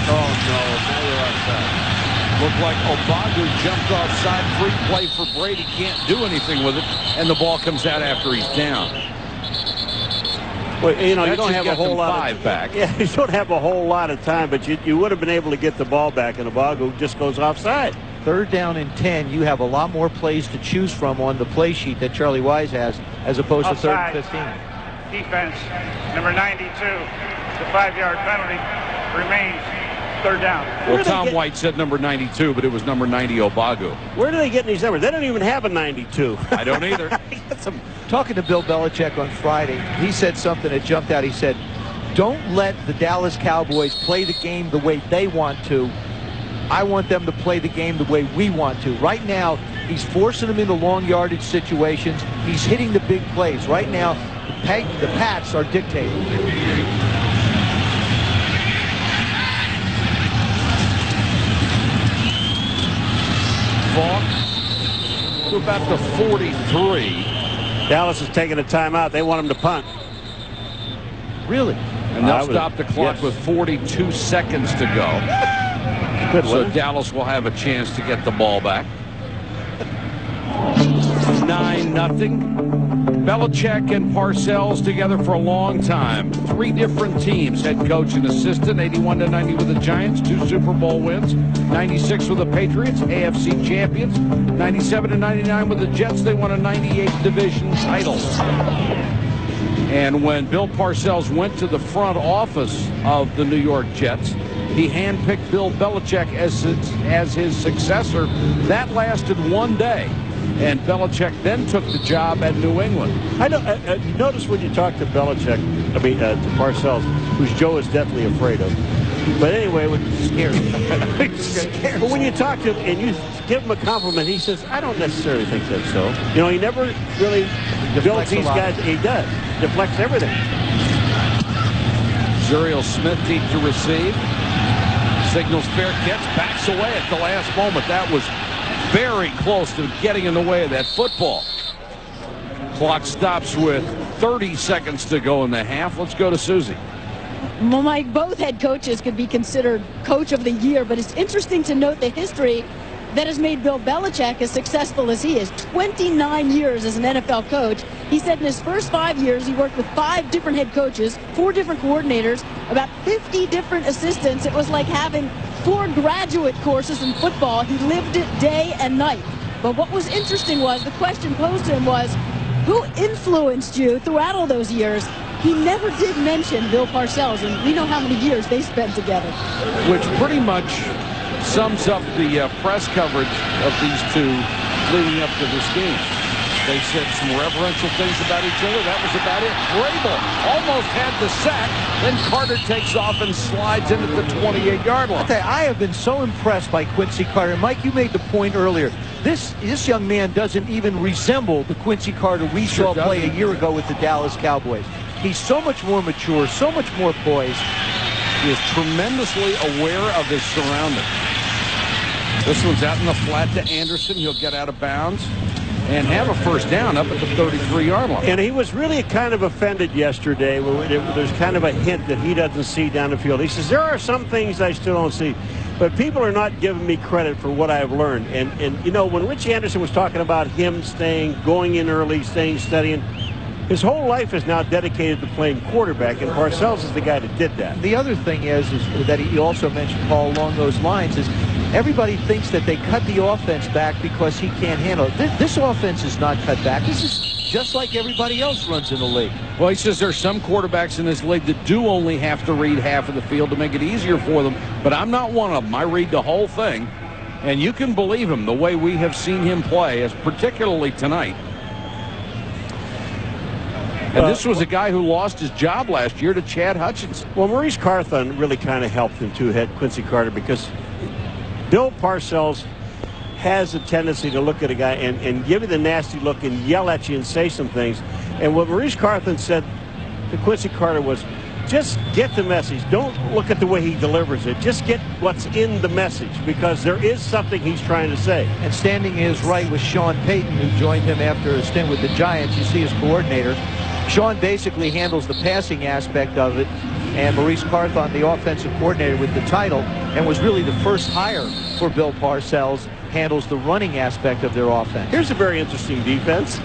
C: Oh, no, now you're offside.
A: Looked like Obagu jumped offside. Free play for Brady. Can't do anything with it. And the ball comes out after he's down.
C: Well, you know, you don't have a whole lot
A: of back.
C: Yeah, you don't have a whole lot of time, but you would have been able to get the ball back, and Obagu just goes offside.
B: 3rd down and 10, you have a lot more plays to choose from on the play sheet that Charlie Wise has, as opposed to 3rd and 15.
E: Defense, number 92. The 5-yard penalty remains. 3rd down.
A: Well, Tom White said number 92, but it was number 90 Obagu.
C: Where do they get these numbers? They don't even have a 92.
A: I don't either.
B: Talking to Bill Belichick on Friday, he said something that jumped out. He said, don't let the Dallas Cowboys play the game the way they want to. I want them to play the game the way we want to. Right now, he's forcing them into long yardage situations. He's hitting the big plays. Right now, the Pats are dictating.
A: Falk to about the 43.
C: Dallas is taking a timeout. They want him to punt.
B: Really?
A: And they'll stop the clock with 42 seconds to go.
C: Good
A: so
C: one.
A: Dallas will have a chance to get the ball back. 9-0. Belichick and Parcells together for a long time. 3 different teams, head coach and assistant. 81-90 with the Giants, 2 Super Bowl wins. 96 with the Patriots, AFC champions. 97-99 with the Jets. They won a 98 division title. And when Bill Parcells went to the front office of the New York Jets, he handpicked Bill Belichick as his successor. That lasted 1 day. And Belichick then took the job at New England.
C: I know. Notice when you talk to Belichick, to Parcells, whose Joe is deathly afraid of. But anyway,
B: scared.
C: But when you talk to him and you give him a compliment, he says, I don't necessarily think that's so. You know, he never really builds these guys. He does. Deflects everything.
A: Zuriel Smith deep to receive. Signals fair catch. Backs away at the last moment. That was very close to getting in the way of that football. Clock stops with 30 seconds to go in the half. Let's go to Susie.
D: Well, Mike, both head coaches could be considered coach of the year, but it's interesting to note the history that has made Bill Belichick as successful as he is. 29 years as an NFL coach. He said in his first 5 years, he worked with 5 different head coaches, 4 different coordinators, about 50 different assistants. It was like having 4 graduate courses in football. He lived it day and night. But what was interesting was, the question posed to him was, who influenced you throughout all those years? He never did mention Bill Parcells, and we know how many years they spent together.
A: Which pretty much sums up the press coverage of these two leading up to this game. They said some reverential things about each other. That was about it. Vrabel almost had the sack. Then Carter takes off and slides in at the 28-yard line.
B: I have been so impressed by Quincy Carter. Mike, you made the point earlier. This young man doesn't even resemble the Quincy Carter we saw play a year ago with the Dallas Cowboys. He's so much more mature, so much more poised.
A: He is tremendously aware of his surroundings. This one's out in the flat to Anderson. He'll get out of bounds and have a first down up at the 33-yard line.
C: And he was really kind of offended yesterday. There's kind of a hint that he doesn't see down the field. He says, there are some things I still don't see, but people are not giving me credit for what I've learned. And you know, when Richie Anderson was talking about him going in early, studying, His whole life is now dedicated to playing quarterback, and Parcells is the guy that did that.
B: The other thing is that he also mentioned, Paul, along those lines, is everybody thinks that they cut the offense back because he can't handle it. This offense is not cut back. This is just like everybody else runs in the league.
A: Well, he says there's some quarterbacks in this league that do only have to read half of the field to make it easier for them, but I'm not one of them. I read the whole thing, and you can believe him the way we have seen him play, as particularly tonight. And this was a guy who lost his job last year to Chad Hutchinson.
C: Well, Maurice Carthon really kind of helped him too, had Quincy Carter, because Bill Parcells has a tendency to look at a guy and give you the nasty look and yell at you and say some things. And what Maurice Carthon said to Quincy Carter was, just get the message. Don't look at the way he delivers it. Just get what's in the message, because there is something he's trying to say.
B: And standing his right was Sean Payton, who joined him after a stint with the Giants. You see his coordinator. Sean basically handles the passing aspect of it, and Maurice Carthon, the offensive coordinator with the title, and was really the first hire for Bill Parcells, handles the running aspect of their offense.
C: Here's a very interesting defense.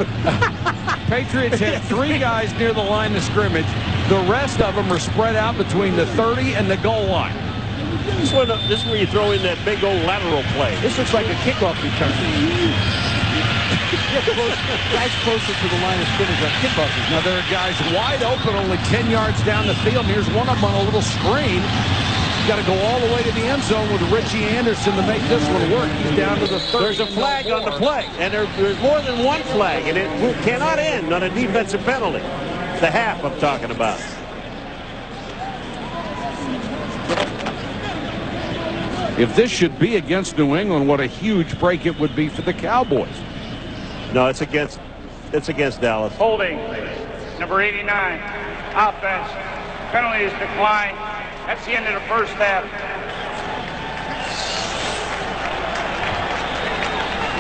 A: Patriots had 3 guys near the line of scrimmage. The rest of them are spread out between the 30 and the goal line.
C: This is where you throw in that big old lateral play.
B: This looks like a kickoff return. Guys closer to the line of scrimmage on kickoffs.
A: Now there are guys wide open, only 10 yards down the field. And here's one of them on a little screen. Got to go all the way to the end zone with Richie Anderson to make this one work. He's down to the 30.
C: There's a flag on the play, and there's more than one flag, and it cannot end on a defensive penalty. It's the half I'm talking about.
A: If this should be against New England, what a huge break it would be for the Cowboys.
C: No, it's against Dallas.
E: Holding, number 89, offense. Penalty is declined. That's the end of the first half.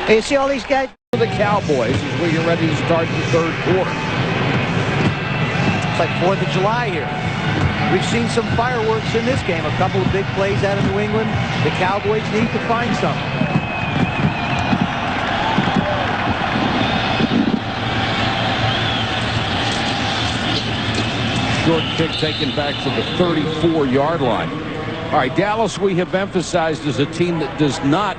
B: Hey, you see all these guys?
A: The Cowboys as we get ready to start the third quarter.
B: It's like 4th of July here. We've seen some fireworks in this game. A couple of big plays out of New England. The Cowboys need to find something.
A: Short kick taken back to the 34-yard line. All right, Dallas, we have emphasized, is a team that does not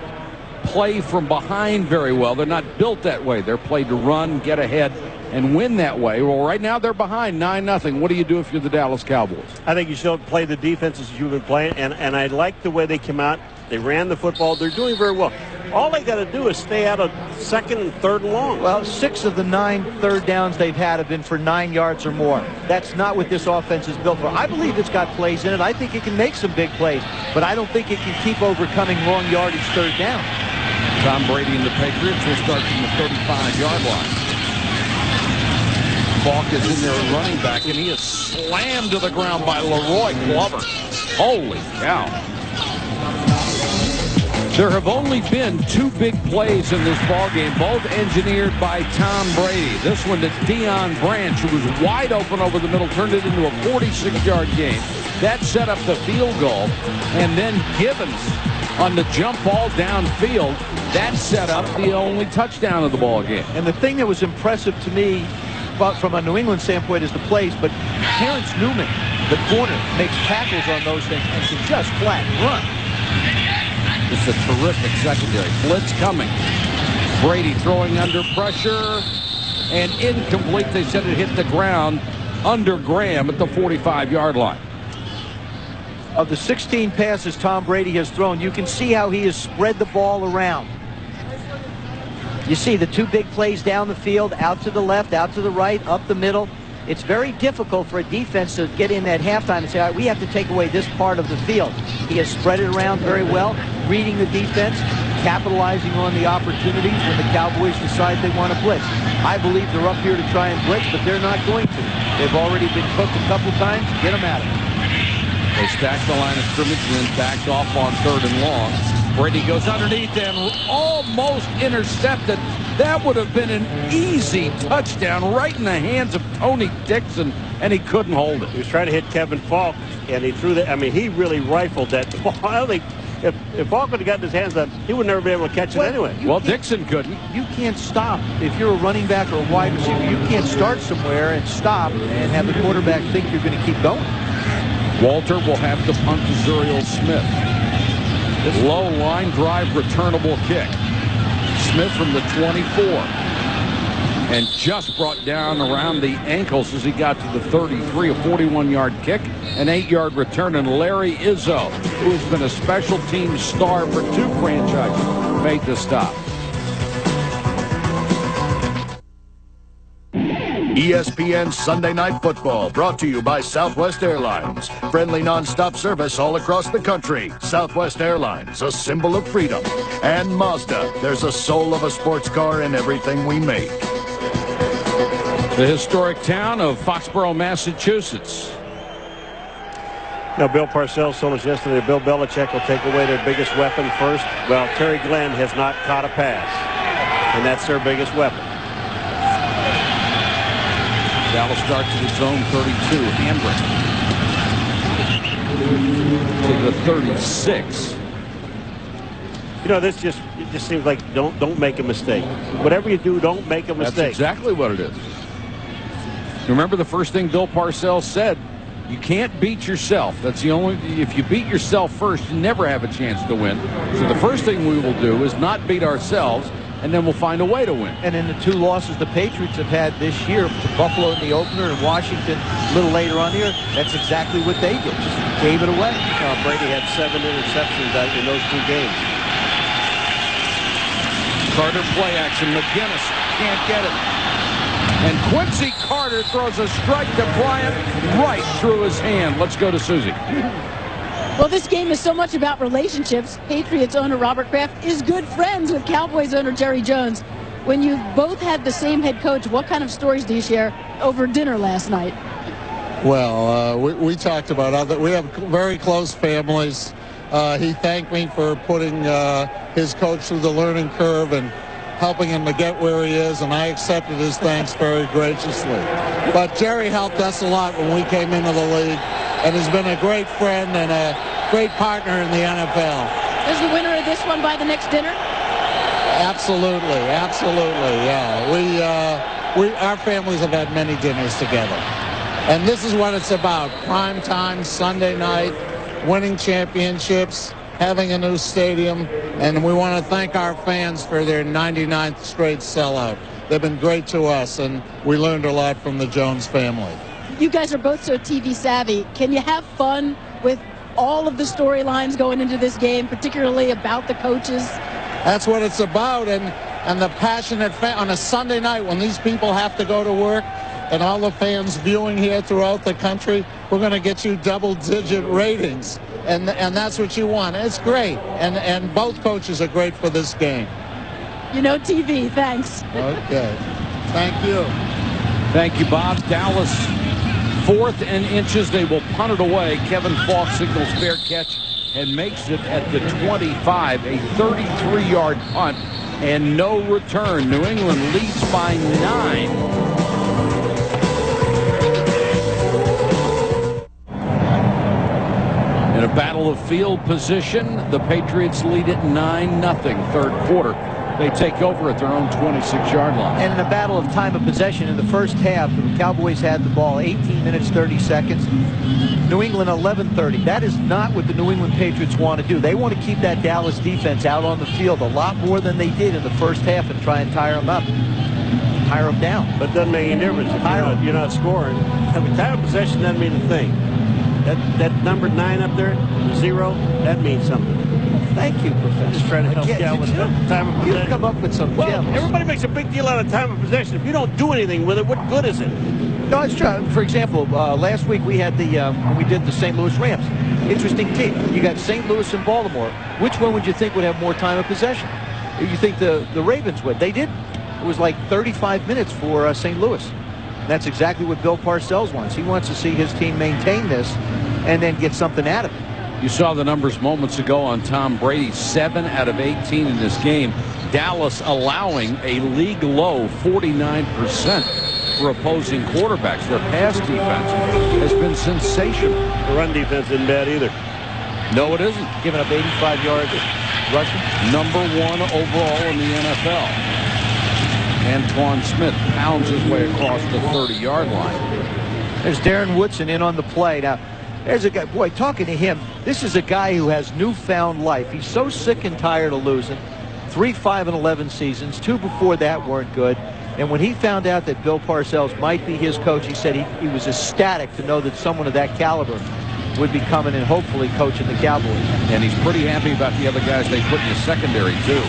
A: play from behind very well. They're not built that way. They're played to run, get ahead, and win that way. Well, right now they're behind 9-0. What do you do if you're the Dallas Cowboys? I
C: think you should play the defenses you've been playing, and I like the way they came out. They ran the football. They're doing very well. All they got to do is stay out of 2nd and 3rd and long.
B: Well, 6 of the 9 third downs they've had have been for 9 yards or more. That's not what this offense is built for. I believe it's got plays in it. I think it can make some big plays, but I don't think it can keep overcoming long yardage 3rd down.
A: Tom Brady and the Patriots will start from the 35-yard line. Falk is in there running back, and he is slammed to the ground by Leroy Glover. Holy cow. There have only been 2 big plays in this ballgame, both engineered by Tom Brady. This one to Deion Branch, who was wide open over the middle, turned it into a 46-yard game. That set up the field goal. And then Givens on the jump ball downfield, that set up the only touchdown of the ballgame.
B: And the thing that was impressive to me, but from a New England standpoint, is the plays. But Terrence Newman, the corner, makes tackles on those things and can just flat run.
A: It's a terrific secondary. Blitz coming. Brady throwing under pressure. And incomplete. They said it hit the ground under Graham at the 45-yard line.
B: Of the 16 passes Tom Brady has thrown, you can see how he has spread the ball around. You see the 2 big plays down the field, out to the left, out to the right, up the middle. It's very difficult for a defense to get in at halftime and say, all right, we have to take away this part of the field. He has spread it around very well, reading the defense, capitalizing on the opportunities when the Cowboys decide they want to blitz. I believe they're up here to try and blitz, but they're not going to. They've already been cooked a couple times. Get them at it.
A: They stacked the line of scrimmage and then backed off on 3rd and long. Brady goes underneath and almost intercepted. That would have been an easy touchdown right in the hands of Tony Dixon, and he couldn't hold it.
C: He was trying to hit Kevin Falk, and he threw that. I mean, he really rifled that ball. if Falk would have gotten his hands up, he would never be able to catch it anyway.
A: Well, Dixon couldn't.
B: You can't stop. If you're a running back or a wide receiver, you can't start somewhere and stop and have the quarterback think you're going to keep going.
A: Walter will have to punt to Zuriel Smith. This low line drive returnable kick. Smith from the 24. And just brought down around the ankles as he got to the 33. A 41-yard kick, an 8-yard return, and Larry Izzo, who has been a special teams star for 2 franchises, made the stop.
F: ESPN Sunday Night Football, brought to you by Southwest Airlines. Friendly nonstop service all across the country. Southwest Airlines, a symbol of freedom. And Mazda, there's a soul of a sports car in everything we make.
A: The historic town of Foxborough, Massachusetts.
C: Now, Bill Parcells told us yesterday Bill Belichick will take away their biggest weapon first. Well, Terry Glenn has not caught a pass, and that's their biggest weapon.
A: Dallas starts at its own 32. Hambrick to the 36.
C: You know, it just seems like don't make a mistake. Whatever you do, don't make a mistake.
A: That's exactly what it is. Remember the first thing Bill Parcells said? You can't beat yourself. That's the only. If you beat yourself first, you never have a chance to win. So the first thing we will do is not beat ourselves, and then we'll find a way to win.
B: And in the 2 losses the Patriots have had this year, to Buffalo in the opener and Washington a little later on here, that's exactly what they did. Just gave it away.
C: Brady had 7 interceptions in those 2 games.
A: Carter play action. McGinnis can't get it. And Quincy Carter throws a strike to Bryant right through his hand. Let's go to Susie.
D: Well, this game is so much about relationships. Patriots owner Robert Kraft is good friends with Cowboys owner Jerry Jones. When you both had the same head coach, what kind of stories do you share over dinner last night?
I: Well, we talked about other. We have very close families. He thanked me for putting his coach through the learning curve and helping him to get where he is, and I accepted his thanks very graciously. But Jerry helped us a lot when we came into the league, and has been a great friend and a great partner in the NFL.
D: Is the winner of this one by the next dinner?
I: Absolutely, yeah. Our families have had many dinners together, and this is what it's about: prime time, Sunday night, winning championships, having a new stadium, and we want to thank our fans for their 99th straight sellout. They've been great to us, and we learned a lot from the Jones family.
D: You guys are both so TV savvy. Can you have fun with all of the storylines going into this game, particularly about the coaches?
I: That's what it's about, and the passionate on a Sunday night when these people have to go to work and all the fans viewing here throughout the country, we're going to get you double-digit ratings. And that's what you want. It's great. And both coaches are great for this game.
D: You know TV. Thanks.
I: Okay. Thank you.
A: Thank you, Bob. Dallas, 4th and inches. They will punt it away. Kevin Falk signals fair catch and makes it at the 25. A 33-yard punt and no return. New England leads by 9. In a battle of field position, the Patriots lead it 9-0, 3rd quarter. They take over at their own 26-yard line.
B: And in a battle of time of possession in the first half, the Cowboys had the ball 18 minutes, 30 seconds. New England 11:30. That is not what the New England Patriots want to do. They want to keep that Dallas defense out on the field a lot more than they did in the first half and try and tire them up. Tire them down.
C: But it doesn't make any difference if you're not scoring. I mean, time of possession doesn't mean a thing. That number 9 up there, 0, that means something.
B: Thank you, Professor.
C: Just trying to help you out with time of possession.
B: You come up with some gems.
C: Everybody makes a big deal out of time of possession. If you don't do anything with it, what good is it?
B: No, it's true. For example, last week we had when we did the St. Louis Rams. Interesting team. You got St. Louis and Baltimore. Which one would you think would have more time of possession? You think the Ravens would? They did. It was like 35 minutes for St. Louis. That's exactly what Bill Parcells wants. He wants to see his team maintain this and then get something out of it.
A: You saw the numbers moments ago on Tom Brady, 7 out of 18 in this game. Dallas allowing a league low 49% for opposing quarterbacks. Their pass defense has been sensational.
C: The run defense isn't bad either.
A: No, it isn't.
B: Giving up 85 yards rushing.
A: Number 1 overall in the NFL. Antoine Smith pounds his way across the 30-yard line.
B: There's Darren Woodson in on the play. Now, there's a guy, boy, talking to him, this is a guy who has newfound life. He's so sick and tired of losing. 3 5-11 seasons. 2 before that weren't good. And when he found out that Bill Parcells might be his coach, he said he was ecstatic to know that someone of that caliber would be coming and hopefully coaching the Cowboys.
A: And he's pretty happy about the other guys they put in the secondary, too.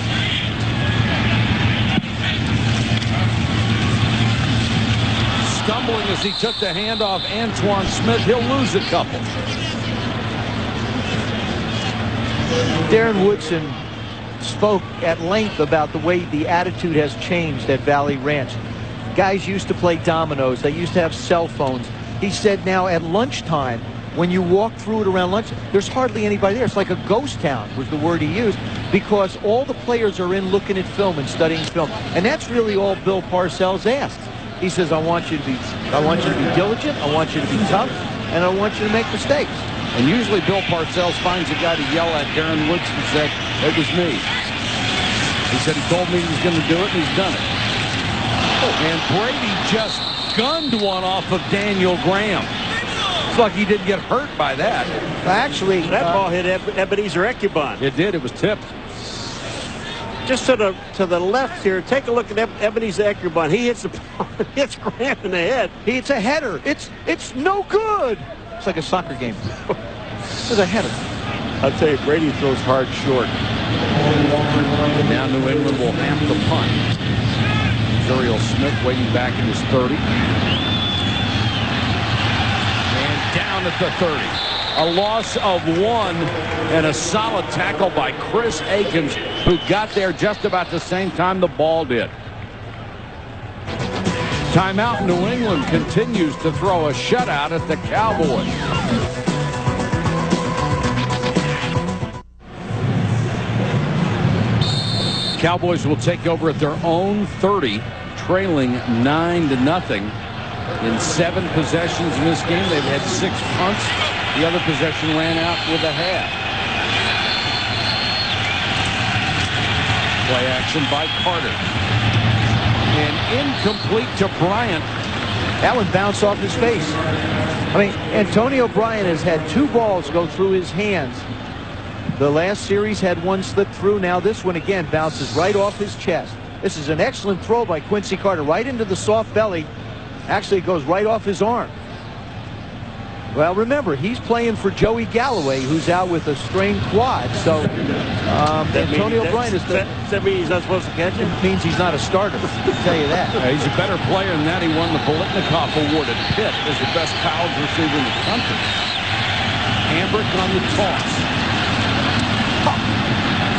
A: Stumbling as he took the handoff, Antoine Smith. He'll lose a couple.
B: Darren Woodson spoke at length about the way the attitude has changed at Valley Ranch. Guys used to play dominoes. They used to have cell phones. He said now at lunchtime, when you walk through it around lunch, there's hardly anybody there. It's like a ghost town was the word he used, because all the players are in looking at film and studying film. And that's really all Bill Parcells asked. He says, I want you to be diligent, I want you to be tough, and I want you to make mistakes.
A: And usually Bill Parcells finds a guy to yell at. Darren Woodson said, it was me. He said he told me he was going to do it, and he's done it. And Brady just gunned one off of Daniel Graham. It's like he didn't get hurt by that.
B: Actually,
C: that ball hit Ebenezer Ecubon.
A: It did. It was tipped.
C: Just to the left here, take a look at Ebenezer Ecubon. He hits hits Graham in the head.
B: It's a header. It's no good. It's like a soccer game. It's a header.
C: I'll tell you, Brady throws hard short.
A: Now New England will have the punt. Zuriel Smith waiting back in his 30. And down at the 30. A loss of 1 and a solid tackle by Chris Akins, who got there just about the same time the ball did. Timeout. New England continues to throw a shutout at the Cowboys. Cowboys will take over at their own 30, trailing 9-0. In 7 possessions in this game, they've had 6 punts. The other possession ran out with a half. Play action by Carter. And incomplete to Bryant.
B: That one bounced off his face. I mean, Antonio Bryant has had 2 balls go through his hands. The last series had 1 slip through. Now this one again bounces right off his chest. This is an excellent throw by Quincy Carter, right into the soft belly. Actually, it goes right off his arm. Well, remember, he's playing for Joey Galloway, who's out with a strained quad. So Antonio Bryant is the...
C: Does that mean he's not supposed to catch him?
B: It means he's not a starter, I'll tell you that.
A: He's a better player than that. He won the Bolitnikoff Award at Pitt as the best college receiver in the country. Hambrick on the toss.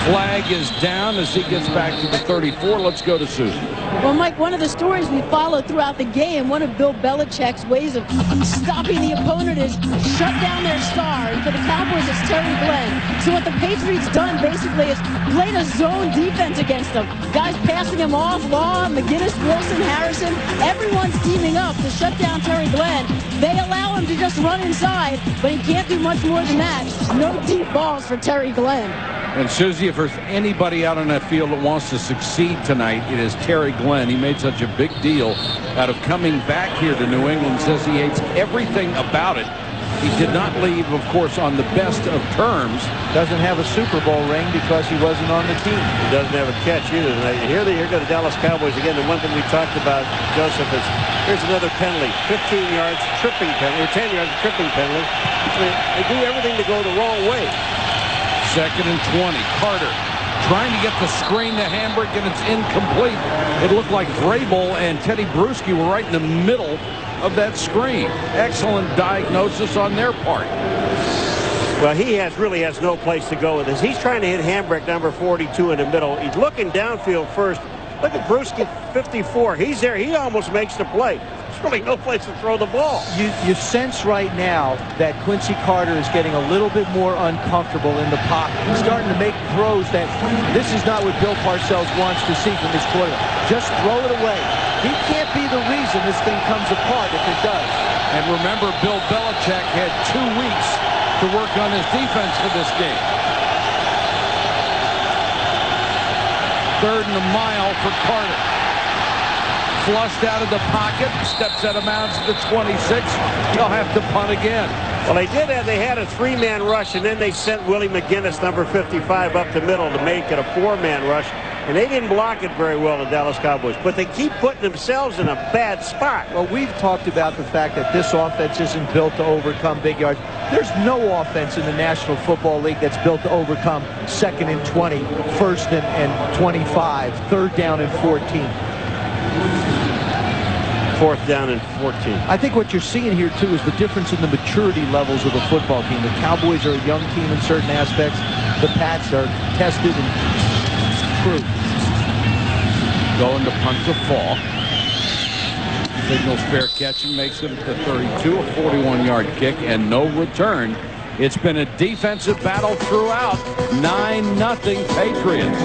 A: Flag is down as he gets back to the 34. Let's go to Susan.
D: Well, Mike, one of the stories we followed throughout the game, one of Bill Belichick's ways of stopping the opponent is shut down their star. And for the Cowboys, it's Terry Glenn. So what the Patriots done basically is played a zone defense against them. Guys passing him off, Law, McGinnis, Wilson, Harrison. Everyone's teaming up to shut down Terry Glenn. They allow him to just run inside, but he can't do much more than that. No deep balls for Terry Glenn.
A: And Susie, if there's anybody out on that field that wants to succeed tonight, it is Terry Glenn. He made such a big deal out of coming back here to New England. Says he hates everything about it. He did not leave, of course, on the best of terms.
B: Doesn't have a Super Bowl ring because he wasn't on the team.
C: He doesn't have a catch either tonight. Here go the Dallas Cowboys again. The one thing we talked about, Joseph, is here's another penalty. 15 yards tripping penalty, or 10 yards tripping penalty. They do everything to go the wrong way.
A: 2nd and 20. Carter trying to get the screen to Hambrick, and it's incomplete. It looked like Vrabel and Teddy Bruschi were right in the middle of that screen. Excellent diagnosis on their part.
C: Well, he really has no place to go with this. He's trying to hit Hambrick, number 42, in the middle. He's looking downfield first. Look at Bruschi, 54. He's there. He almost makes the play. There's really no place to throw the ball.
B: You sense right now that Quincy Carter is getting a little bit more uncomfortable in the pocket. He's starting to make throws that this is not what Bill Parcells wants to see from his quarterback. Just throw it away. He can't be the reason this thing comes apart if it does.
A: And remember, Bill Belichick had 2 weeks to work on his defense for this game. 3rd and a mile for Carter. Flushed out of the pocket, steps out of bounds at the 26. He'll have to punt again.
C: Well, they had a 3-man rush, and then they sent Willie McGinnis, number 55, up the middle to make it a 4-man rush. And they didn't block it very well, the Dallas Cowboys. But they keep putting themselves in a bad spot.
B: Well, we've talked about the fact that this offense isn't built to overcome big yards. There's no offense in the National Football League that's built to overcome 2nd and 20, 1st and 25, 3rd down and 14.
C: 4th down and 14.
B: I think what you're seeing here, too, is the difference in the maturity levels of the football team. The Cowboys are a young team in certain aspects. The Pats are tested and proved.
A: Going to punt to fall. Signals fair catch and makes it to 32, a 41-yard kick, and no return. It's been a defensive battle throughout. 9-0 Patriots.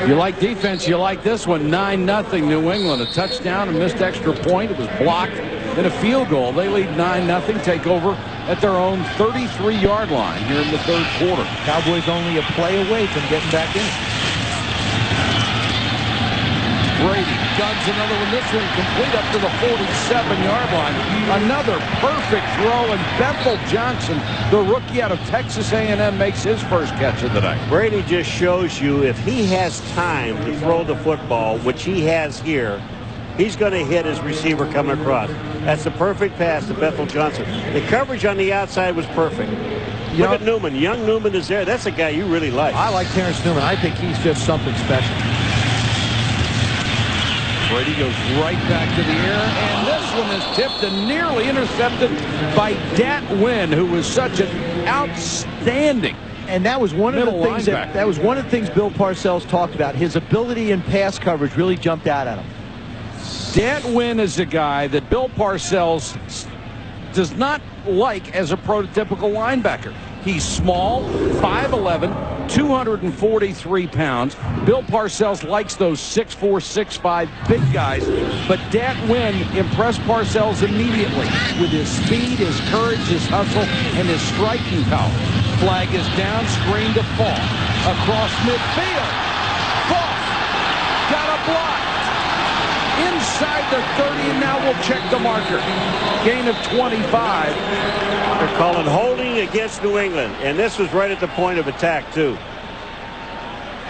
A: You like defense, you like this one. 9-0 New England. A touchdown, a missed extra point. It was blocked. Then a field goal. They lead 9-0, take over at their own 33-yard line here in the 3rd quarter.
B: Cowboys only a play away from getting back in.
A: Brady guns another one. This one complete up to the 47-yard line. Another perfect throw, and Bethel Johnson, the rookie out of Texas A&M, makes his first catch of the night.
C: Brady just shows you if he has time to throw the football, which he has here, he's going to hit his receiver coming across. That's the perfect pass to Bethel Johnson. The coverage on the outside was perfect. Look at Newman. Young Newman is there. That's a guy you really like.
B: I like Terrence Newman. I think he's just something special.
A: Brady goes right back to the air, and this one is tipped and nearly intercepted by Dat Wynn, who was such an outstanding
B: And that was one of the things
A: that
B: was one of the things Bill Parcells talked about. His ability in pass coverage really jumped out at him.
A: Dat Wynn is a guy that Bill Parcells does not like as a prototypical linebacker. He's small, 5'11", 243 pounds. Bill Parcells likes those 6'4", 6'5", big guys. But Dat Wynn impressed Parcells immediately with his speed, his courage, his hustle, and his striking power. Flag is down, screen to Fall. Across midfield. Fall. Got a block. Inside the 30, and now we'll check the marker. Gain of 25.
C: They're calling holding against New England, and this was right at the point of attack, too.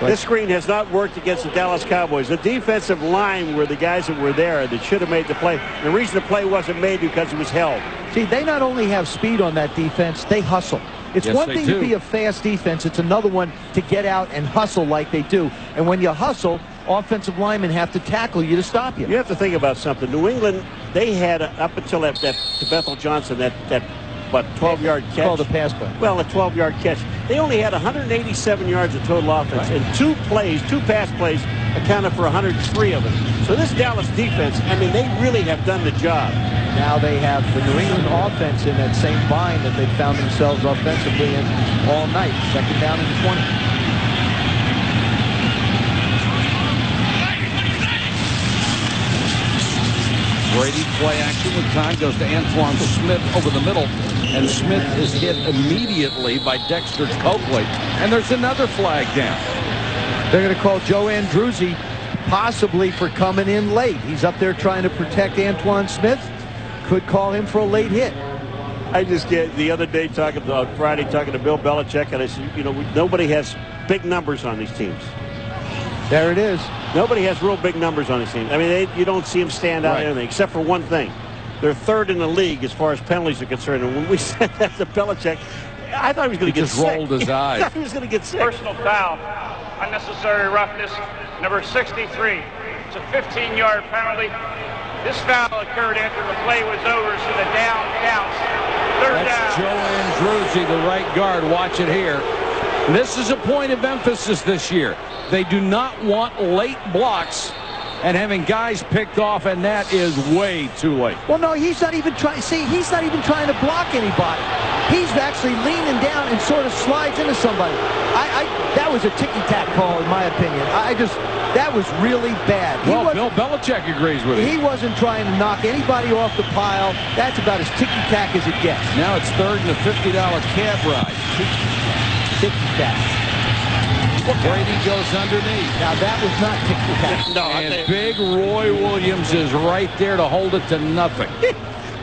C: This screen has not worked against the Dallas Cowboys. The defensive line were the guys that were there that should have made the play. The reason the play wasn't made because it was held.
B: See, they not only have speed on that defense, they hustle. It's one thing to be a fast defense. It's another one to get out and hustle like they do. And when you hustle, offensive linemen have to tackle you to stop you.
C: You have to think about something. New England, they had up until that to Bethel Johnson, that 12-yard catch.
B: Called a pass play.
C: Well, a 12-yard catch. They only had 187 yards of total offense, and two pass plays accounted for 103 of it. So this Dallas defense, I mean, they really have done the job.
B: Now they have the New England offense in that same bind that they found themselves offensively in all night. 2nd down and 20.
A: Brady play action with time goes to Antoine Smith over the middle, and Smith is hit immediately by Dexter Coakley, and there's another flag down.
B: They're going to call Joe Andruzzi possibly for coming in late. He's up there trying to protect Antoine Smith. Could call him for a late hit.
C: I just get the other day on Friday talking to Bill Belichick, and I said, you know, nobody has big numbers on these teams.
B: There it is.
C: Nobody has real big numbers on these teams. I mean, you don't see them stand out in anything except for one thing. They're 3rd in the league as far as penalties are concerned. And when we said that to Belichick, I thought he was going to get sick.
A: He just rolled his eyes.
C: I thought he was going to get sick.
E: Personal foul, unnecessary roughness, number 63. It's a 15-yard penalty. This foul occurred after the play was over, so the down counts. 3rd
A: That's
E: down.
A: Joe Andruzzi, the right guard. Watch it here. This is a point of emphasis this year. They do not want late blocks and having guys picked off, and that is way too late.
B: Well, no, he's not even trying. See, he's not even trying to block anybody. He's actually leaning down and sort of slides into somebody. That was a ticky-tack call, in my my opinion. That was really bad.
A: Well, Bill Belichick agrees with you.
B: He wasn't trying to knock anybody off the pile. That's about as ticky-tack as it gets.
A: Now it's third and a $50 cab ride.
B: Ticky-tack.
A: Brady goes underneath.
B: Now, that was not ticky-tack.
C: No,
A: And big Roy Williams is right there to hold it to nothing.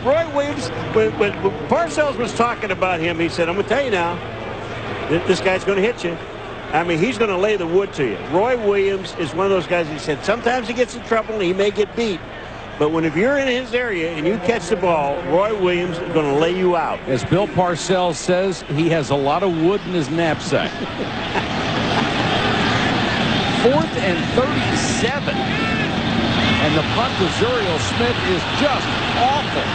C: Roy Williams, when Parcells was talking about him, he said, I'm going to tell you now, this guy's going to hit you. I mean, he's going to lay the wood to you. Roy Williams is one of those guys, he said, sometimes he gets in trouble and he may get beat. But if you're in his area and you catch the ball, Roy Williams is going to lay you out.
A: As Bill Parcells says, he has a lot of wood in his knapsack. 4th and 37. And the punt to Zuriel Smith is just awful.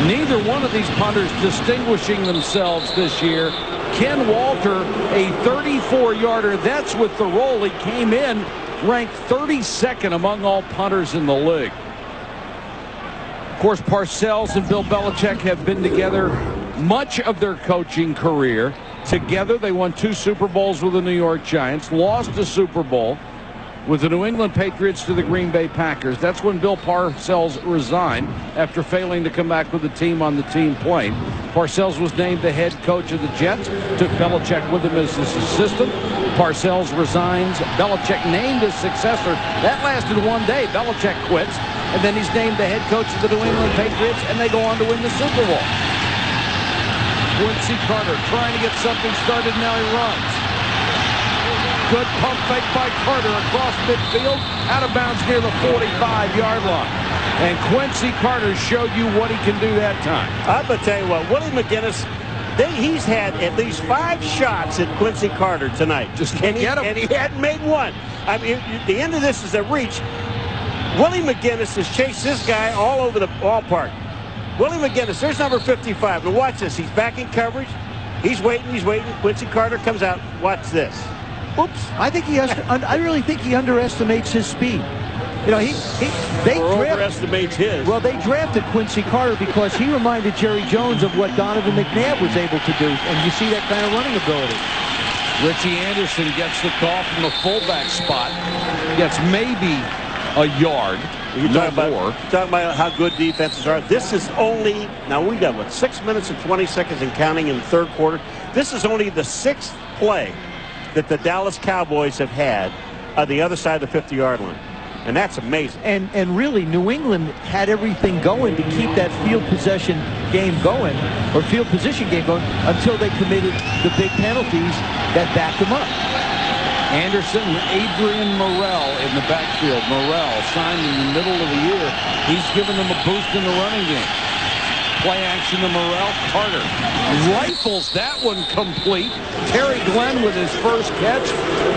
A: Neither one of these punters distinguishing themselves this year. Ken Walter, a 34-yarder. That's with the roll. He came in ranked 32nd among all punters in the league. Of course, Parcells and Bill Belichick have been together much of their coaching career. Together, they won 2 Super Bowls with the New York Giants, lost a Super Bowl with the New England Patriots to the Green Bay Packers. That's when Bill Parcells resigned after failing to come back with the team on the team plane. Parcells was named the head coach of the Jets, took Belichick with him as his assistant. Parcells resigns. Belichick named his successor. That lasted one day. Belichick quits, and then he's named the head coach of the New England Patriots, and they go on to win the Super Bowl. Quincy Carter trying to get something started. Now he runs. Good pump fake by Carter across midfield, out of bounds near the 45-yard line. And Quincy Carter showed you what he can do that time.
C: I'm going to tell you what, Willie McGinnis, he's had at least 5 shots at Quincy Carter tonight.
A: Just can't get him.
C: And he hadn't made one. I mean, the end of this is a reach. Willie McGinnis has chased this guy all over the ballpark. Willie McGinnis, there's number 55. But watch this. He's back in coverage. He's waiting. Quincy Carter comes out. Watch this. Oops.
B: I really think he underestimates his speed. You know, they
C: overestimates his.
B: Well, they drafted Quincy Carter because he reminded Jerry Jones of what Donovan McNabb was able to do, and you see that kind of running ability.
A: Richie Anderson gets the call from the fullback spot. Gets maybe a yard.
C: You're talking about how good defenses are. This is only, now we got, 6 minutes and 20 seconds and counting in the third quarter. This is only the 6th play that the Dallas Cowboys have had on the other side of the 50-yard line. And that's amazing.
B: And really, New England had everything going to keep that field position game going until they committed the big penalties that backed them up.
A: Anderson, Adrian Morrell in the backfield. Morrell signed in the middle of the year. He's given them a boost in the running game. Play action to Morrell. Carter rifles that one complete. Terry Glenn with his first catch.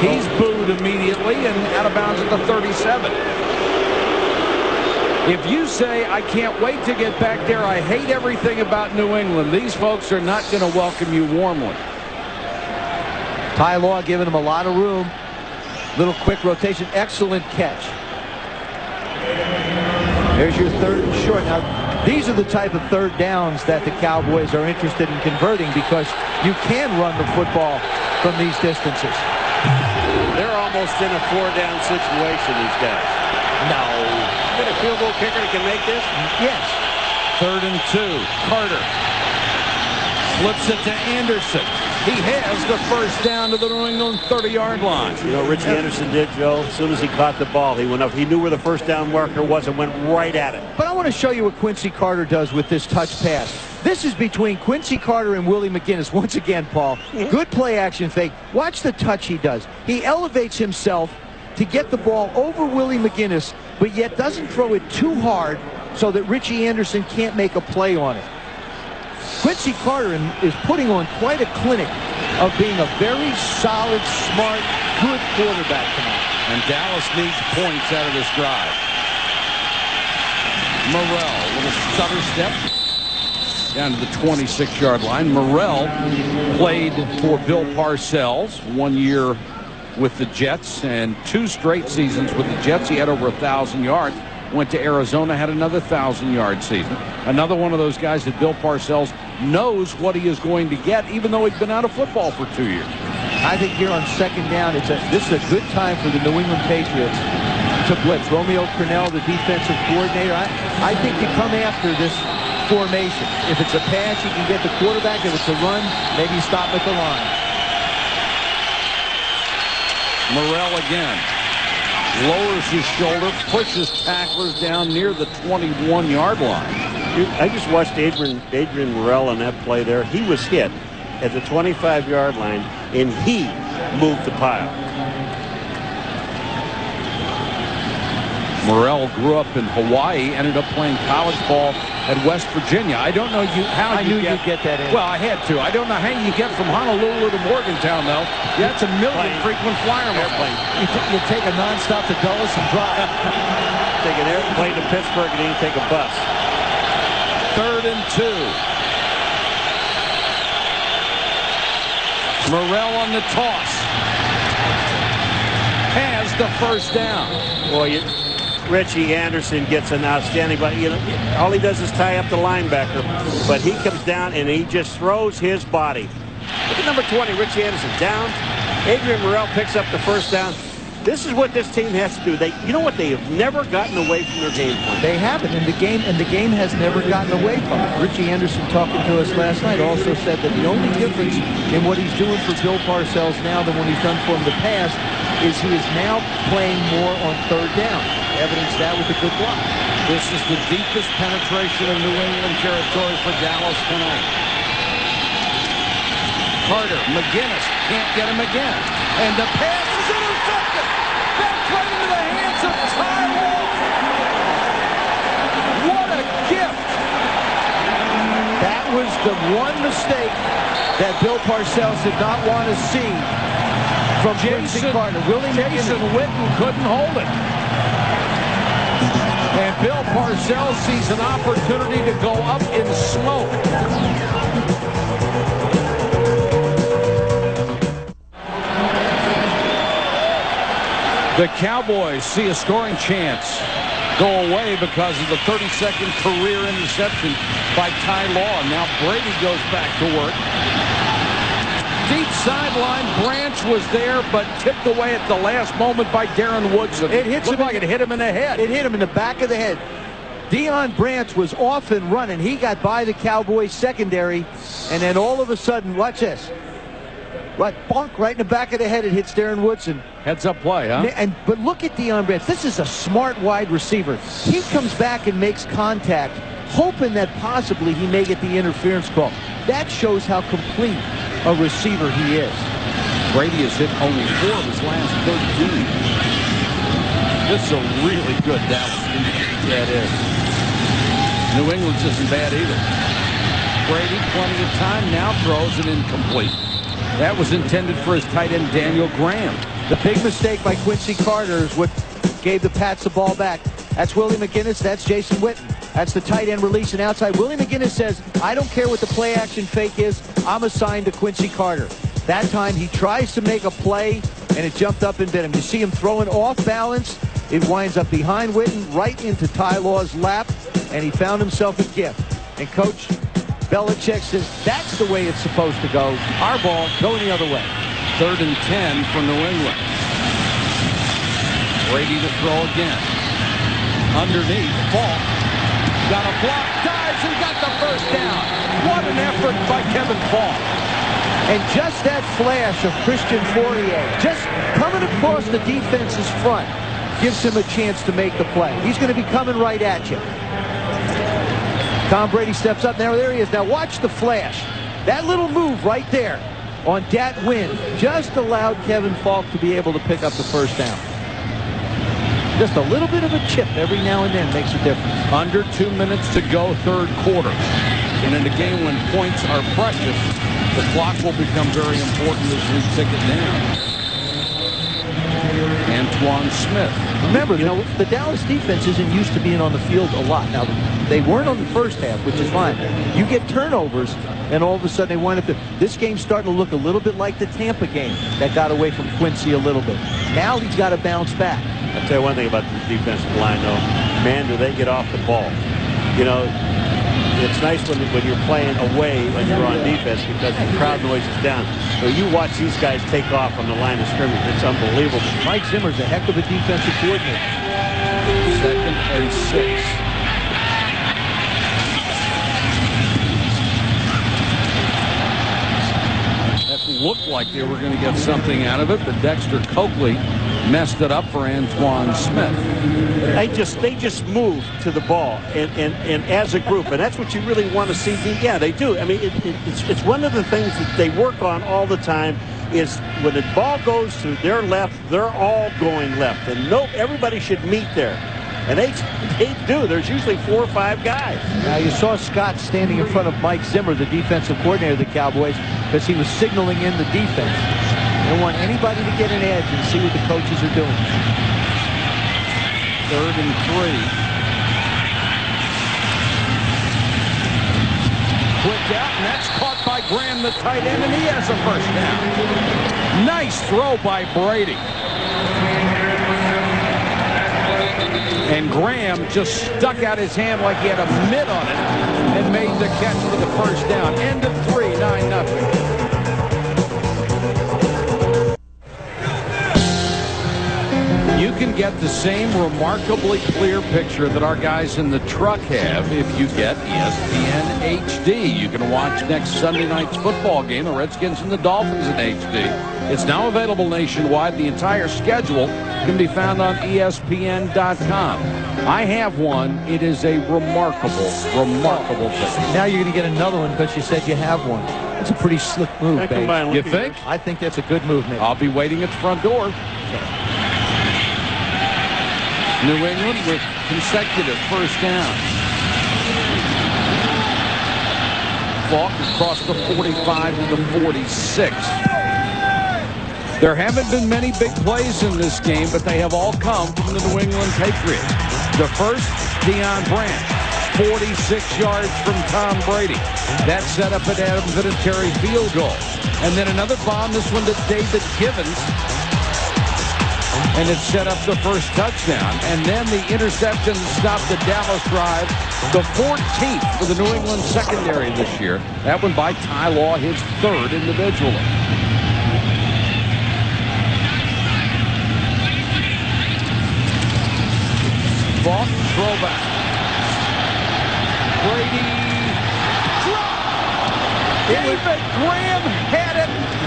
A: He's booed immediately and out of bounds at the 37. If you say, I can't wait to get back there, I hate everything about New England, these folks are not going to welcome you warmly.
B: Ty Law giving him a lot of room. Little quick rotation. Excellent catch. There's your 3rd and short. Now, these are the type of third downs that the Cowboys are interested in converting because you can run the football from these distances.
C: They're almost in a 4-down situation, these guys.
B: No.
C: You got a field goal kicker that can make this?
B: Yes.
A: 3rd and 2. Carter flips it to Anderson. He has the first down to the New England 30-yard line.
C: You know, Richie Anderson did, Joe. As soon as he caught the ball, he went up. He knew where the first down marker was and went right at it.
B: But I want to show you what Quincy Carter does with this touch pass. This is between Quincy Carter and Willie McGinnis. Once again, Paul, good play action fake. Watch the touch he does. He elevates himself to get the ball over Willie McGinnis, but yet doesn't throw it too hard so that Richie Anderson can't make a play on it. Quincy Carter is putting on quite a clinic of being a very solid, smart, good quarterback tonight.
A: And Dallas needs points out of this drive. Morrell, little stutter step down to the 26-yard line. Morrell played for Bill Parcells 1 year with the Jets and 2 straight seasons with the Jets. He had over 1,000 yards. Went to Arizona, had another 1,000-yard season. Another one of those guys that Bill Parcells knows what he is going to get, even though he's been out of football for 2 years.
B: I think here on second down, this is a good time for the New England Patriots to blitz. Romeo Crennel, the defensive coordinator, I think you come after this formation. If it's a pass, you can get the quarterback. If it's a run, maybe you stop at the line.
A: Morrell again. Lowers his shoulder, pushes tacklers down near the 21-yard line.
C: I just watched Adrian Morrell on that play there. He was hit at the 25-yard line, and he moved the pile.
A: Morrell grew up in Hawaii, ended up playing college ball at West Virginia. I don't know how
B: I knew you'd get that in.
A: Well, I had to. I don't know how you get from Honolulu to Morgantown, though. That's a million frequent flyer airplane.
B: You take a nonstop to Dulles and drop.
C: Take an airplane to Pittsburgh, and then you take a bus.
A: 3rd and 2. Morrell on the toss. Has the first down.
C: Boy, Richie Anderson gets an outstanding, but all he does is tie up the linebacker. But he comes down and he just throws his body. Look at number 20, Richie Anderson down. Adrian Morrell picks up the first down. This is what this team has to do. You know what? They have never gotten away from their game plan.
B: They haven't, and the game has never gotten away from it. Richie Anderson, talking to us last night, also said that the only difference in what he's doing for Bill Parcells now than when he's done for him in the past is he is now playing more on 3rd down. Evidence that with a good block.
A: This is the deepest penetration of New England territory for Dallas tonight. Carter, McGinnis can't get him again. And the pass is intercepted. Back right into the hands of Ty Law. What a gift.
B: That was the one mistake that Bill Parcells did not want to see from Jason Carter.
A: Jason Witten couldn't hold it. And Bill Parcells sees an opportunity to go up in smoke. The Cowboys see a scoring chance go away because of the 32nd career interception by Ty Law. Now Brady goes back to work. Deep sideline, Branch was there, but tipped away at the last moment by Darren Woodson.
B: It hits him
A: like it hit him in the head.
B: It hit him in the back of the head. Deion Branch was off and running. He got by the Cowboys secondary, and then all of a sudden, watch this. Right, bonk, right in the back of the head. It hits Darren Woodson.
A: Heads up play, huh?
B: But look at Deion Branch. This is a smart wide receiver. He comes back and makes contact, hoping that possibly he may get the interference call. That shows how complete a receiver he is.
A: Brady has hit only 4 of his last 13. This is a really good Dallas defense.
B: Yeah, it is.
A: New England's isn't bad either. Brady, plenty of time, now throws it incomplete. That was intended for his tight end, Daniel Graham.
B: The big mistake by Quincy Carter is what gave the Pats the ball back. That's Willie McGinnis. That's Jason Witten. That's the tight end releasing outside. Willie McGinnis says, I don't care what the play action fake is. I'm assigned to Quincy Carter. That time he tries to make a play, and it jumped up and bit him. You see him throwing off balance. It winds up behind Witten, right into Ty Law's lap, and he found himself a gift. And Coach Belichick says, that's the way it's supposed to go. Our ball going the other way.
A: 3rd and 10 for New England. Brady to throw again. Underneath, Falk. Got a block, dives, and got the first down. What an effort by Kevin Falk.
B: And just that flash of Christian Fourier, just coming across the defense's front, gives him a chance to make the play. He's going to be coming right at you. Tom Brady steps up. Now there he is. Now watch the flash. That little move right there on Dat Win just allowed Kevin Falk to be able to pick up the first down. Just a little bit of a chip every now and then makes a difference.
A: Under 2 minutes to go, 3rd quarter. And in a game when points are precious, the clock will become very important as we tick it down. Antoine Smith.
B: Remember, the Dallas defense isn't used to being on the field a lot. Now, they weren't on the first half, which is fine. You get turnovers, and all of a sudden they wind up this game's starting to look a little bit like the Tampa game that got away from Quincy a little bit. Now he's got to bounce back.
C: I'll tell you one thing about the defensive line, though. Man, do they get off the ball. it's nice when you're playing away when you're on defense because the crowd noise is down. So you watch these guys take off on the line of scrimmage. It's unbelievable.
B: Mike Zimmer's a heck of a defensive coordinator.
A: 2nd and 6. Looked like they were going to get something out of it, but Dexter Coakley messed it up for Antoine Smith.
C: They just move to the ball and as a group, and that's what you really want to see. Yeah, they do. I mean, it's one of the things that they work on all the time is when the ball goes to their left, they're all going left, and everybody should meet there. And they do. There's usually 4 or 5 guys.
B: Now, you saw Scott standing in front of Mike Zimmer, the defensive coordinator of the Cowboys, because he was signaling in the defense. They don't want anybody to get an edge and see what the coaches are doing.
A: 3rd and 3. Quick out, and that's caught by Graham, the tight end, and he has a first down. Nice throw by Brady. And Graham just stuck out his hand like he had a mitt on it and made the catch for the first down. End of 3, 9-0. You can get the same remarkably clear picture that our guys in the truck have if you get ESPN HD. You can watch next Sunday night's football game, the Redskins and the Dolphins in HD. It's now available nationwide. The entire schedule can be found on ESPN.com. I have one. It is a remarkable thing.
B: Now you're going to get another one because you said you have one. It's a pretty slick move, babe.
A: You think?
B: I think that's a good move, Nick.
A: I'll be waiting at the front door. New England with consecutive first down. Falk across the 45 to the 46. There haven't been many big plays in this game, but they have all come from the New England Patriots. The first, Deion Branch, 46 yards from Tom Brady. That set up an Adams and a Terry field goal. And then another bomb, this one to David Givens. And it set up the first touchdown. And then the interception stopped the Dallas drive, the 14th for the New England secondary this year. That one by Ty Law, his 3rd individually. Falk, throwback. Brady. David Graham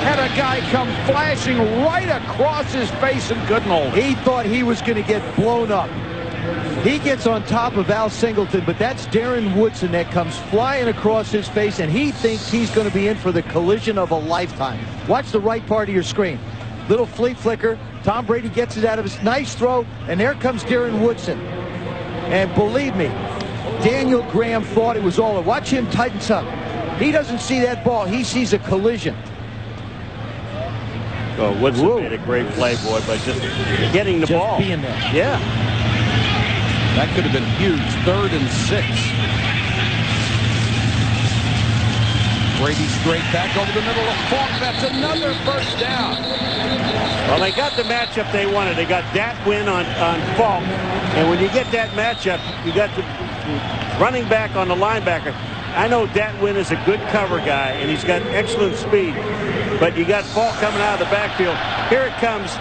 A: had a guy come flashing right across his face and couldn't hold it.
B: He thought he was going to get blown up. He gets on top of Al Singleton, but that's Darren Woodson that comes flying across his face, and he thinks he's going to be in for the collision of a lifetime. Watch the right part of your screen. Little flea flicker. Tom Brady gets it out of his nice throw, and there comes Darren Woodson. And believe me, Daniel Graham thought it was all over. Watch him tighten up. He doesn't see that ball. He sees a collision.
C: Oh, Woodson made a great play, boy, by just getting the ball.
B: Being there.
C: Yeah.
A: That could have been huge. 3rd and 6. Brady straight back over the middle of Falk. That's another first down.
C: Well, they got the matchup they wanted. They got that win on Falk. And when you get that matchup, you got the running back on the linebacker. I know Datwin is a good cover guy, and he's got excellent speed. But you got Falk coming out of the backfield. Here it comes.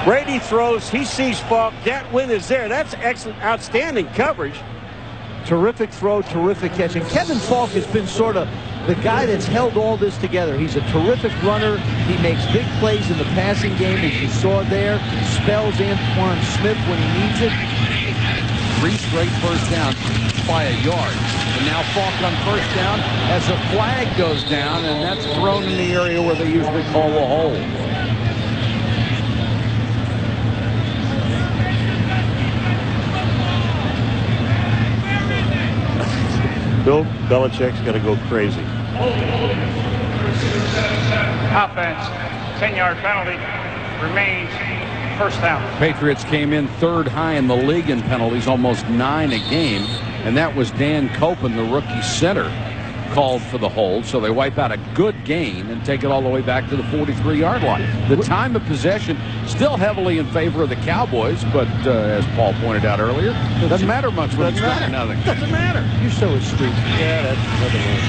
C: Brady throws. He sees Falk. Datwin is there. That's excellent, outstanding coverage.
B: Terrific throw, terrific catch. And Kevin Falk has been sort of the guy that's held all this together. He's a terrific runner. He makes big plays in the passing game, as you saw there. Spells Antoine Smith when he needs it.
A: 3 straight first down by a yard. And now Falk on first down as a flag goes down, and that's thrown in the area where they usually call a hold.
C: Bill Belichick's got to go crazy.
E: Offense, 10-yard penalty, remains first down.
A: Patriots came in 3rd high in the league in penalties, almost 9 a game, and that was Dan Copen, the rookie center. called for the hold, so they wipe out a good gain and take it all the way back to the 43-yard line. The time of possession still heavily in favor of the Cowboys, but as Paul pointed out earlier, it doesn't matter much when it's 9-0.
C: Doesn't matter.
B: You're so astute.
C: Yeah, that's another one.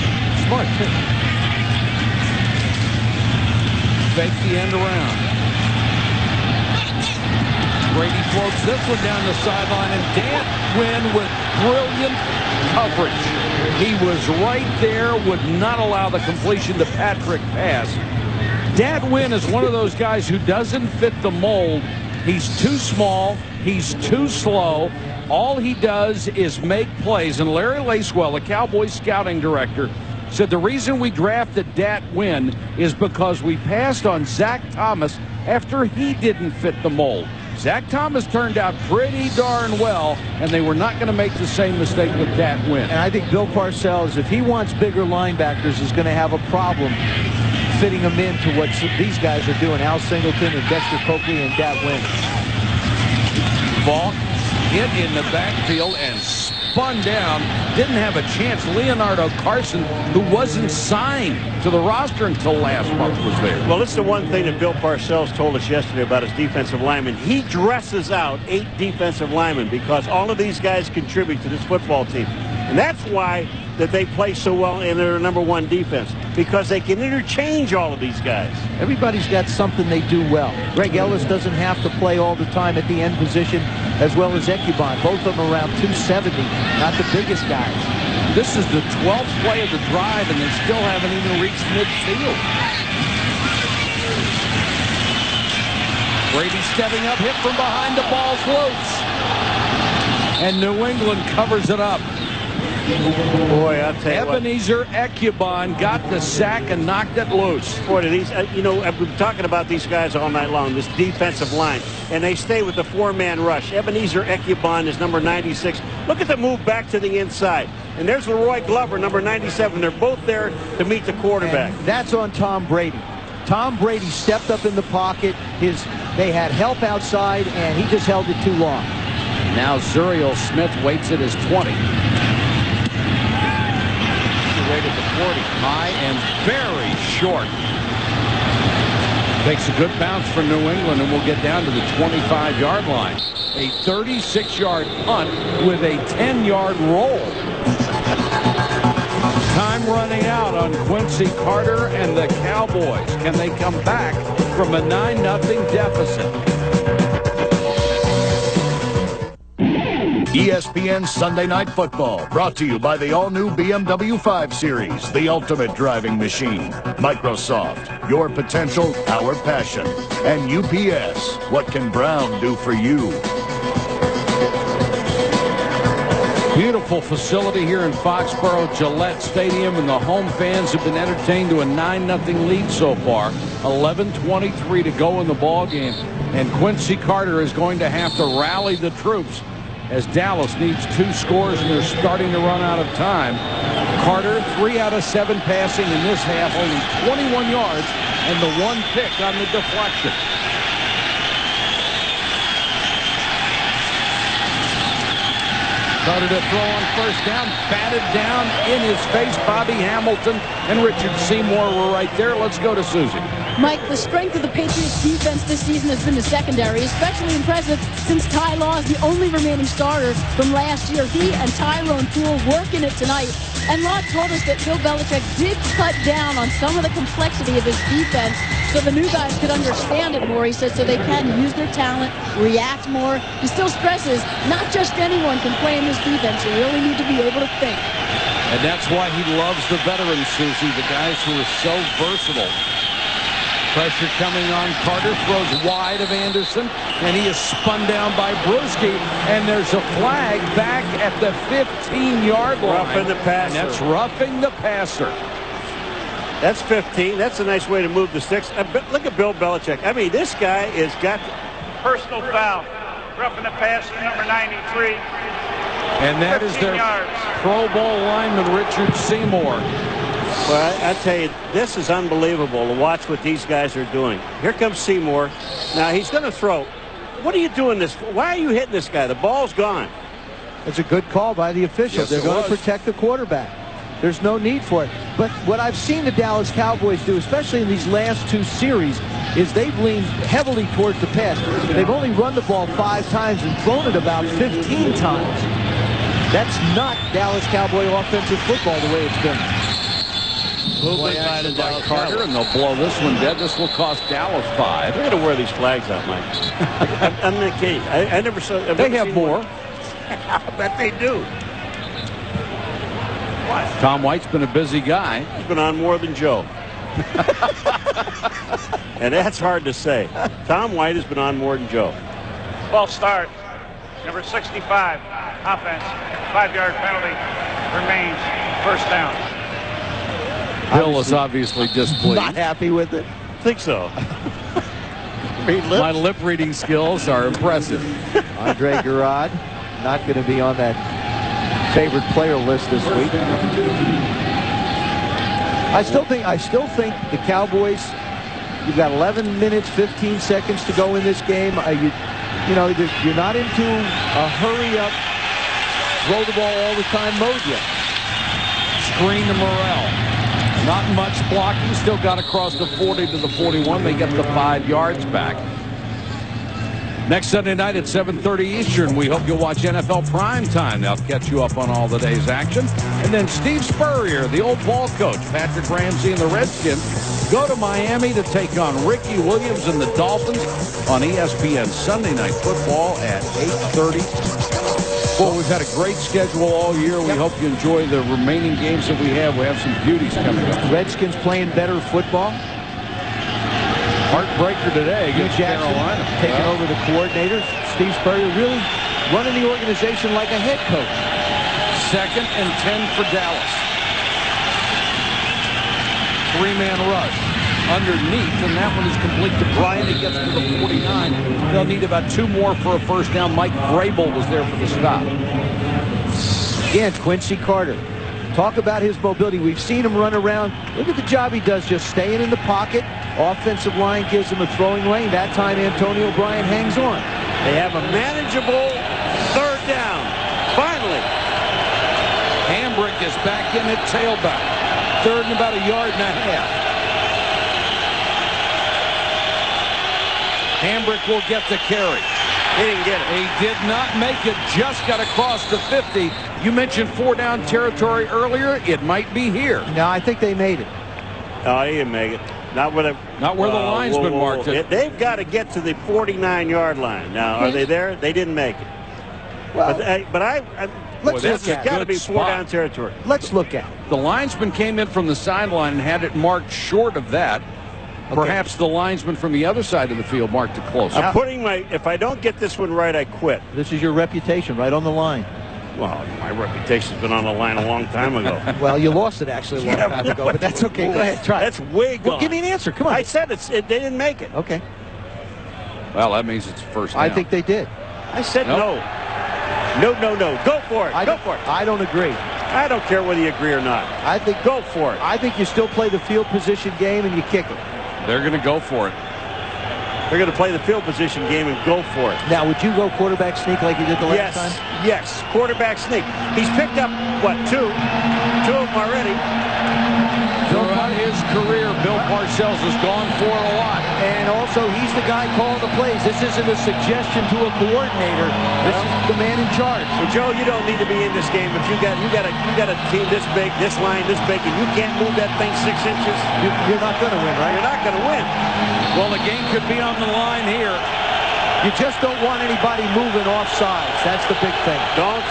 B: Smart, too.
A: Fake the end around. Brady floats this one down the sideline, and Dan Wynn with brilliant coverage. He was right there, would not allow the completion to Patrick pass. Dan Wynn is one of those guys who doesn't fit the mold. He's too small. He's too slow. All he does is make plays. And Larry Lacewell, the Cowboys scouting director, said the reason we drafted Dat Wynn is because we passed on Zach Thomas after he didn't fit the mold. Zach Thomas turned out pretty darn well, and they were not going to make the same mistake with Dat Wynn.
B: And I think Bill Parcells, if he wants bigger linebackers, is going to have a problem fitting them into what these guys are doing. Al Singleton and Dexter Coakley and Dat Wynn.
A: Ball hit in the backfield and spun down. Didn't have a chance. Leonardo Carson, who wasn't signed to the roster until last month, was there.
C: Well, it's the one thing that Bill Parcells told us yesterday about his defensive linemen. He dresses out 8 defensive linemen because all of these guys contribute to this football team. And that's why that they play so well in their #1 defense, because they can interchange all of these guys.
B: Everybody's got something they do well. Greg Ellis doesn't have to play all the time at the end position, as well as Ekubon. Both of them around 270, not the biggest guys.
A: This is the 12th play of the drive, and they still haven't even reached midfield. Brady stepping up, hit from behind, the ball floats. And New England covers it up.
C: Boy, I'll tell you
A: Ebenezer Ekubon got the sack and knocked it loose.
C: Boy, these, I've been talking about these guys all night long, this defensive line, and they stay with the 4-man rush. Ebenezer Ekubon is number 96. Look at the move back to the inside. And there's Leroy Glover, number 97. They're both there to meet the quarterback.
B: And that's on Tom Brady. Tom Brady stepped up in the pocket. They had help outside, and he just held it too long.
A: Now Zuriel Smith waits at his 20. Right at the 40. High and very short. Takes a good bounce for New England, and we'll get down to the 25-yard line. A 36-yard punt with a 10-yard roll. Time running out on Quincy Carter and the Cowboys. Can they come back from a 9-0 deficit?
F: ESPN Sunday Night Football, brought to you by the all-new BMW 5 Series, the ultimate driving machine. Microsoft, your potential, our passion. And UPS, what can Brown do for you?
A: Beautiful facility here in Foxborough, Gillette Stadium, and the home fans have been entertained to a 9-0 lead so far. 11:23 to go in the ball game, and Quincy Carter is going to have to rally the troops as Dallas needs 2 scores and they're starting to run out of time. Carter, 3 out of 7 passing in this half, only 21 yards, and the 1 pick on the deflection. Carter to throw on first down, batted down in his face. Bobby Hamilton and Richard Seymour were right there. Let's go to Susie.
D: Mike, the strength of the Patriots defense this season has been the secondary, especially impressive since Ty Law is the only remaining starter from last year. He and Tyrone Poole working it tonight. And Law told us that Bill Belichick did cut down on some of the complexity of his defense so the new guys could understand it more, he said, so they can use their talent, react more. He still stresses not just anyone can play in this defense. You really need to be able to think.
A: And that's why he loves the veterans, Susie, the guys who are so versatile. Pressure coming on Carter, throws wide of Anderson, and he is spun down by Brewski, and there's a flag back at the 15-yard line.
C: Roughing the passer.
A: And that's roughing the passer.
C: That's 15. That's a nice way to move the sticks. Look at Bill Belichick. I mean, this guy has got
E: Personal foul. Roughing the passer, number 93.
A: And that is their Pro Bowl lineman, Richard Seymour.
C: Well, I tell you, this is unbelievable to watch what these guys are doing. Here comes Seymour. Now, he's going to throw. What are you doing this for? Why are you hitting this guy? The ball's gone.
B: It's a good call by the officials.
A: Yes,
B: They're going to protect the quarterback. There's no need for it. But what I've seen the Dallas Cowboys do, especially in these last 2 series, is they've leaned heavily towards the pass. They've only run the ball 5 times and thrown it about 15 times. That's not Dallas Cowboy offensive football the way it's been.
A: Play action by Carter, and they'll blow this one dead. This will cost Dallas 5.
C: They're going to wear these flags out, Mike. I'm the key. I never saw.
A: They have more.
C: I bet they do. What?
A: Tom White's been a busy guy.
C: He's been on more than Joe. And that's hard to say. Tom White has been on more than Joe.
E: 12 start. Number 65. Offense. 5-yard penalty. Remains first down.
A: Bill is obviously displeased.
B: Not happy with it.
C: I think so.
A: My lip reading skills are impressive.
B: Andre Garrod not going to be on that favorite player list this week. I still think the Cowboys, you've got 11 minutes, 15 seconds to go in this game. You know, you're not into a hurry up, throw the ball all the time mode yet.
A: Screen to Morrell. Not much blocking. Still got across the 40 to the 41. They get the 5 yards back. Next Sunday night at 7:30 Eastern, we hope you'll watch NFL Primetime. They'll catch you up on all the day's action. And then Steve Spurrier, the old ball coach, Patrick Ramsey and the Redskins go to Miami to take on Ricky Williams and the Dolphins on ESPN Sunday Night Football at 8:30. Well, we've had a great schedule all year. We hope you enjoy the remaining games that we have. We have some beauties coming up.
B: Redskins playing better football.
A: Heartbreaker today against Carolina.
B: Taking over the coordinators. Steve Spurrier really running the organization like a head coach.
A: 2nd and 10 for Dallas. 3-man rush underneath, and that one is complete to Bryant. He gets to the 49. They'll need about 2 more for a first down. Mike Vrabel was there for the stop.
B: Again, Quincy Carter. Talk about his mobility. We've seen him run around. Look at the job he does just staying in the pocket. Offensive line gives him a throwing lane. That time Antonio Bryant hangs on.
C: They have a manageable 3rd down. Finally.
A: Hambrick is back in at tailback. 3rd and about 1.5 yards. Hambrick will get the carry.
C: He didn't get it.
A: He did not make it. Just got across the 50. You mentioned 4-down territory earlier. It might be here.
B: No, I think they made it.
C: No, he didn't make it. Not where
A: the linesman marked it.
C: They've got to get to the 49-yard line. Now, are they there? They didn't make it.
B: Well,
C: this has got to be 4-down territory.
B: Let's look at it.
A: The linesman came in from the sideline and had it marked short of that. Okay. Perhaps the linesman from the other side of the field marked it closer.
C: I'm putting if I don't get this one right, I quit.
B: This is your reputation, right on the line.
C: Well, my reputation's been on the line a long time ago.
B: Well, you lost it actually a long time ago, but that's okay. Go ahead, try.
C: That's way gone.
B: Well, give me an answer. Come on.
C: I said they didn't make it.
B: Okay.
A: Well, that means it's first down.
B: I think they did.
C: I said no. No. Go for it. Go for it.
B: I don't agree.
C: I don't care whether you agree or not.
B: I think
C: go for it.
B: I think you still play the field position game and you kick it.
A: They're going to go for it.
C: They're going to play the field position game and go for it.
B: Now, would you go quarterback sneak like you did the last time?
C: Yes, quarterback sneak. He's picked up, what, 2? 2 of them already.
A: Throughout his career, Bill Parcells has gone for it a lot.
B: And also, he's the guy calling the plays. This isn't a suggestion to a coordinator. This is the man in charge.
C: Well, Joe, you don't need to be in this game. If you got a team this big, this line this big, and you can't move that thing 6 inches,
B: you're not going to win, right?
C: You're not going to win.
A: Well, the game could be on the line here.
B: You just don't want anybody moving off sides. That's the big thing.
C: Don't,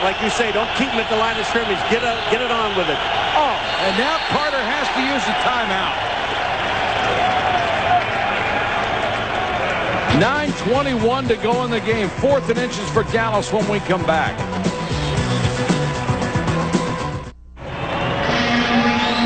C: like you say, don't keep them at the line of scrimmage. Get it on with it.
A: Oh, and now Carter has to use a timeout. 9:21 to go in the game. 4th and inches for Dallas when we come back.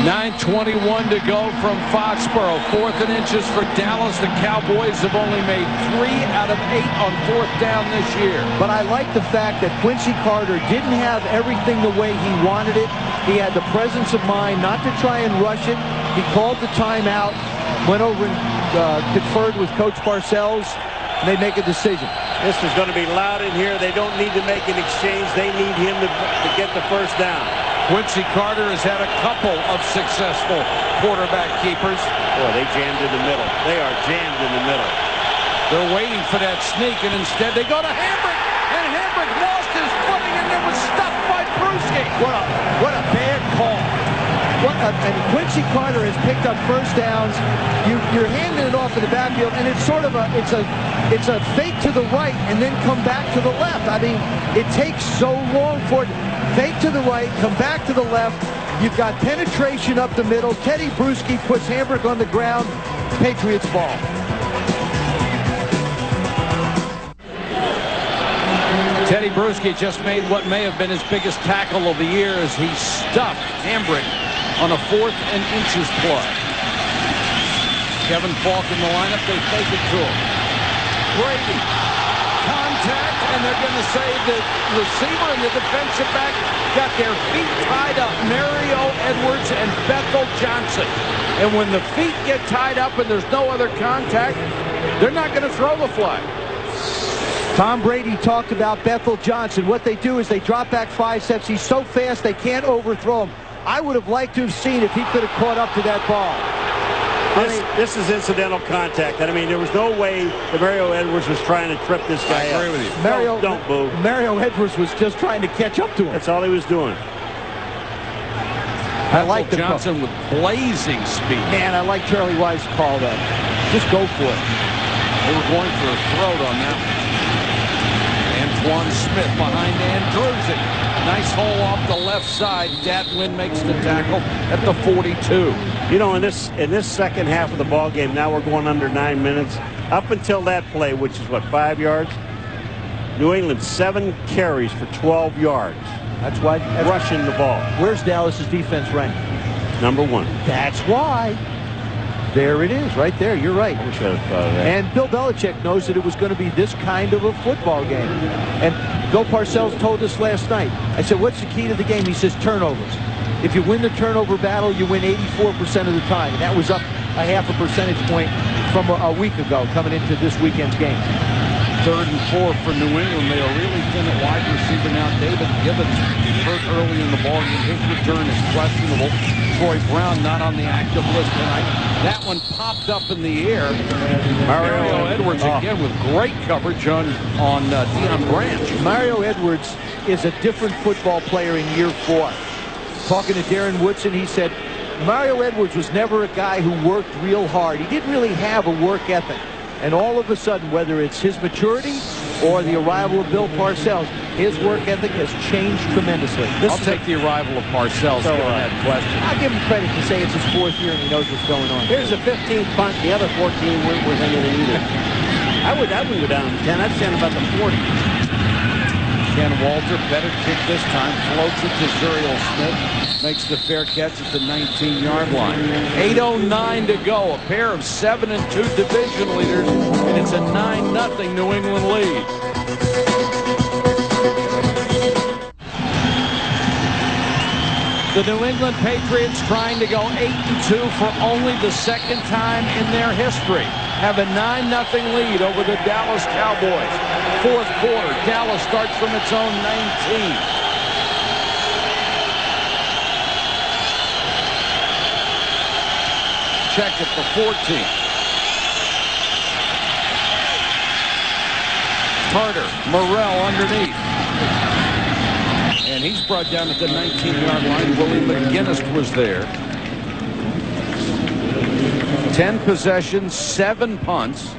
A: 9:21 to go from Foxborough. 4th and inches for Dallas. The Cowboys have only made 3 out of 8 on 4th down this year.
B: But I like the fact that Quincy Carter didn't have everything the way he wanted it. He had the presence of mind not to try and rush it. He called the timeout, went over and conferred with Coach Parcells, and they make a decision.
C: This is going to be loud in here. They don't need to make an exchange. They need him to get the first down.
A: Quincy Carter has had a couple of successful quarterback keepers.
C: Boy, they jammed in the middle. They are jammed in the middle.
A: They're waiting for that sneak, and instead they go to Hambrick, and Hambrick lost his footing and then was stuffed by Bruschi.
B: What a bad call. And Quincy Carter has picked up first downs. You're handing it off in the backfield, and it's sort of a fake to the right and then come back to the left. I mean, it takes so long for it. Fake to the right, come back to the left. You've got penetration up the middle. Teddy Bruschi puts Hambrick on the ground. Patriots ball.
A: Teddy Bruschi just made what may have been his biggest tackle of the year as he stuffed Hambrick on a 4th and inches play. Kevin Falk in the lineup. They fake it to him. Brady. Contact, and they're going to say the receiver and the defensive back got their feet tied up. Mario Edwards and Bethel Johnson. And when the feet get tied up and there's no other contact, they're not going to throw the flag.
B: Tom Brady talked about Bethel Johnson. What they do is they drop back 5 steps. He's so fast they can't overthrow him. I would have liked to have seen if he could have caught up to that ball.
C: This is incidental contact. I mean, there was no way that Mario Edwards was trying to trip this guy up.
A: I agree with you.
C: Don't boo.
B: Mario Edwards was just trying to catch up to him.
C: That's all he was doing.
B: I like the
A: Johnson with blazing speed.
B: Man, I like Charlie Weiss' call then. Just go for it.
A: They were going for a throat on that one. Antoine Smith behind Andrewsy. Nice hole off the left side. Datwin makes the tackle at the 42.
C: You know, in this second half of the ball game, now we're going under 9 minutes. Up until that play, which is what, 5 yards? New England 7 carries for 12 yards.
B: That's why
C: rushing the ball.
B: Where's Dallas's defense ranked?
C: Number 1.
B: That's why. There it is, right there. You're right.
C: I wish I'd have thought of that.
B: And Bill Belichick knows that it was going to be this kind of a football game. And Bill Parcells told us last night. I said, what's the key to the game? He says turnovers. If you win the turnover battle, you win 84% of the time. And that was up a half a percentage point from a week ago coming into this weekend's game.
A: 3rd and 4 for New England. They are really thin at wide receiver now. David Gibbons hurt early in the ball game. His return is questionable. Troy Brown not on the active list tonight. That one popped up in the air. Mario Edwards again with great coverage on Deion Branch.
B: Mario Edwards is a different football player in year 4. Talking to Darren Woodson, he said Mario Edwards was never a guy who worked real hard. He didn't really have a work ethic. And all of a sudden, whether it's his maturity or the arrival of Bill Parcells, his work ethic has changed tremendously.
A: I'll take the arrival of Parcells given that question.
B: I'll give him credit to say it's his 4th year and he knows what's going on.
C: Here's the 15th punt. The other 14 weren't with anything either. I wouldn't go down to 10. I'd stand about the 40.
A: Ken Walter, better kick this time, floats it to Zuriel Smith, makes the fair catch at the 19-yard line. 8:09 to go, a pair of 7 and 2 division leaders, and it's a 9-0 New England lead. The New England Patriots trying to go 8-2 for only the 2nd time in their history. Have a 9-0 lead over the Dallas Cowboys. 4th quarter, Dallas starts from its own 19. Check at the 14. Carter, Morrell underneath. And he's brought down at the 19-yard line. Willie McGinnis was there. 10 possessions, 7 punts.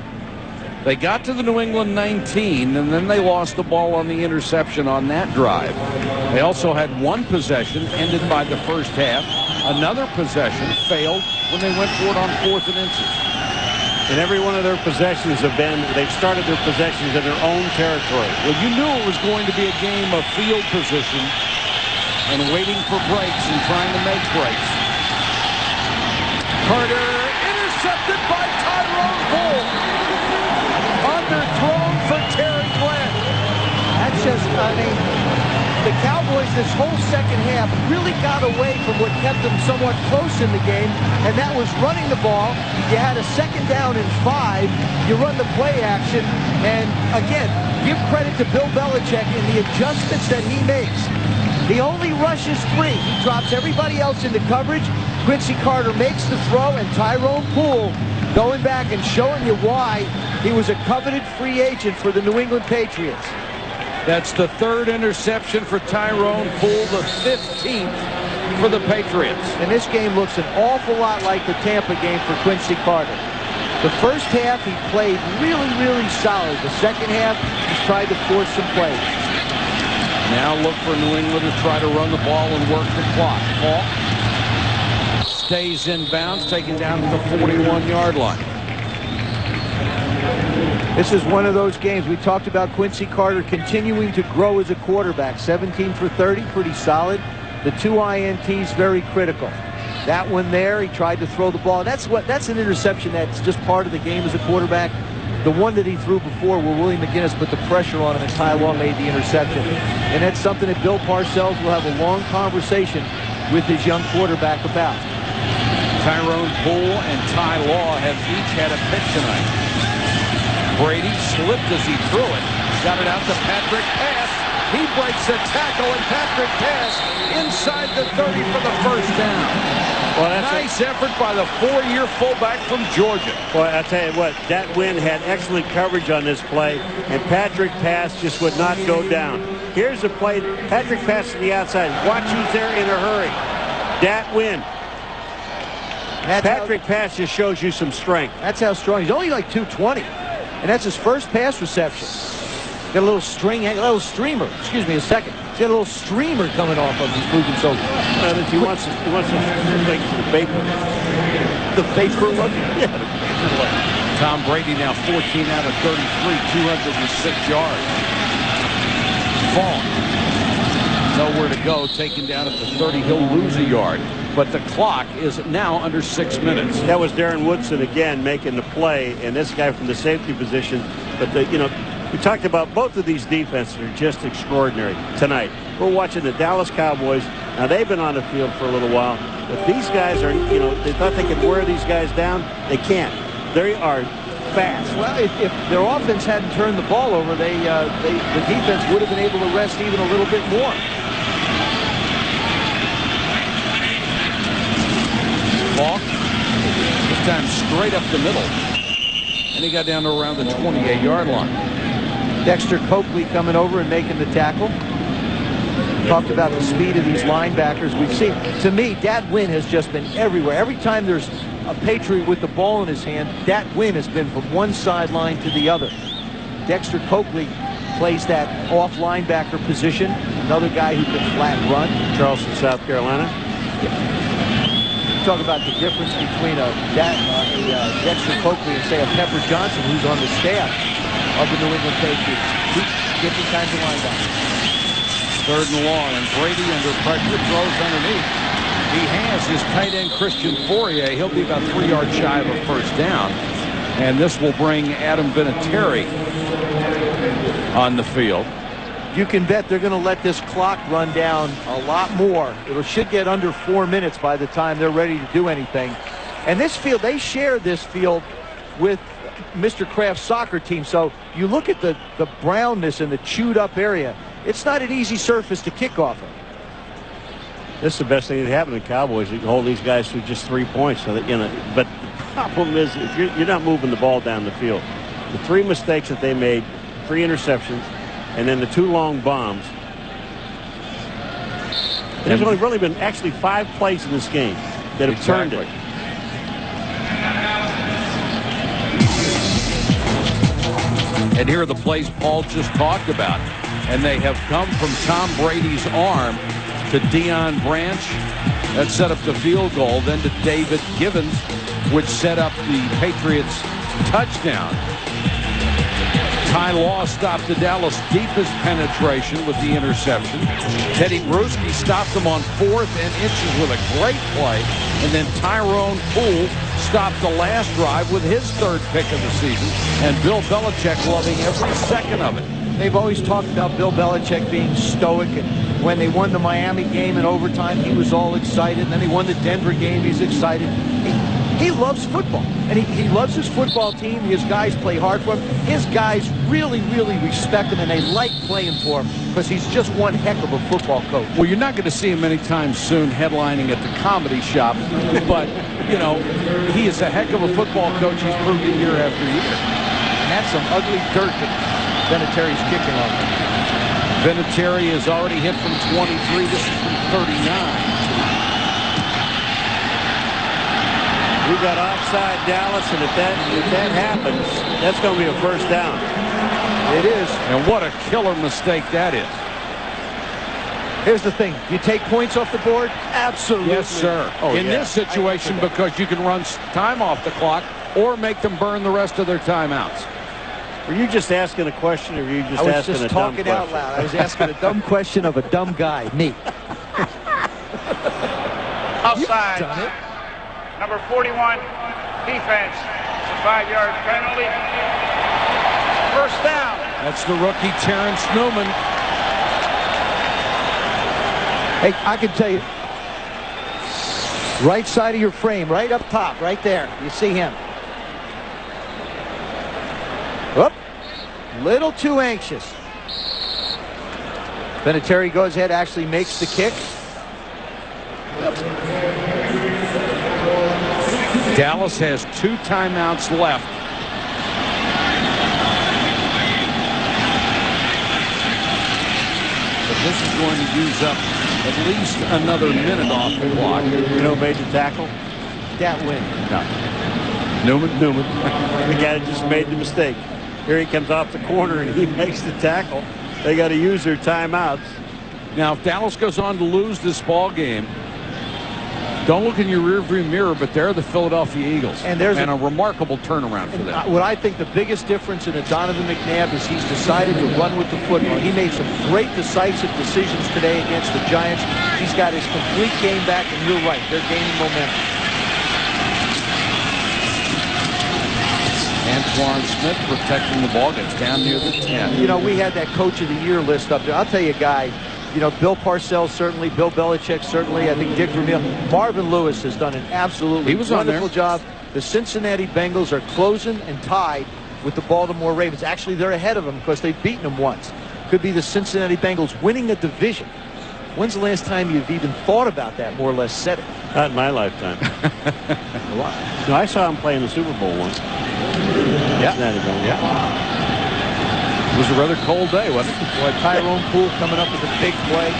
A: They got to the New England 19, and then they lost the ball on the interception on that drive. They also had 1 possession ended by the first half. Another possession failed when they went for it on 4th and inches.
C: And every one of their possessions they've started their possessions in their own territory.
A: Well, you knew it was going to be a game of field position and waiting for breaks and trying to make breaks. Carter intercepted by Tyrone Bull. Underthrown for Terry Glenn.
B: That's just, I mean, the Cowboys this whole second half really got away from what kept them somewhat close in the game, and that was running the ball. You had a 2nd down and 5. You run the play action, and again, give credit to Bill Belichick in the adjustments that he makes. He only rushes 3. He drops everybody else into coverage. Quincy Carter makes the throw, and Tyrone Poole going back and showing you why he was a coveted free agent for the New England Patriots.
A: That's the 3rd interception for Tyrone Poole, the 15th for the Patriots.
B: And this game looks an awful lot like the Tampa game for Quincy Carter. The first half, he played really, really solid. The second half, he's tried to force some plays.
A: Now look for New England to try to run the ball and work the clock. Ball stays in bounds, taken down at the 41-yard line.
B: This is one of those games. We talked about Quincy Carter continuing to grow as a quarterback. 17 for 30, pretty solid. The 2 INTs, very critical. That one there, he tried to throw the ball. That's an interception that's just part of the game as a quarterback. The one that he threw before where Willie McGinnis put the pressure on him and Ty Law made the interception. And that's something that Bill Parcells will have a long conversation with his young quarterback about.
A: Tyrone Poole and Ty Law have each had a pick tonight. Brady slipped as he threw it. Got it out to Patrick Pass. He breaks the tackle, and Patrick Pass inside the 30 for the first down. Well, nice effort by the 4-year fullback from Georgia.
C: Boy, I'll tell you what, that Wynn had excellent coverage on this play, and Patrick Pass just would not go down. Here's the play. Patrick Pass to the outside. Watch, he's there in a hurry. Dat Wynn. Patrick Pass just shows you some strength.
B: That's how strong. He's only like 220, and that's his first pass reception. Got a little streamer. Excuse me a second. He's got a little streamer coming off of him. He's moving so good.
C: He wants to make the vapor.
B: The vapor look?
C: Yeah, the vapor look.
A: Tom Brady now 14 out of 33, 206 yards. Fall. Nowhere to go, taken down at the 30. He'll lose a yard. But the clock is now under 6 minutes.
C: That was Darren Woodson again making the play, and this guy from the safety position. But we talked about both of these defenses are just extraordinary tonight. We're watching the Dallas Cowboys. Now, they've been on the field for a little while, but these guys are, they thought they could wear these guys down. They can't. They are fast.
B: Well, if their offense hadn't turned the ball over, the defense would have been able to rest even a little bit more.
A: Ball, this time straight up the middle. And he got down to around the 28-yard line.
B: Dexter Coakley coming over and making the tackle. Talked about the speed of these linebackers we've seen. To me, Dat Wynn has just been everywhere. Every time there's a Patriot with the ball in his hand, Dat Wynn has been from one sideline to the other. Dexter Coakley plays that off linebacker position. Another guy who can flat run.
C: Charleston, South Carolina.
B: Talk about the difference between a Dexter Coakley and, say, a Pepper Johnson, who's on the staff of the New England Patriots. Two different kinds of linebackers.
A: 3rd and long, and Brady under pressure throws underneath. He has his tight end Christian Fourier. He'll be about 3 yards shy of a first down. And this will bring Adam Vinatieri on the field.
B: You can bet they're going to let this clock run down a lot more. It should get under 4 minutes by the time they're ready to do anything. And this field, they share this field with Mr. Kraft's soccer team. So you look at the brownness and the chewed up area. It's not an easy surface to kick off of.
C: This is the best thing that happened to the Cowboys. You can hold these guys to just 3 points. So that, but the problem is if you're not moving the ball down the field. The 3 mistakes that they made, 3 interceptions, and then the 2 long bombs. There's only really been actually 5 plays in this game that have turned it.
A: And here are the plays Paul just talked about. And they have come from Tom Brady's arm to Deion Branch. That set up the field goal. Then to David Givens, which set up the Patriots' touchdown. Ty Law stopped the Dallas' deepest penetration with the interception. Teddy Bruschi stopped them on 4th and inches with a great play. And then Tyrone Poole stopped the last drive with his 3rd pick of the season. And Bill Belichick loving every second of it.
B: They've always talked about Bill Belichick being stoic. And when they won the Miami game in overtime, he was all excited. And then they won the Denver game, he's excited. He loves football, and he loves his football team. His guys play hard for him. His guys really, really respect him, and they like playing for him because he's just one heck of a football coach.
A: Well, you're not going to see him anytime soon headlining at the Comedy Shop, but, you know, he is a heck of a football coach. He's proved it year after year.
B: And that's some ugly dirt that Vinatieri's kicking on.
A: Vinatieri has already hit from 23. This is from 39.
C: We got offside Dallas, and if that happens, that's going to be a first down.
B: It is.
A: And what a killer mistake that is.
B: Here's the thing. You take points off the board? Absolutely.
A: Yes, sir. In this situation, because you can run time off the clock or make them burn the rest of their timeouts.
C: Were you just asking a question, or were you just asking a dumb question?
B: I was just talking out loud. I was asking a dumb question of a dumb guy, me.
E: Offside.
B: Done it.
E: Number 41, defense. It's a 5-yard penalty. First down.
A: That's the rookie Terrence Newman.
B: Hey, I can tell you, right side of your frame, right up top, right there. You see him. Whoop. Little too anxious. Vinatieri goes ahead, actually makes the kick.
A: Dallas has 2 timeouts left. But this is going to use up at least another minute off the clock.
C: You know who made the tackle?
B: That win.
C: No. Newman. The guy that just made the mistake. Here he comes off the corner and he makes the tackle. They got to use their timeouts.
A: Now, if Dallas goes on to lose this ball game, don't look in your rearview mirror, but they're the Philadelphia Eagles. And there's a remarkable turnaround for them.
B: What I think the biggest difference in a Donovan McNabb is he's decided to run with the football. He made some great decisive decisions today against the Giants. He's got his complete game back, and you're right, they're gaining momentum.
A: Antoine Smith protecting the ball, gets down near the 10.
B: You know, we had that Coach of the Year list up there. I'll tell you a guy, you know, Bill Parcells certainly, Bill Belichick certainly, I think Dick Vermeil. Marvin Lewis has done an absolutely wonderful job. The Cincinnati Bengals are closing and tied with the Baltimore Ravens. Actually, they're ahead of them because they've beaten them once. Could be the Cincinnati Bengals winning a division. When's the last time you've even thought about that, more or less said it?
C: Not in my lifetime. No, I saw him play in the Super Bowl once.
B: Yeah.
A: It was a rather cold day, wasn't it?
B: Boy, Tyrone Poole coming up with a big play.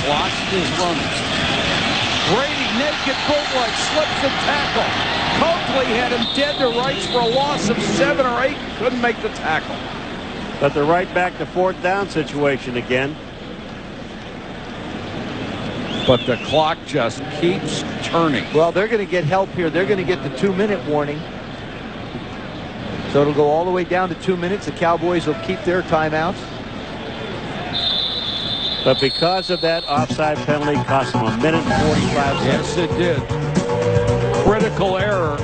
A: Watch his run. Brady, naked bootleg, slips the tackle. Coakley had him dead to rights for a loss of 7 or 8. Couldn't make the tackle.
C: But they're right back to 4th down situation again.
A: But the clock just keeps turning.
B: Well, they're going to get help here. They're going to get the 2-minute warning. So it'll go all the way down to 2 minutes. The Cowboys will keep their timeouts.
C: But because of that offside penalty, cost them 1 minute and 45 seconds.
A: Yes, it did. Critical error.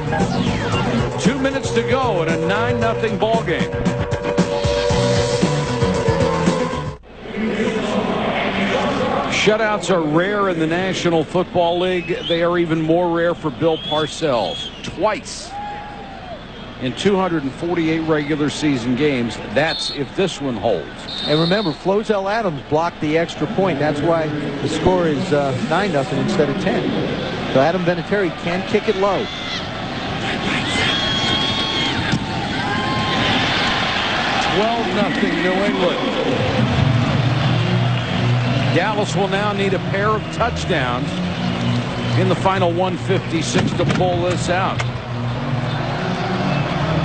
A: 2 minutes to go in a 9-0 ball game. Shutouts are rare in the National Football League. They are even more rare for Bill Parcells. Twice in 248 regular season games. That's if this one holds.
B: And remember, Flozell Adams blocked the extra point. That's why the score is 9-0 instead of 10. So Adam Vinatieri can kick it low.
A: 12-0 New England. Dallas will now need a pair of touchdowns in the final 156 to pull this out.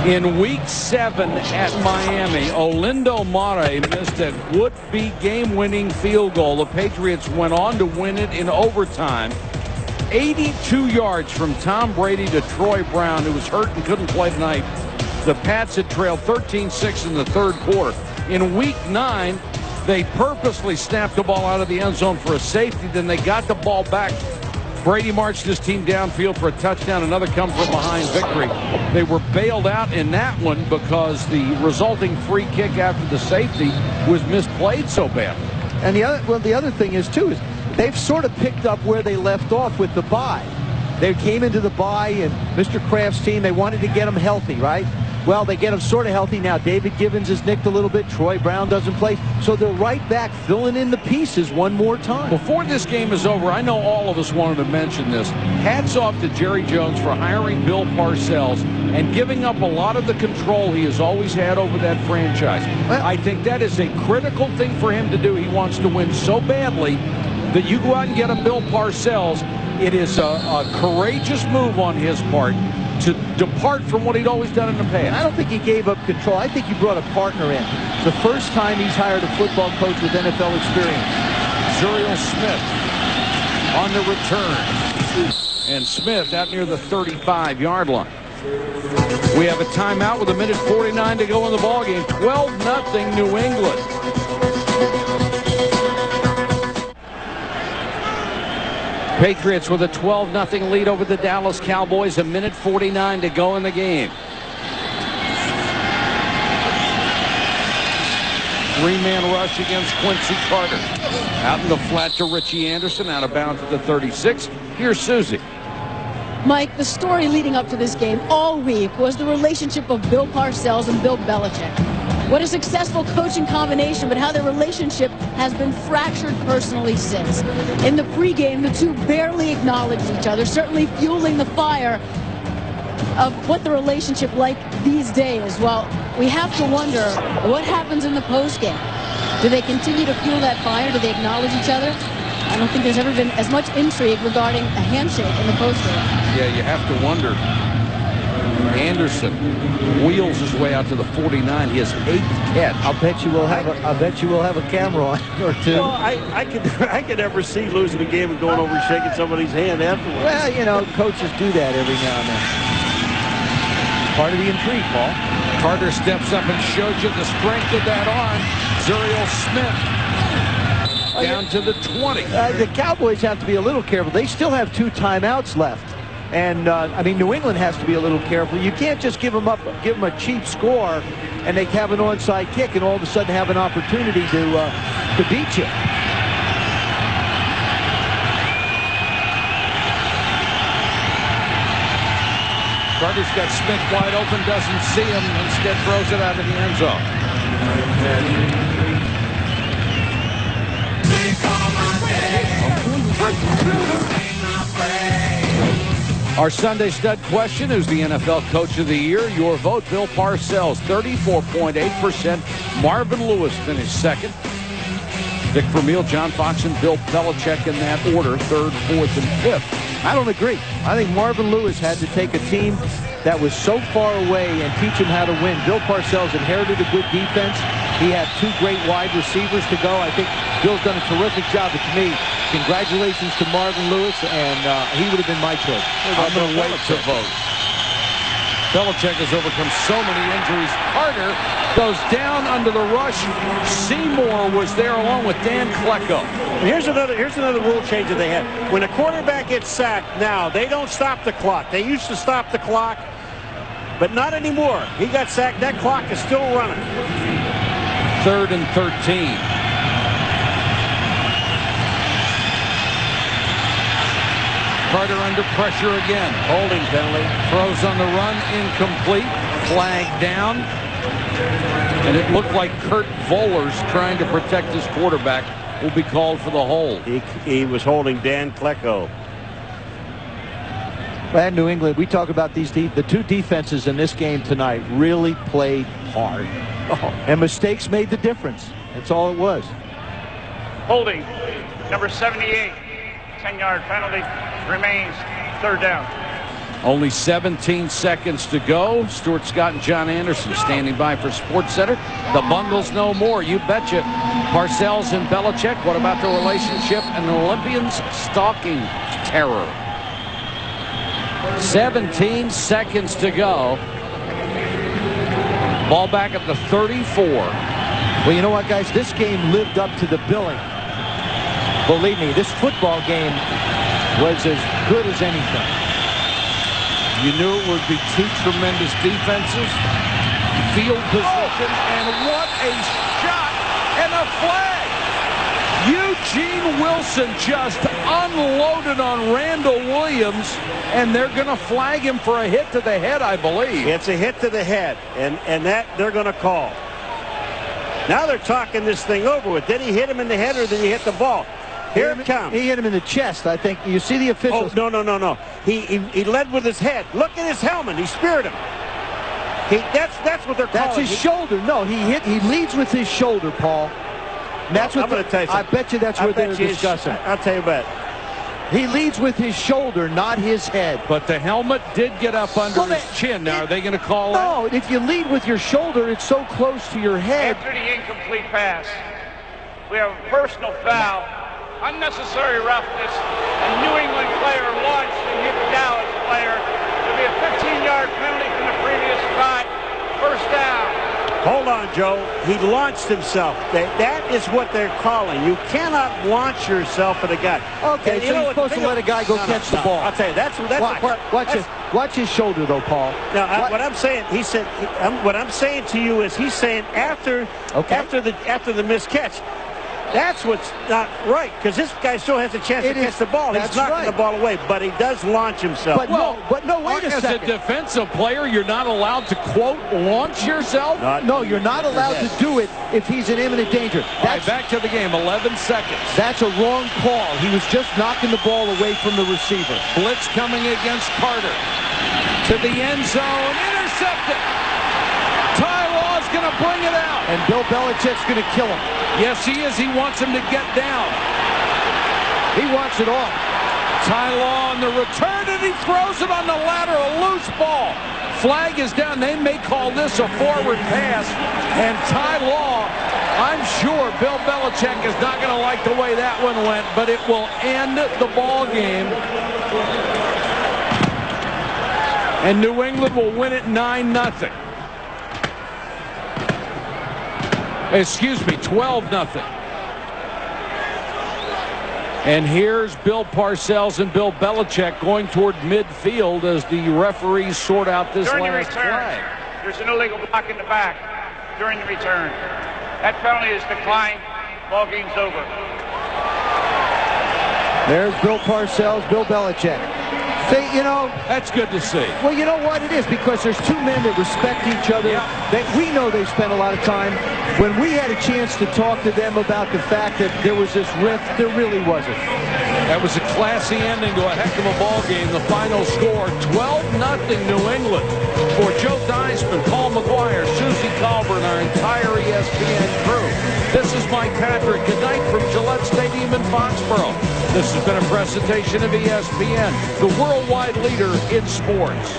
A: In week 7 at Miami, Olindo Mare missed a would-be game-winning field goal. The Patriots went on to win it in overtime. 82 yards from Tom Brady to Troy Brown, who was hurt and couldn't play tonight. The Pats had trailed 13-6 in the third quarter. In week 9, they purposely snapped the ball out of the end zone for a safety. Then they got the ball back. Brady marched his team downfield for a touchdown, another come-from-behind victory. They were bailed out in that one because the resulting free kick after the safety was misplayed so badly.
B: And the other thing is, too, is they've sort of picked up where they left off with the bye. They came into the bye, and Mr. Kraft's team, they wanted to get them healthy, right? Well, they get them sort of healthy now. David Givens is nicked a little bit. Troy Brown doesn't play. So they're right back filling in the pieces one more time.
A: Before this game is over, I know all of us wanted to mention this. Hats off to Jerry Jones for hiring Bill Parcells and giving up a lot of the control he has always had over that franchise. I think that is a critical thing for him to do. He wants to win so badly that you go out and get a Bill Parcells. It is a courageous move on his part to depart from what he'd always done in the past.
B: I don't think he gave up control. I think he brought a partner in. It's the first time he's hired a football coach with NFL experience.
A: Zuriel Smith on the return. And Smith out near the 35-yard line. We have a timeout with 1:49 to go in the ballgame. 12-0 New England. Patriots with a 12-0 lead over the Dallas Cowboys. 1:49 to go in the game. Three-man rush against Quincy Carter. Out in the flat to Richie Anderson. Out of bounds at the 36. Here's Susie.
D: Mike, the story leading up to this game all week was the relationship of Bill Parcells and Bill Belichick. What a successful coaching combination, but how their relationship has been fractured personally since. In the pregame, the two barely acknowledged each other, certainly fueling the fire of what the relationship like these days. Well, we have to wonder what happens in the postgame. Do they continue to fuel that fire? Do they acknowledge each other? I don't think there's ever been as much intrigue regarding a handshake in the postgame.
A: Yeah, you have to wonder. Anderson wheels his way out to the 49. He has 8th catch.
B: I'll bet you we'll have a camera on or two.
C: Well, I could never see losing a game and going over and shaking somebody's hand afterwards.
B: Well, you know, coaches do that every now and then. Part of the intrigue, Paul.
A: Carter steps up and shows you the strength of that arm. Zuriel Smith down to the 20.
B: The Cowboys have to be a little careful. They still have 2 timeouts left. And, I mean, New England has to be a little careful. You can't just give them a cheap score and they have an onside kick and all of a sudden have an opportunity to beat you.
A: Carter's got Smith wide open, doesn't see him, instead throws it out of the end zone. Our Sunday stud question is the NFL Coach of the Year. Your vote, Bill Parcells, 34.8%. Marvin Lewis finished second. Dick Vermeil, John Fox, and Bill Belichick in that order, 3rd, 4th, and 5th.
B: I don't agree. I think Marvin Lewis had to take a team that was so far away and teach him how to win. Bill Parcells inherited a good defense. He had 2 great wide receivers to go. I think Bill's done a terrific job. But to me, congratulations to Marvin Lewis, and he would have been my choice.
A: I'm going to wait to vote. Belichick has overcome so many injuries. Carter goes down under the rush. Seymour was there along with Dan Klecko.
C: Here's another rule change that they had. When a quarterback gets sacked now, they don't stop the clock. They used to stop the clock, but not anymore. He got sacked. That clock is still running.
A: 3rd and 13. Carter under pressure again.
C: Holding penalty.
A: Throws on the run, incomplete. Flag down. And it looked like Kurt Vollers, trying to protect his quarterback, will be called for the hold.
C: He was holding Dan Klecko.
B: And New England, we talk about the 2 defenses in this game tonight really played hard. And mistakes made the difference. That's all it was.
E: Holding, number 78, 10-yard penalty, remains 3rd down.
A: Only 17 seconds to go. Stuart Scott and John Anderson standing by for SportsCenter. The Bungles no more, you betcha. Parcells and Belichick, what about the relationship and the Olympians stalking terror? 17 seconds to go. Ball back at the 34.
B: Well, you know what, guys? This game lived up to the billing. Believe me, this football game was as good as anything.
A: You knew it would be 2 tremendous defenses. Field position, and what a shot, and a flag. Eugene Wilson just unloaded on Randall Williams, and they're going to flag him for a hit to the head, I believe.
C: It's a hit to the head, and that they're going to call. Now they're talking this thing over with. Did he hit him in the head or did he hit the ball? Here it comes.
B: He hit him in the chest, I think. You see the officials.
C: Oh, no. He led with his head. Look at his helmet. He speared him. That's what they're calling.
B: That's his shoulder. No, he leads with his shoulder, Paul. That's what
C: I'm going to tell you something.
B: I bet you that's what they're discussing.
C: I'll tell you about it.
B: He leads with his shoulder, not his head.
A: But the helmet did get up under his chin. Now, are they going to call that?
B: No, if you lead with your shoulder, it's so close to your head.
E: After the incomplete pass, we have a personal foul, unnecessary roughness. A New England player launched and hit the Dallas player. There'll be a 15-yard penalty from the previous spot. First down.
C: Hold on, Joe. He launched himself. That is what they're calling. You cannot launch yourself at a guy.
B: Okay, so you're supposed to let a guy go catch the ball.
C: I'll tell you, that's the part.
B: Watch his shoulder, though, Paul.
C: Now, what I'm saying, what I'm saying to you is, he's saying after the missed catch. That's what's not right, because this guy still has a chance to catch the ball. He's knocking the ball away, but he does launch himself.
B: But no, wait a second.
A: As a defensive player, you're not allowed to, quote, launch yourself?
B: No, you're not allowed to do it if he's in imminent danger.
A: All right, back to the game, 11 seconds.
B: That's a wrong call. He was just knocking the ball away from the receiver.
A: Blitz coming against Carter. To the end zone, intercepted. Ty Law's going to bring it out.
B: And Bill Belichick's going to kill him.
A: Yes, he is. He wants him to get down.
B: He wants it off.
A: Ty Law on the return, and he throws it on the lateral, loose ball. Flag is down. They may call this a forward pass. And Ty Law, I'm sure Bill Belichick is not going to like the way that one went, but it will end the ball game. And New England will win it 9-0. Excuse me, 12-0. And here's Bill Parcells and Bill Belichick going toward midfield as the referees sort out this last flag.
E: There's an illegal block in the back during the return. That penalty is declined. Ball game's over.
B: There's Bill Parcells, Bill Belichick.
A: That's good to see.
B: Well, you know what it is, because there's two men that respect each other.
A: Yeah.
B: We know they spent a lot of time. When we had a chance to talk to them about the fact that there was this rift, there really wasn't.
A: That was a classy ending to a heck of a ball game. The final score, 12-0 New England. For Joe Theismann, Paul McGuire, Susie Colbert, our entire ESPN crew. This is Mike Patrick. Good night from Gillette Stadium in Foxborough. This has been a presentation of ESPN, the worldwide leader in sports.